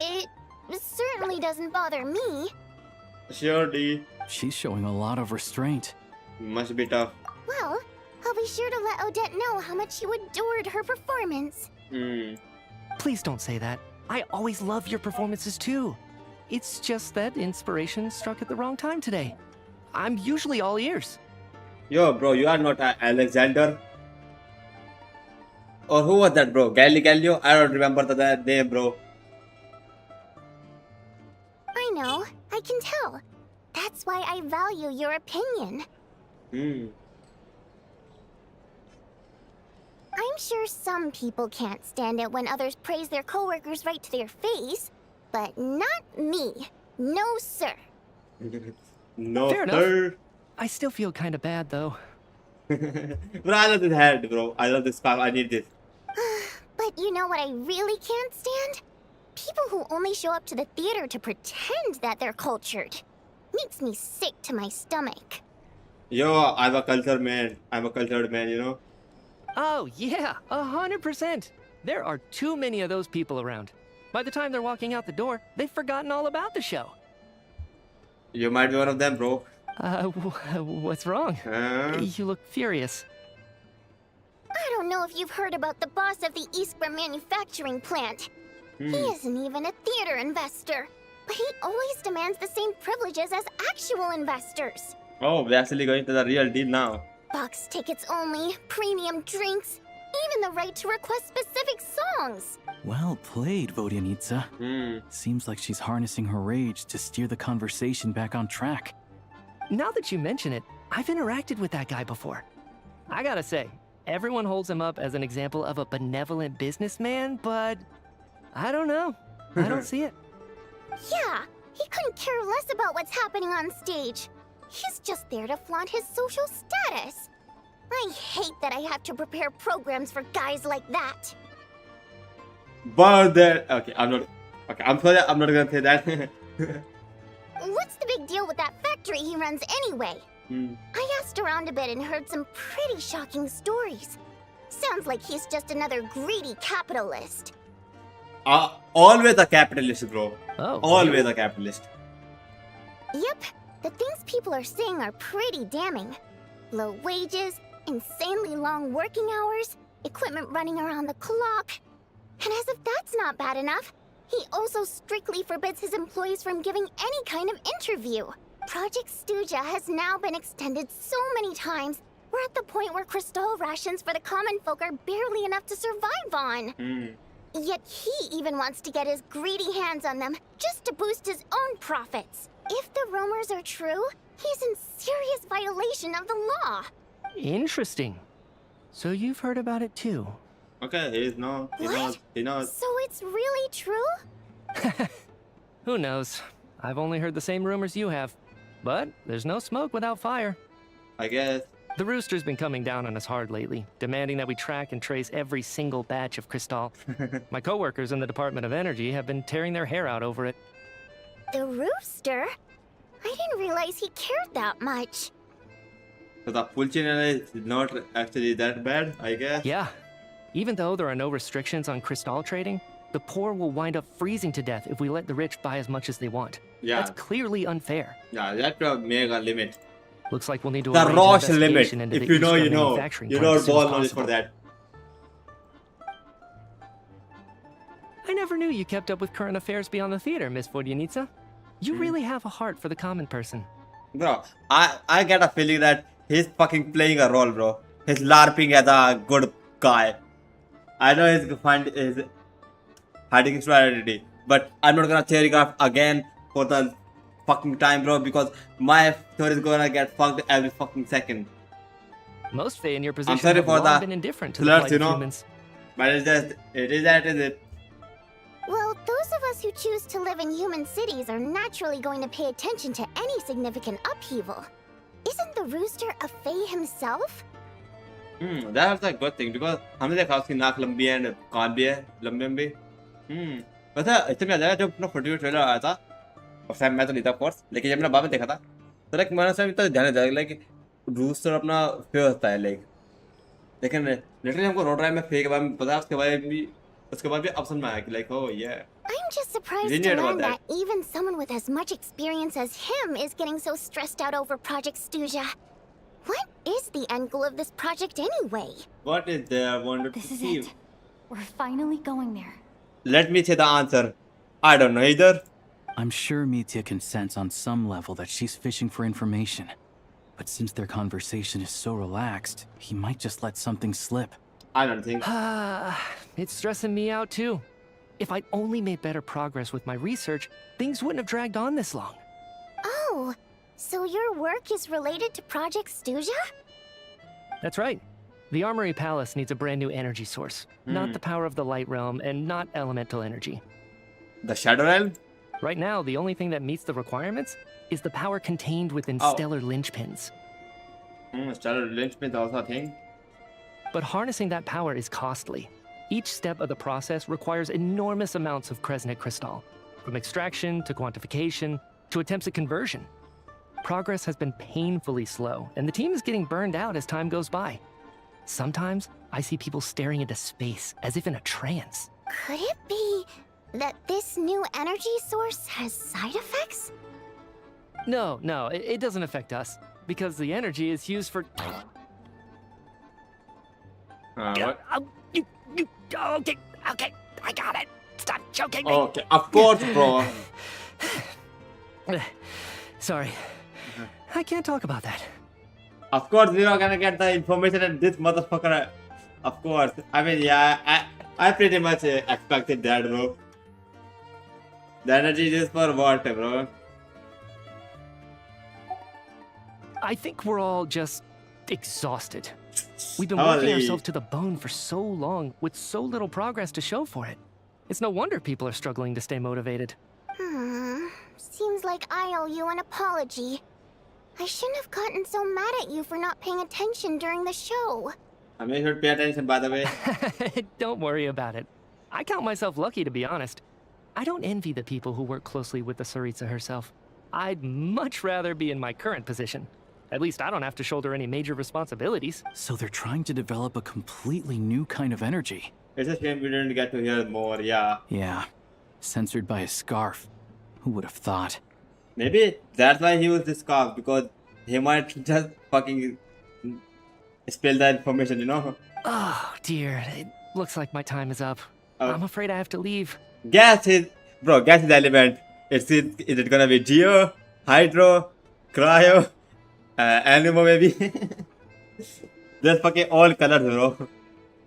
It certainly doesn't bother me. Surely. She's showing a lot of restraint. Must be tough. Well, I'll be sure to let Odette know how much you adored her performance. Please don't say that. I always love your performances too. It's just that inspiration struck at the wrong time today. I'm usually all ears. Yo, bro, you are not Alexander. Or who was that, bro? Galileo? I don't remember that name, bro. I know. I can tell. That's why I value your opinion. I'm sure some people can't stand it when others praise their coworkers right to their face, but not me. No, sir. No, Fair sir. enough. I still feel kind of bad, though. Bro, I love this head, bro. I love this scarf. I need this. But you know what I really can't stand? People who only show up to the theater to pretend that they're cultured. Makes me sick to my stomach. Yo, I'm a cultured man. I'm a cultured man, you know? Oh, yeah, 100%. There are too many of those people around. By the time they're walking out the door, they've forgotten all about the show. You might be one of them, bro. What's wrong? You look furious. I don't know if you've heard about the boss of the Iskra manufacturing plant. He isn't even a theater investor, but he always demands the same privileges as actual investors. Oh, we're actually going to the real deal now. Box tickets only, premium drinks, even the right to request specific songs. Well played, Vodyanitsa. Seems like she's harnessing her rage to steer the conversation back on track. Now that you mention it, I've interacted with that guy before. I gotta say, everyone holds him up as an example of a benevolent businessman, but I don't know. I don't see it. Yeah, He couldn't care less about what's happening on stage. He's just there to flaunt his social status. I hate that I have to prepare programs for guys like that. But then, okay, I'm not. Okay, I'm sorry, I'm not gonna say that. What's the big deal with that factory he runs anyway? I asked around a bit and heard some pretty shocking stories. Sounds like he's just another greedy capitalist. Always a capitalist, bro. Oh, always really? a capitalist. Yep, the things people are saying are pretty damning. Low wages, insanely long working hours, equipment running around the clock. And as if that's not bad enough, he also strictly forbids his employees from giving any kind of interview. Project Snezhnaya has now been extended so many times, we're at the point where crystal rations for the common folk are barely enough to survive on. Yet he even wants to get his greedy hands on them just to boost his own profits. If the rumors are true, he's in serious violation of the law. Interesting. So you've heard about it too? Okay, he knows. So it's really true? Who knows? I've only heard the same rumors you have. But there's no smoke without fire. I guess. The Rooster's been coming down on us hard lately, demanding that we track and trace every single batch of crystal. My coworkers in the Department of Energy have been tearing their hair out over it. The Rooster? I didn't realize he cared that much. So the full chain is not actually that bad, I guess. Yeah. Even though there are no restrictions on crystal trading, the poor will wind up freezing to death if we let the rich buy as much as they want. Yeah. That's clearly unfair. Yeah, that's a mega limit. Looks like we'll need to The arrange an Roche limit. investigation into If the you know, Eastern you know. manufacturing You plant know as soon as ball knowledge for possible. that. I never knew you kept up with current affairs beyond the theater, Miss Vodyanica. You really have a heart for the common person. Bro, I get a feeling that he's fucking playing a role, bro. He's LARPing as a good guy. I know he's hiding his true identity, but I'm not gonna theorygraph again for the fucking time, bro, because my theory is gonna get fucked every fucking second. Most Fae in your position I'm sorry have for long the been indifferent to the slurs, plight you of know. humans. But it's just, it is that, is it? Well, those of us who choose to live in human cities are naturally going to pay attention to any significant upheaval. Isn't the Rooster a Fae himself? That's a good thing because हमने देखा उसकी नाक लंबी है and कान भी है लंबे पता है इससे याद आया जब अपना 42 ट्रेलर आया था और शायद मैं तो नहीं था ऑफ कोर्स लेकिन जब मैंने बाद में देखा था तो लाइक मैंने शायद इतना ध्यान दिया लाइक रूस्टर अपना फे होता है लाइक लेकिन लिटरली हमको रोड ड्राइव में फे के बारे में पता है उसके बाद भी ऑप्शन में आया कि like oh yeah. I'm just surprised Didn't to hear about learn that that. even someone with as much experience as him is getting so stressed out over Project Snezhnaya. What is the end goal of this project anyway? What is there wanted to This is see? it. We're finally going there. Let me say the answer. I don't know either. I'm sure Mitya can sense on some level that she's fishing for information. But since their conversation is so relaxed, he might just let something slip. I don't think. It's stressing me out too. If I'd only made better progress with my research, things wouldn't have dragged on this long. Oh, so your work is related to Project Snezhnaya? That's right. The Armory Palace needs a brand new energy source. Not the power of the Light Realm and not elemental energy. The Shadow Realm? Right now, the only thing that meets the requirements is the power contained within stellar linchpins. Stellar linchpin is also a thing. But harnessing that power is costly. Each step of the process requires enormous amounts of Kresnet crystal, from extraction to quantification to attempts at conversion. Progress has been painfully slow, and the team is getting burned out as time goes by. Sometimes, I see people staring into space as if in a trance. Could it be that this new energy source has side effects? No, it doesn't affect us, because the energy is used for... What? Okay, I got it. Stop choking me. Okay, of course, bro. Sorry, I can't talk about that. Of course, we're not gonna get the information and this motherfucker. Of course. I mean, yeah, I pretty much expected that, bro. The energy is for what, bro? I think we're all just exhausted. We've been working ourselves to the bone for so long with so little progress to show for it. It's no wonder people are struggling to stay motivated. Seems like I owe you an apology. I shouldn't have gotten so mad at you for not paying attention during the show. I mean, you should pay attention, by the way. Don't worry about it. I count myself lucky, to be honest. I don't envy the people who work closely with the Tsaritsa herself. I'd much rather be in my current position. At least I don't have to shoulder any major responsibilities. So they're trying to develop a completely new kind of energy. It's a shame we didn't get to hear more, yeah. Yeah. Censored by a scarf. Who would have thought? Maybe that's why he used this scarf, because he might just fucking spill that information, you know? Oh, dear. It looks like my time is up. I'm afraid I have to leave. Gas is element. Is it gonna be Geo, Hydro, Cryo, Animo maybe? There's fucking all colors, bro.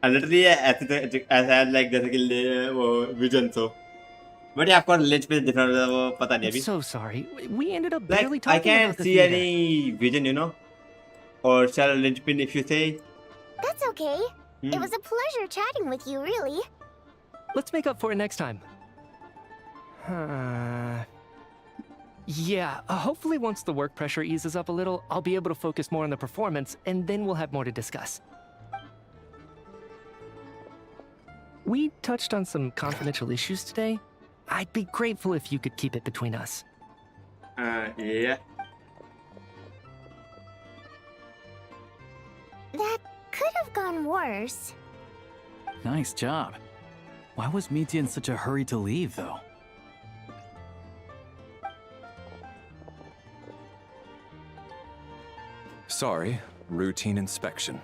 And literally ऐसा like जैसे कि वो vision so. But yeah, of course, lens पे different वो पता नहीं अभी. I'm so sorry. We ended up Like, barely talking I can't about the see theater. any vision, you know? Or shall linchpin if you say. That's okay. It was a pleasure chatting with you, really. Let's make up for it next time. Yeah, hopefully once the work pressure eases up a little, I'll be able to focus more on the performance, and then we'll have more to discuss. We touched on some confidential issues today. I'd be grateful if you could keep it between us. Yeah. That could have gone worse. Nice job. Why was Mitya in such a hurry to leave, though? Sorry, routine inspection.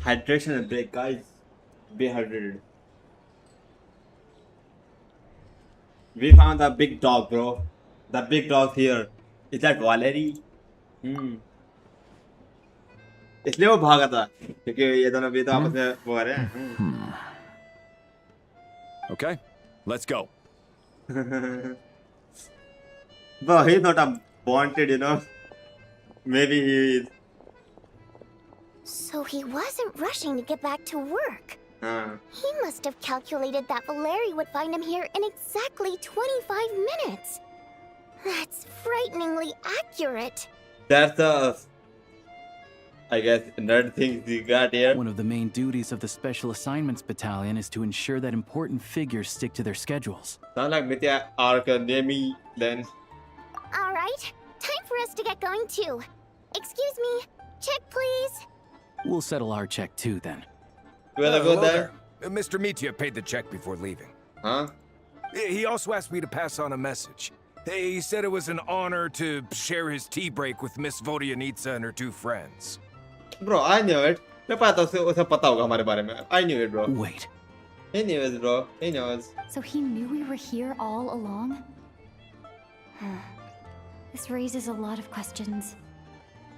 Hydration and break, guys. Be hydrated. We found the big dog, bro. The big dog here. Is that Valerie? इसलिए वो भागा था क्योंकि ये दोनों भी तो आपस में वो कर रहे हैं. Okay, let's go. Bro, he's not a wanted, you know. Maybe he is. So he wasn't rushing to get back to work. He must have calculated that Valeri would find him here in exactly 25 minutes. That's frighteningly accurate. That's the, I guess, another thing we got here. One of the main duties of the Special Assignments Battalion is to ensure that important figures stick to their schedules. Sound like Mitya Archon, me then. All right, time for us to get going too. Excuse me, check please. We'll settle our check too, then. You wanna go hello there? Mr. Mitya paid the check before leaving. Huh? He also asked me to pass on a message. He said it was an honor to share his tea break with Miss Vodyanitsa and her two friends. Bro, I knew it. मैं पता उसे पता होगा हमारे बारे में. I knew it, bro. Wait. He knew it, bro. He knows. So he knew we were here all along? This raises a lot of questions.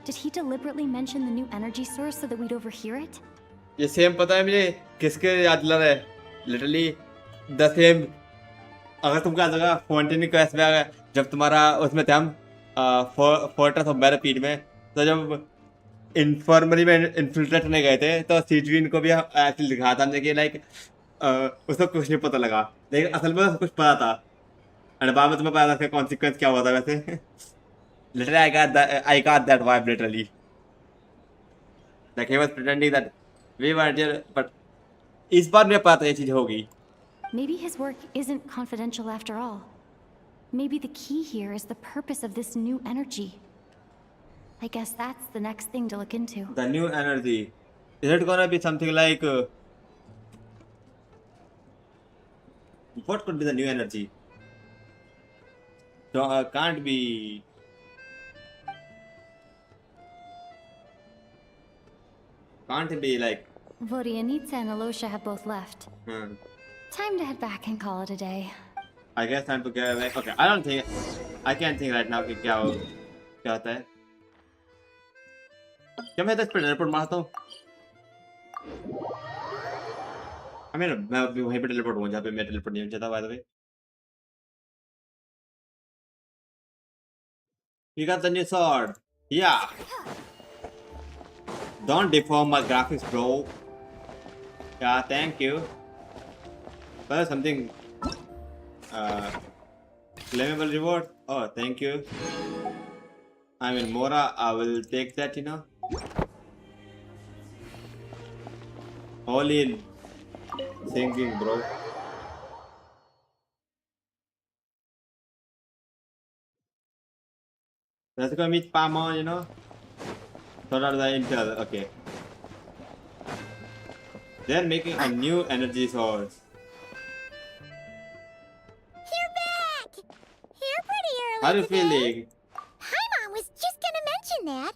Did he deliberately mention the new energy source so that we'd overhear it? ये same पता है मुझे किसके याद दिला रहा है. Literally the same. अगर तुमको याद होगा फोर्टिन क्वेस्ट में जब तुम्हारा उसमें थे हम फोर्ट्रेस ऑफ मैरापीड में, तो जब इन्फॉर्मली में इन्फिल्ट्रेट होने गए थे तो सीजविन को भी ऐसे दिखा था हमने कि लाइक उसको कुछ नहीं पता लगा, लेकिन असल में उसको कुछ पता था. एंड बाद में तुम्हें पता था इसका कॉन्सिक्वेंस क्या हुआ था वैसे. Literally I got that vibe literally. Like he was pretending that we weren't here, but इस बार मुझे पता ये चीज होगी. Maybe his work isn't confidential after all. Maybe the key here is the purpose of this new energy. I guess that's the next thing to look into. The new energy. Is it gonna be something like what could be the new energy? So can't be. Can't be like Vodyanitsa and Alosha have both left. Time to head back and call it a day. I guess time to get back. Okay, I don't think I can't think right now कि क्या होता है. क्या मैं इस पे teleport मारता हूँ? I mean, मैं वहीं पे teleport हूँ जहाँ पे मैं teleport नहीं चाहता, by the way. You got the new sword. Yeah. Don't deform my graphics, bro. Yeah, thank you. Well, something claimable reward. Oh, thank you. I mean, Mora, I will take that, you know. All in singing, bro. Let's go meet Pamon, you know. Sort out the intel. Okay. They're making a new energy source. You're back! You're pretty early. How are you today. feeling? Paimon was just gonna mention that.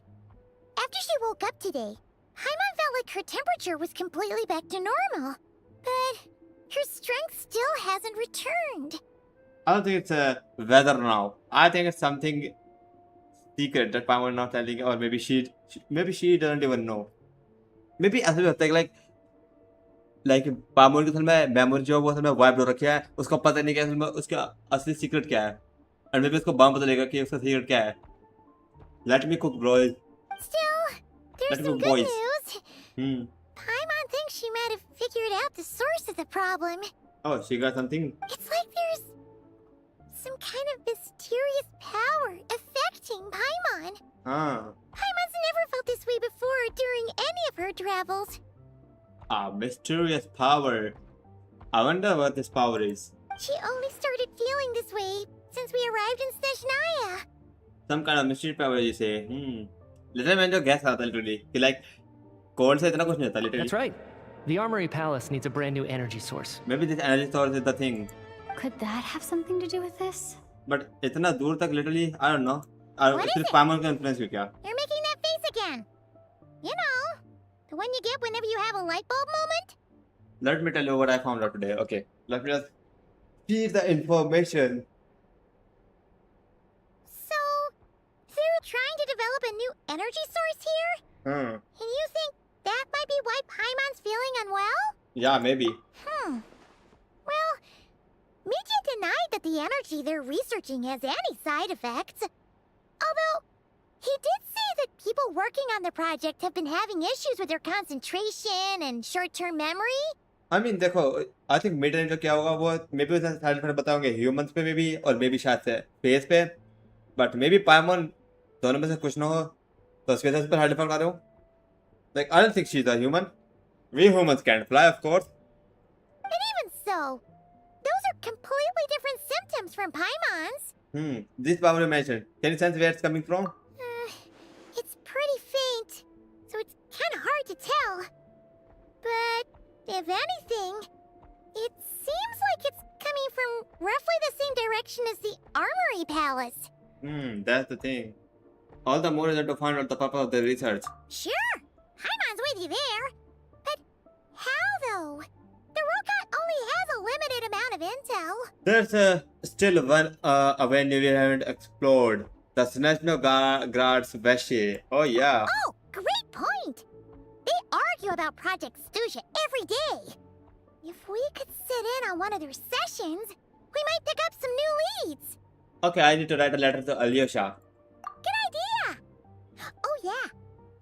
After she woke up today, Paimon felt like her temperature was completely back to normal. But her strength still hasn't returned. I don't think it's a weather now. I think it's something secret that Paimon not telling, or maybe she doesn't even know. Maybe ऐसा भी होता है like पामोल के असल में memory जो वो असल में वाइप हो रखा है, उसको पता नहीं कि असल में उसका असली सीक्रेट क्या है, और मे बी उसको बाम पता लगेगा कि उसका सीक्रेट क्या है. Let me cook, bro. Still, there's some good news. Paimon thinks she might have figured out the source of the problem. Oh, she got something. It's like there's some kind of mysterious power affecting Paimon. Paimon's never felt this way before during any of her travels. Mysterious power. I wonder what this power is. She only started feeling this way since we arrived in Snezhnaya. Some kind of mysterious power, you say. Literally, मैं जो guess आता literally कि like cold से इतना कुछ नहीं होता literally. That's right. The Armory Palace needs a brand new energy source. Maybe this energy source is the thing. Could that have something to do with this? But इतना दूर तक literally, I don't know. सिर्फ पामोल का influence भी क्या? You're making that face again. You know, the one you get whenever you have a light bulb moment. Let me tell you what I found out today. Okay, let me just feed the information. So, they're trying to develop a new energy source here? And you think that might be why Paimon's feeling unwell? Yeah, maybe. Well, Media denied that the energy they're researching has any side effects. Although, he did say that people working on the project have been having issues with their concentration and short-term memory. I mean, देखो, I think mid range जो क्या होगा वो maybe उसे side effect बताओगे humans पे maybe और maybe शायद से face पे, but maybe Paimon दोनों में से कुछ ना हो तो उसके वजह से side effect आ रहे हो. Like I don't think she's a human. We humans can't fly, of course. And even so, those are completely different symptoms from Paimon's. This power you mentioned. Can you sense where it's coming from? It's pretty faint, so it's kind of hard to tell. But if anything, it seems like it's coming from roughly the same direction as the Armory Palace. That's the thing. All the more reason to find out the purpose of the research. Sure, Paimon's with you there. But how though? The Rokat only has a limited amount of intel. There's still one avenue we haven't explored. The Snezhnaya Veshe. Oh yeah. Oh, great point! They argue about Project Stusha every day. If we could sit in on one of their sessions, we might pick up some new leads. Okay, I need to write a letter to Alyosha. Good idea! Oh yeah,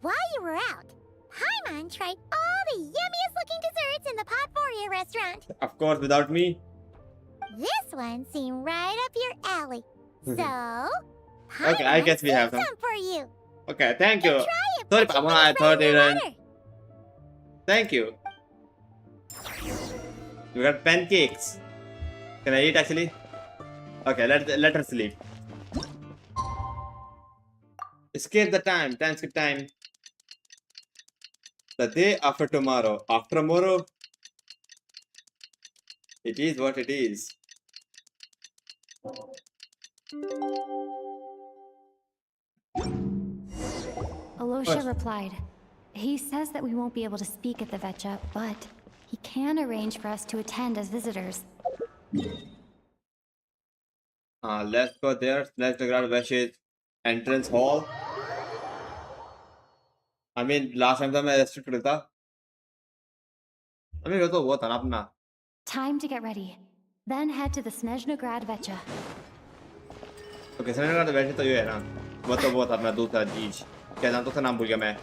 while you were out, Paimon tried all the yummiest looking desserts in the Potvoria restaurant. Of course, without me. This one seemed right up your alley. So, okay, I guess we have some. For you. Okay, thank you. Sorry, Pamon, I thought you didn't. Thank you. We got pancakes. Can I eat actually? Okay, let her sleep. Escape the time. Time skip time. The day after tomorrow. After tomorrow. It is what it is. Alosha replied, He says that we won't be able to speak at the Vetcha, but he can arrange for us to attend as visitors. Let's go there. Snezhnaya Vetch's entrance hall. I mean, last time मैं restricted था. I mean, वो तो वो था ना अपना. Time to get ready. Then head to the Snezhnaya Vetcha. Okay, Snezhnaya Vetch तो ये है ना. वो था अपना दूसरा चीज. क्या नाम तो उसका नाम भूल गया मैं.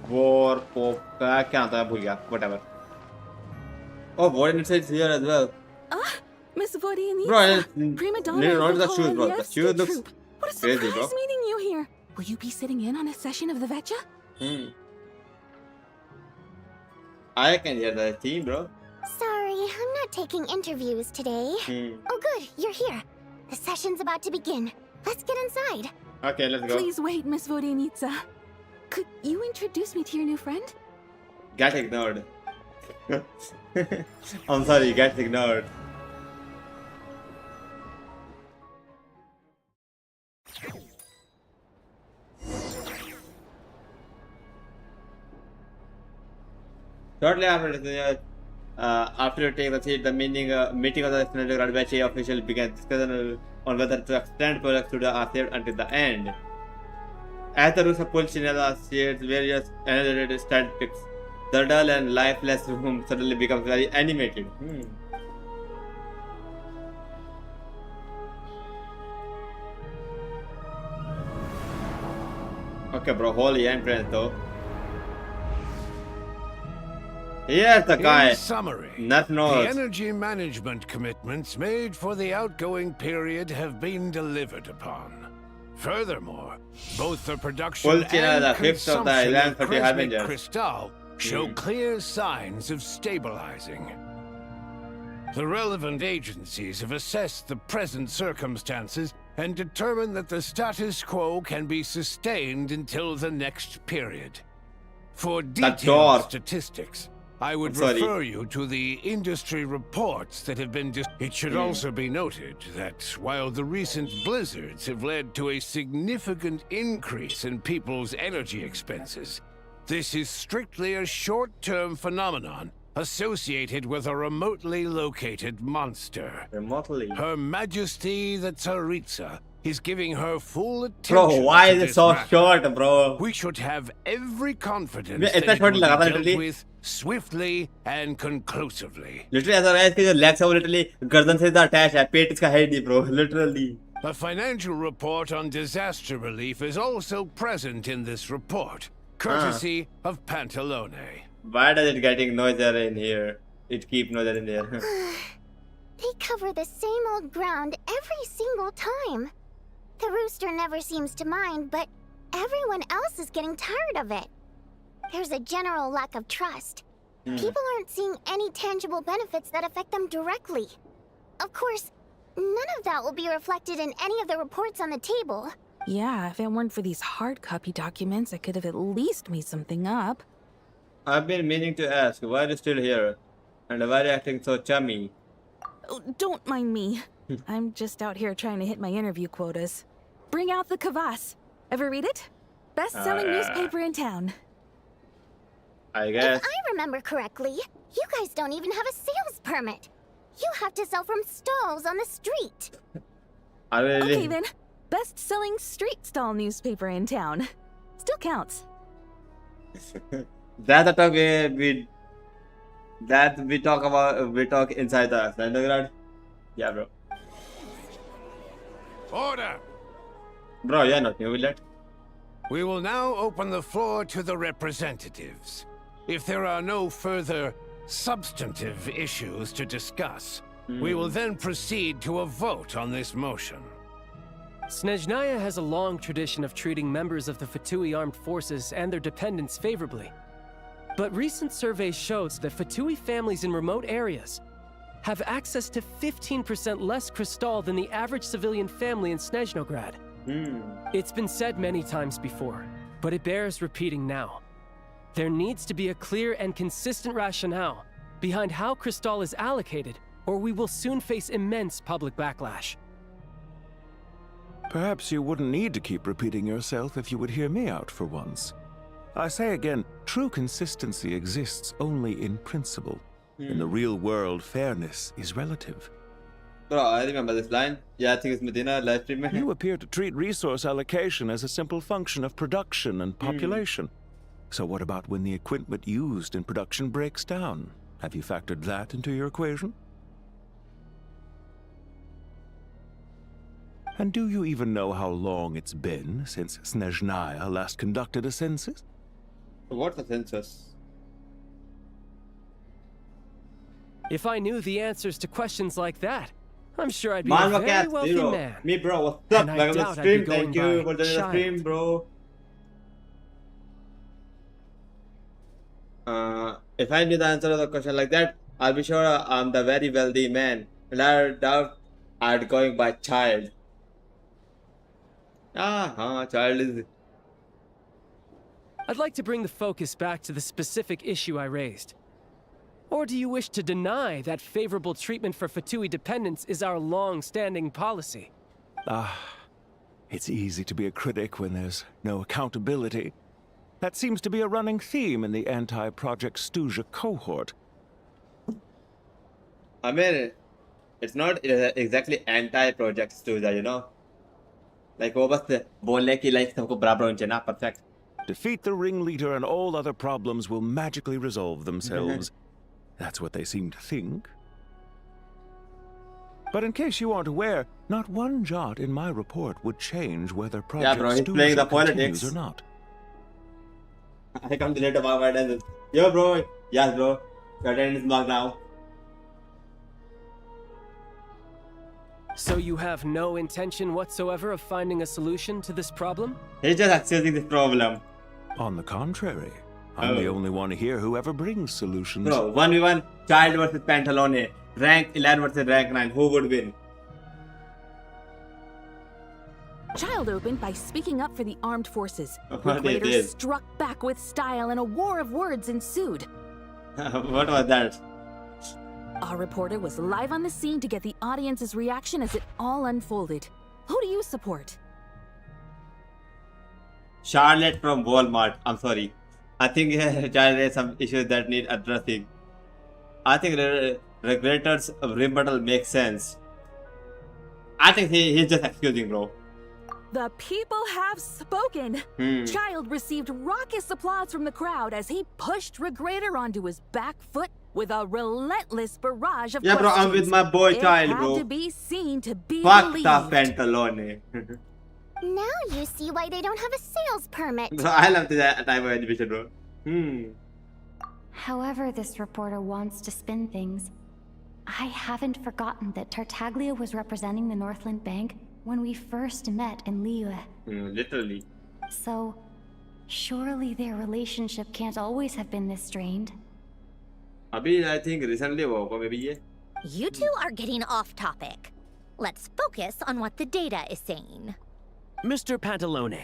War Pope का क्या नाम था मैं भूल गया. Whatever. Oh, Warden is here as well. Miss Vodianitsa, Bro, prima donna not the of shoes, bro. The Yes, shoes looks troop. What a crazy, surprise bro. meeting you here. Will you be sitting in on a session of the Vetcha? I can hear the team, bro. Sorry, I'm not taking interviews today. Oh good, you're here. The session's about to begin. Let's get inside. Okay, let's go. Please wait, Miss Vodianitsa. Could you introduce me to your new friend? Get ignored. I'm sorry, get ignored. Shortly after taking the seat, the meeting of the Snezhnaya Vetch officially began discussion on whether to extend projects to the saved until the end. As the Rusa Pulchinella shares various analytic statistics, the dull and lifeless room suddenly becomes very animated. Okay, bro, holy entrance though. Here's the guy. In summary, Not the knows. energy management commitments made for the outgoing period have been delivered upon. Furthermore, both the production Pulchinella, and the fifth of the consumption 11th of of the Cresmic Avengers. Crystal show clear signs of stabilizing. The relevant agencies have assessed the present circumstances and determined that the status quo can be sustained until the next period. For detailed statistics, I would refer you to the industry reports that have been It should also be noted that while the recent blizzards have led to a significant increase in people's energy expenses, this is strictly a short-term phenomenon associated with a remotely located monster. Remotely? Her Majesty the Tsaritsa is giving her full attention. Bro, why is it so short, bro? We should have every confidence मैं that इतना it short will लगा था be dealt literally. with swiftly and conclusively. Literally ऐसा लग रहा है इसके जो legs है वो literally गर्दन से attached है, पेट इसका है नहीं, bro. Literally. A financial report on disaster relief is also present in this report, courtesy of Pantalone. Why does it getting noisier in here? It keep noisier in there. They cover the same old ground every single time. The rooster never seems to mind, but everyone else is getting tired of it. There's a general lack of trust. People aren't seeing any tangible benefits that affect them directly. Of course, none of that will be reflected in any of the reports on the table. Yeah, if it weren't for these hard copy documents, I could have at least made something up. I've been meaning to ask, why are you still here? And why are you acting so chummy? Oh, don't mind me. I'm just out here trying to hit my interview quotas. Bring out the kvass. Ever read it? Best-selling newspaper in town. I guess. If I remember correctly, you guys don't even have a sales permit. You have to sell from stalls on the street. Okay then, best-selling street stall newspaper in town. Still counts. That's the talk we talk about. We talk inside the underground. Yeah, bro. Order! Bro, you're not new with that. We will now open the floor to the representatives. If there are no further substantive issues to discuss, we will then proceed to a vote on this motion. Snezhnaya has a long tradition of treating members of the Fatui armed forces and their dependents favorably. But recent surveys shows that Fatui families in remote areas have access to 15% less crystal than the average civilian family in Snezhnograd. It's been said many times before, but it bears repeating now. There needs to be a clear and consistent rationale behind how crystal is allocated, or we will soon face immense public backlash. Perhaps you wouldn't need to keep repeating yourself if you would hear me out for once. I say again, true consistency exists only in principle. In the real world, fairness is relative. Bro, I remember this line. Yeah, I think it's Medina live stream. You appear to treat resource allocation as a simple function of production and population. So what about when the equipment used in production breaks down? Have you factored that into your equation? And do you even know how long it's been since Snezhnaya last conducted a census? What's a census? If I knew the answers to questions like that, I'm sure I'd be Man, a very wealthy zero. man. Me, bro, what's up? And I Welcome to the doubt I'd be stream. going Thank you by for joining the child. stream, bro. If I knew the answer to the question like that, I'll be sure I'm the very wealthy man. And I doubt I'd going by child. Child is. I'd like to bring the focus back to the specific issue I raised. Or do you wish to deny that favorable treatment for Fatui dependents is our long-standing policy? It's easy to be a critic when there's no accountability. That seems to be a running theme in the anti-Project Stuzha cohort. I mean, it's not exactly anti-Project Stuzha, you know? Like, वो बस बोलने की like सबको बराबर होना चाहिए ना, perfect. Defeat the ringleader and all other problems will magically resolve themselves. That's what they seem to think. But in case you aren't aware, not one jot in my report would change whether Project bro, he's playing the Stuzha politics. continues or not. I come to later about my attendance. Yo, bro. Yes, bro. Your attendance is marked now. So you have no intention whatsoever of finding a solution to this problem? He's just accusing this problem. On the contrary, I'm the only one here who ever brings solutions. Bro, 1v1, child versus Pantalone. Rank 11 versus rank 9. Who would win? Child opened by speaking up for the armed forces. What The it Raiders is. struck back with style and a war of words ensued. What was that? Our reporter was live on the scene to get the audience's reaction as it all unfolded. Who do you support? Charlotte from Walmart. I'm sorry. I think child has some issues that need addressing. I think regrettor's rebuttal makes sense. I think he's just excusing, bro. The people have spoken. Child received raucous applause from the crowd as he pushed Regrator onto his back foot with a relentless barrage of Yeah, bro, questions. I'm with my boy Child, It had bro. to be seen to be Fuck believed. the Pantalone. Now you see why they don't have a sales permit. Bro, I love that type of animation, bro. However this reporter wants to spin things, I haven't forgotten that Tartaglia was representing the Northland Bank when we first met in Liyue. Literally. So, surely their relationship can't always have been this strained. Abhi, I think recently वो maybe ये. You two are getting off topic. Let's focus on what the data is saying. Mr. Pantalone,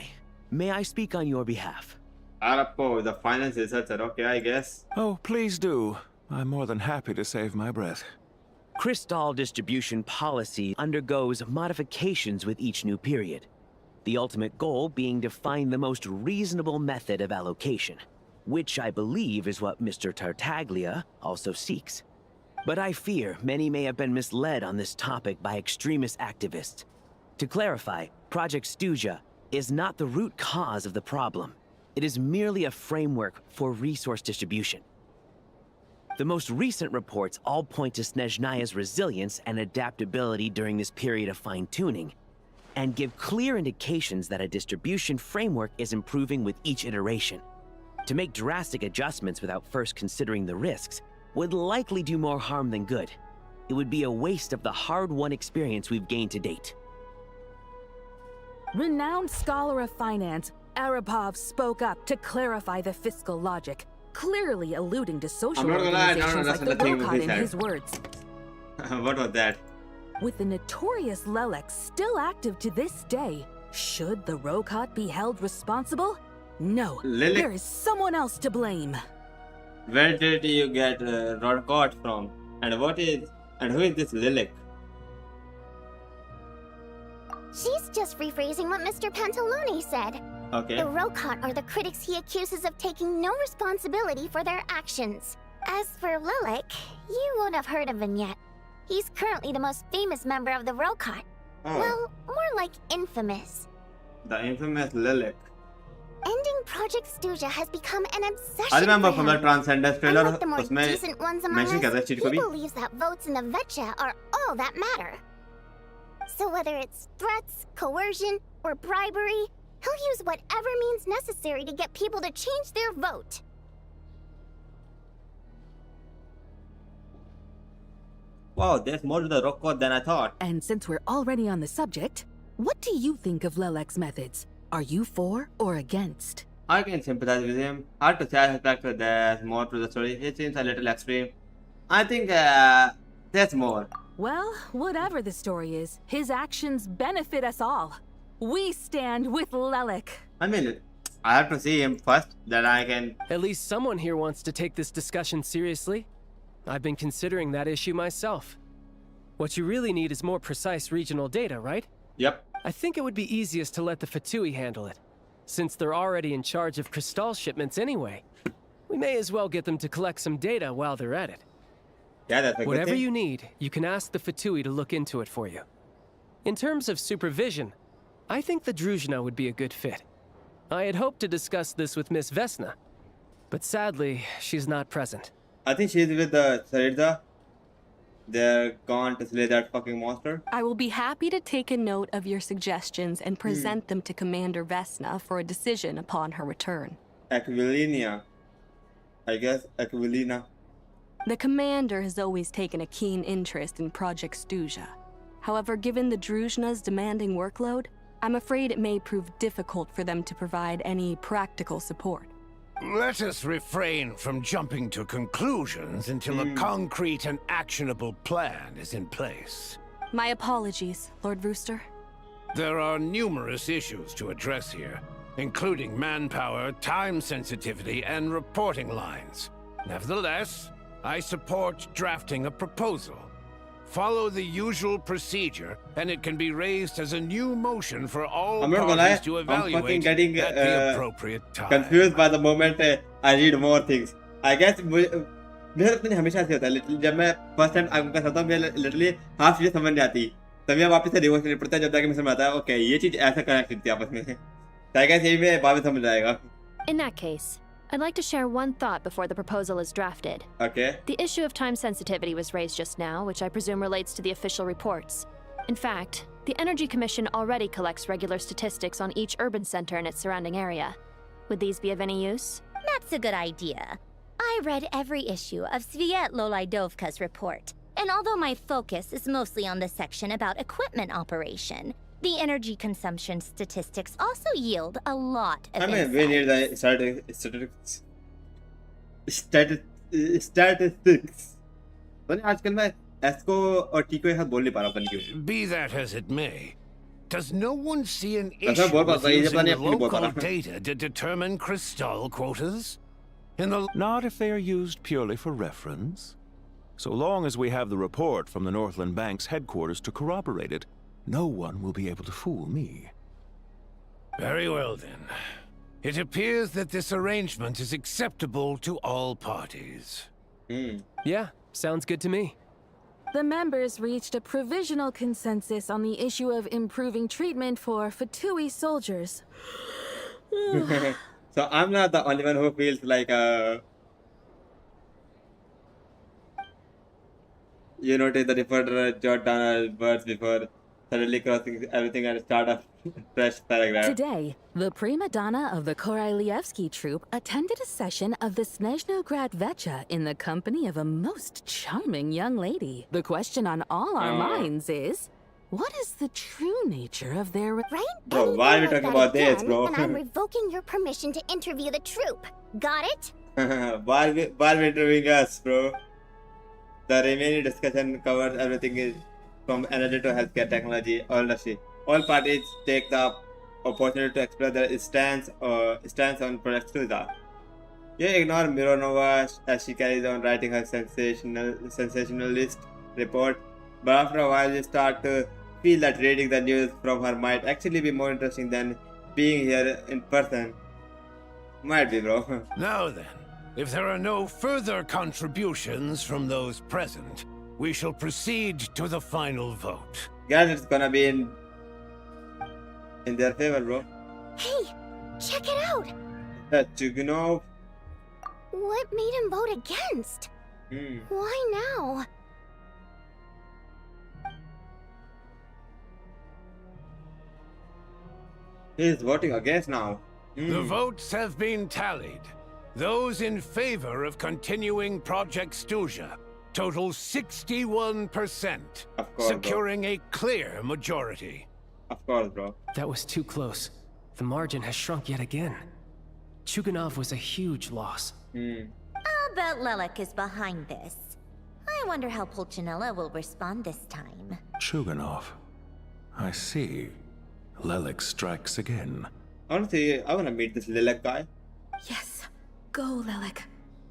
may I speak on your behalf? Arappo, the finance researcher. Okay, I guess. Oh, please do. I'm more than happy to save my breath. Crystal distribution policy undergoes modifications with each new period. The ultimate goal being to find the most reasonable method of allocation, which I believe is what Mr. Tartaglia also seeks. But I fear many may have been misled on this topic by extremist activists. To clarify, Project Stuzha is not the root cause of the problem. It is merely a framework for resource distribution. The most recent reports all point to Snezhnaya's resilience and adaptability during this period of fine-tuning, and give clear indications that a distribution framework is improving with each iteration. To make drastic adjustments without first considering the risks would likely do more harm than good. It would be a waste of the hard-won experience we've gained to date. Renowned scholar of finance, Arapov spoke up to clarify the fiscal logic, clearly alluding to social organizations like the Rokot in his words. What was that? With the notorious Lelex still active to this day, should the Rokot be held responsible? No, Lelex? there is someone else to blame. Where did you get Rodcott from? And who is this Lilac? She's just rephrasing what Mr. Pantalone said. Okay. The Rokot are the critics he accuses of taking no responsibility for their actions. As for Lilik, you won't have heard of him yet. He's currently the most famous member of the Rokot. Oh. Well, more like infamous. The infamous Lilik. Ending Project Stuzha has become an obsession I remember for from him. the Transcendence trailer. Unlike the more decent ones among mention us, he he believes that votes in the Vetcha are all that matter. So whether it's threats, coercion, or bribery, he'll use whatever means necessary to get people to change their vote. Wow, there's more to the Rokot than I thought. And since we're already on the subject, what do you think of Lilik's methods? Are you for or against? I can sympathize with him. Hard to say I suspect there's more to the story. He seems a little extreme. I think there's more. Well, whatever the story is, his actions benefit us all. We stand with Lilik. I mean, I have to see him first, then I can... At least someone here wants to take this discussion seriously. I've been considering that issue myself. What you really need is more precise regional data, right? Yep. I think it would be easiest to let the Fatui handle it, since they're already in charge of Crystal shipments anyway. We may as well get them to collect some data while they're at it. Yeah, that's a good Whatever thing. you need, you can ask the Fatui to look into it for you. In terms of supervision, I think the Druzhna would be a good fit. I had hoped to discuss this with Miss Vesna, but sadly, she's not present. I think she's with the Tsaritsa. They're gone to slay that fucking monster. I will be happy to take a note of your suggestions and present them to Commander Vesna for a decision upon her return. Aquilina. I guess Aquilina. The Commander has always taken a keen interest in Project Stuzha. However, given the Druzhna's demanding workload, I'm afraid it may prove difficult for them to provide any practical support. Let us refrain from jumping to conclusions until a concrete and actionable plan is in place. My apologies, Lord Rooster. There are numerous issues to address here, including manpower, time sensitivity, and reporting lines. Nevertheless, I support drafting a proposal. Follow the usual procedure, and it can be raised as a new motion for all I'm not gonna parties lie, to I'm fucking evaluate getting at the appropriate time. confused by the moment I read more things. I guess मेरे साथ हमेशा से होता है. Literally जब मैं first time आगे करता हूँ, मैं literally half चीजें समझ नहीं आती. तब मैं वापस से रिवर्स करना पड़ता है जब तक मैं समझ आता है. Okay, ये चीज ऐसा करना सकती है आपस में. तो I guess यही में वापस समझ आएगा. In that case, I'd like to share one thought before the proposal is drafted. Okay. The issue of time sensitivity was raised just now, which I presume relates to the official reports. In fact, the Energy Commission already collects regular statistics on each urban center and its surrounding area. Would these be of any use? That's a good idea. I read every issue of Sviet Lolaidovka's report, and although my focus is mostly on the section about equipment operation, the energy consumption statistics also yield a lot of I mean, insight. we need the statistics. पता नहीं आजकल मैं एस्को और T को एक साथ बोल नहीं पा रहा हूँ, पता नहीं क्यों. Be that as it may, does no one see an मैं issue बोल with पाता हूँ, ये using पता नहीं the अपनी बोल पा local रहा. data to determine crystal quotas? Not if they are used purely for reference. So long as we have the report from the Northland Bank's headquarters to corroborate it, no one will be able to fool me. Very well then. It appears that this arrangement is acceptable to all parties. Yeah, sounds good to me. The members reached a provisional consensus on the issue of improving treatment for Fatui soldiers. So I'm not the only one who feels like you notice the reporter jot down words before suddenly crossing everything and start a fresh paragraph. Today, the prima donna of the Korylevsky troupe attended a session of the Snezhnaya Vetcha in the company of a most charming young lady. The question on all our minds is, what is the true nature of their... Right? Bro, why are we talking about this, bro? And I'm revoking your permission to interview the troupe. Got it? Why are we interviewing us, bro? The remaining discussion covers everything from energy to healthcare technology, all the shit. All parties take the opportunity to express their stance on Project Stuzha. You ignore Mironova as she carries on writing her sensationalist report, but after a while you start to feel that reading the news from her might actually be more interesting than being here in person. Might be, bro. Now then, if there are no further contributions from those present, we shall proceed to the final vote. Guys, it's gonna be in their favor, bro. Hey, check it out! Chugunov. What made him vote against? Why now? He's voting against now. The votes have been tallied. Those in favor of continuing Project Stuzha total 61%, securing a clear majority. Of course, bro. That was too close. The margin has shrunk yet again. Chuganov was a huge loss. I'll bet Lelek is behind this. I wonder how Pulcinella will respond this time. Chuganov. I see. Lelek strikes again. Honestly, I wanna meet this Lelek guy. Yes. Go, Lelek.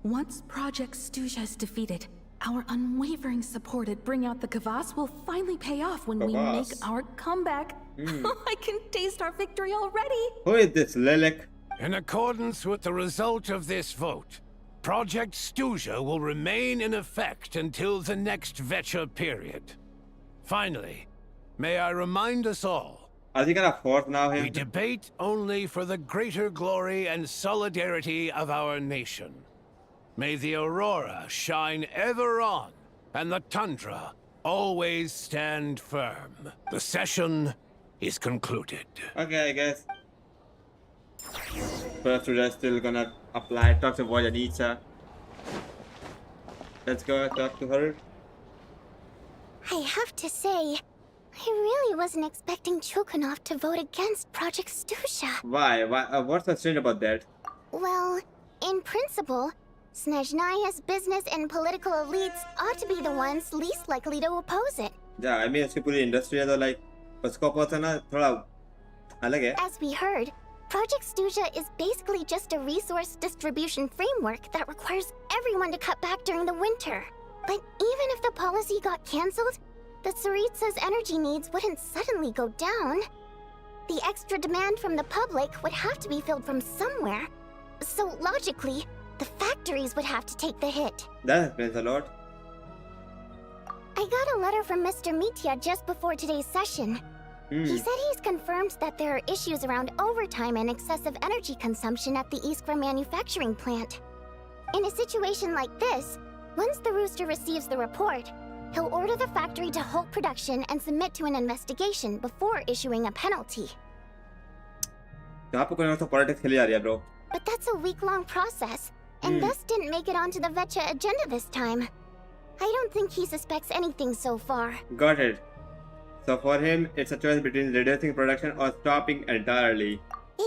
Once Project Stuzha is defeated, our unwavering support at Bring Out the Kvass will finally pay off when we make our comeback. I can taste our victory already. Who is this Lelek? In accordance with the result of this vote, Project Stuzha will remain in effect until the next Vecha period. Finally, may I remind us all, are they gonna force now him? We debate only for the greater glory and solidarity of our nation. May the aurora shine ever on, and the tundra always stand firm. The session is concluded. Okay, I guess. First, we're still gonna apply. Talk to Voyanitsa. Let's go talk to her. I have to say, I really wasn't expecting Chukunov to vote against Project Stuzha. Why? What's so strange about that? Well, in principle, Snezhnaya's business and political elites ought to be the ones least likely to oppose it. Yeah, I mean, उसकी पूरी industry है तो like उसको पता ना थोड़ा अलग है. As we heard, Project Stuzha is basically just a resource distribution framework that requires everyone to cut back during the winter. But even if the policy got cancelled, the Tsaritsa's energy needs wouldn't suddenly go down. The extra demand from the public would have to be filled from somewhere. So logically, the factories would have to take the hit. That explains a lot. I got a letter from Mr. Mitya just before today's session. He said he's confirmed that there are issues around overtime and excessive energy consumption at the Iskra manufacturing plant. In a situation like this, once the Rooster receives the report, he'll order the factory to halt production and submit to an investigation before issuing a penalty. यहाँ पे कोई तो politics खेली जा रही है, bro. But that's a week-long process, and thus didn't make it onto the Vecha agenda this time. I don't think he suspects anything so far. Got it. So for him, it's a choice between reducing production or stopping entirely.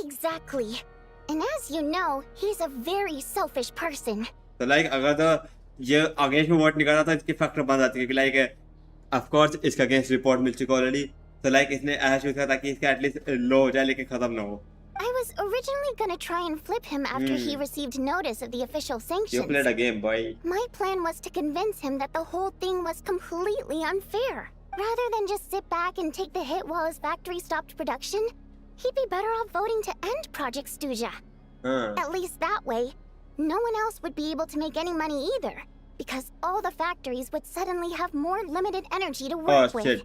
Exactly. And as you know, he's a very selfish person. So like, अगर तो ये against में vote नहीं करता तो इसकी factor बन जाती है कि like, of course इसका against report मिल चुका already. So like इसने ऐसा choose किया ताकि इसका at least low हो जाए लेकिन खत्म ना हो. I was originally gonna try and flip him after he received notice of the official sanctions. You played a game, boy. My plan was to convince him that the whole thing was completely unfair. Rather than just sit back and take the hit while his factory stopped production, he'd be better off voting to end Project Stuzha. At least that way, no one else would be able to make any money either, because all the factories would suddenly have more limited energy to work with. Shit.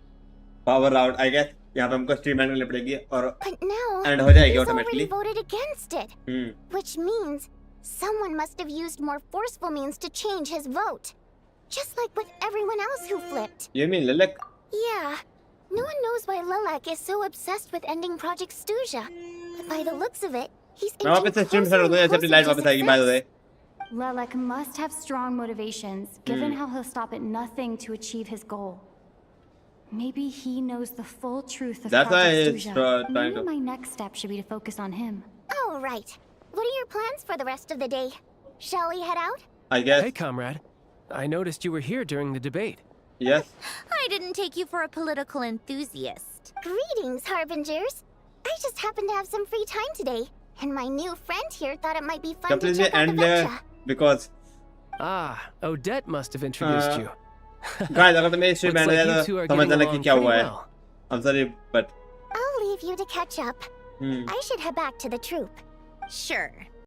Power out, I guess. यहाँ पे हमको streamline करनी पड़ेगी और But now, end हो जाएगी he's automatically. already voted against it. Which means someone must have used more forceful means to change his vote. Just like with everyone else who flipped. You mean Lelek? Yeah. No one knows why Lelek is so obsessed with ending Project Stuzha. But by the looks of it, he's वापस से stream start हो गया जब light वापस आएगी by the way. Lelek must have strong motivations, given how he'll stop at nothing to achieve his goal. Maybe he knows the full truth of Project Stuzha. Maybe my next step should be to focus on him. Oh, right. What are your plans for the rest of the day? Shall we head out? I guess. Hey, comrade. I noticed you were here during the debate. Yes. I didn't take you for a political enthusiast. Greetings, Harbingers. I just happened to have some free time today, and my new friend here thought it might be fun to check out the Vecha. Because... Ah, Odette must have introduced you. Guys, अगर तुम्हें stream Looks end like है you two तो are समझ getting जाना कि along क्या pretty हुआ है. well. I'm sorry, but... I'll leave you to catch up. I should head back to the troop. Sure.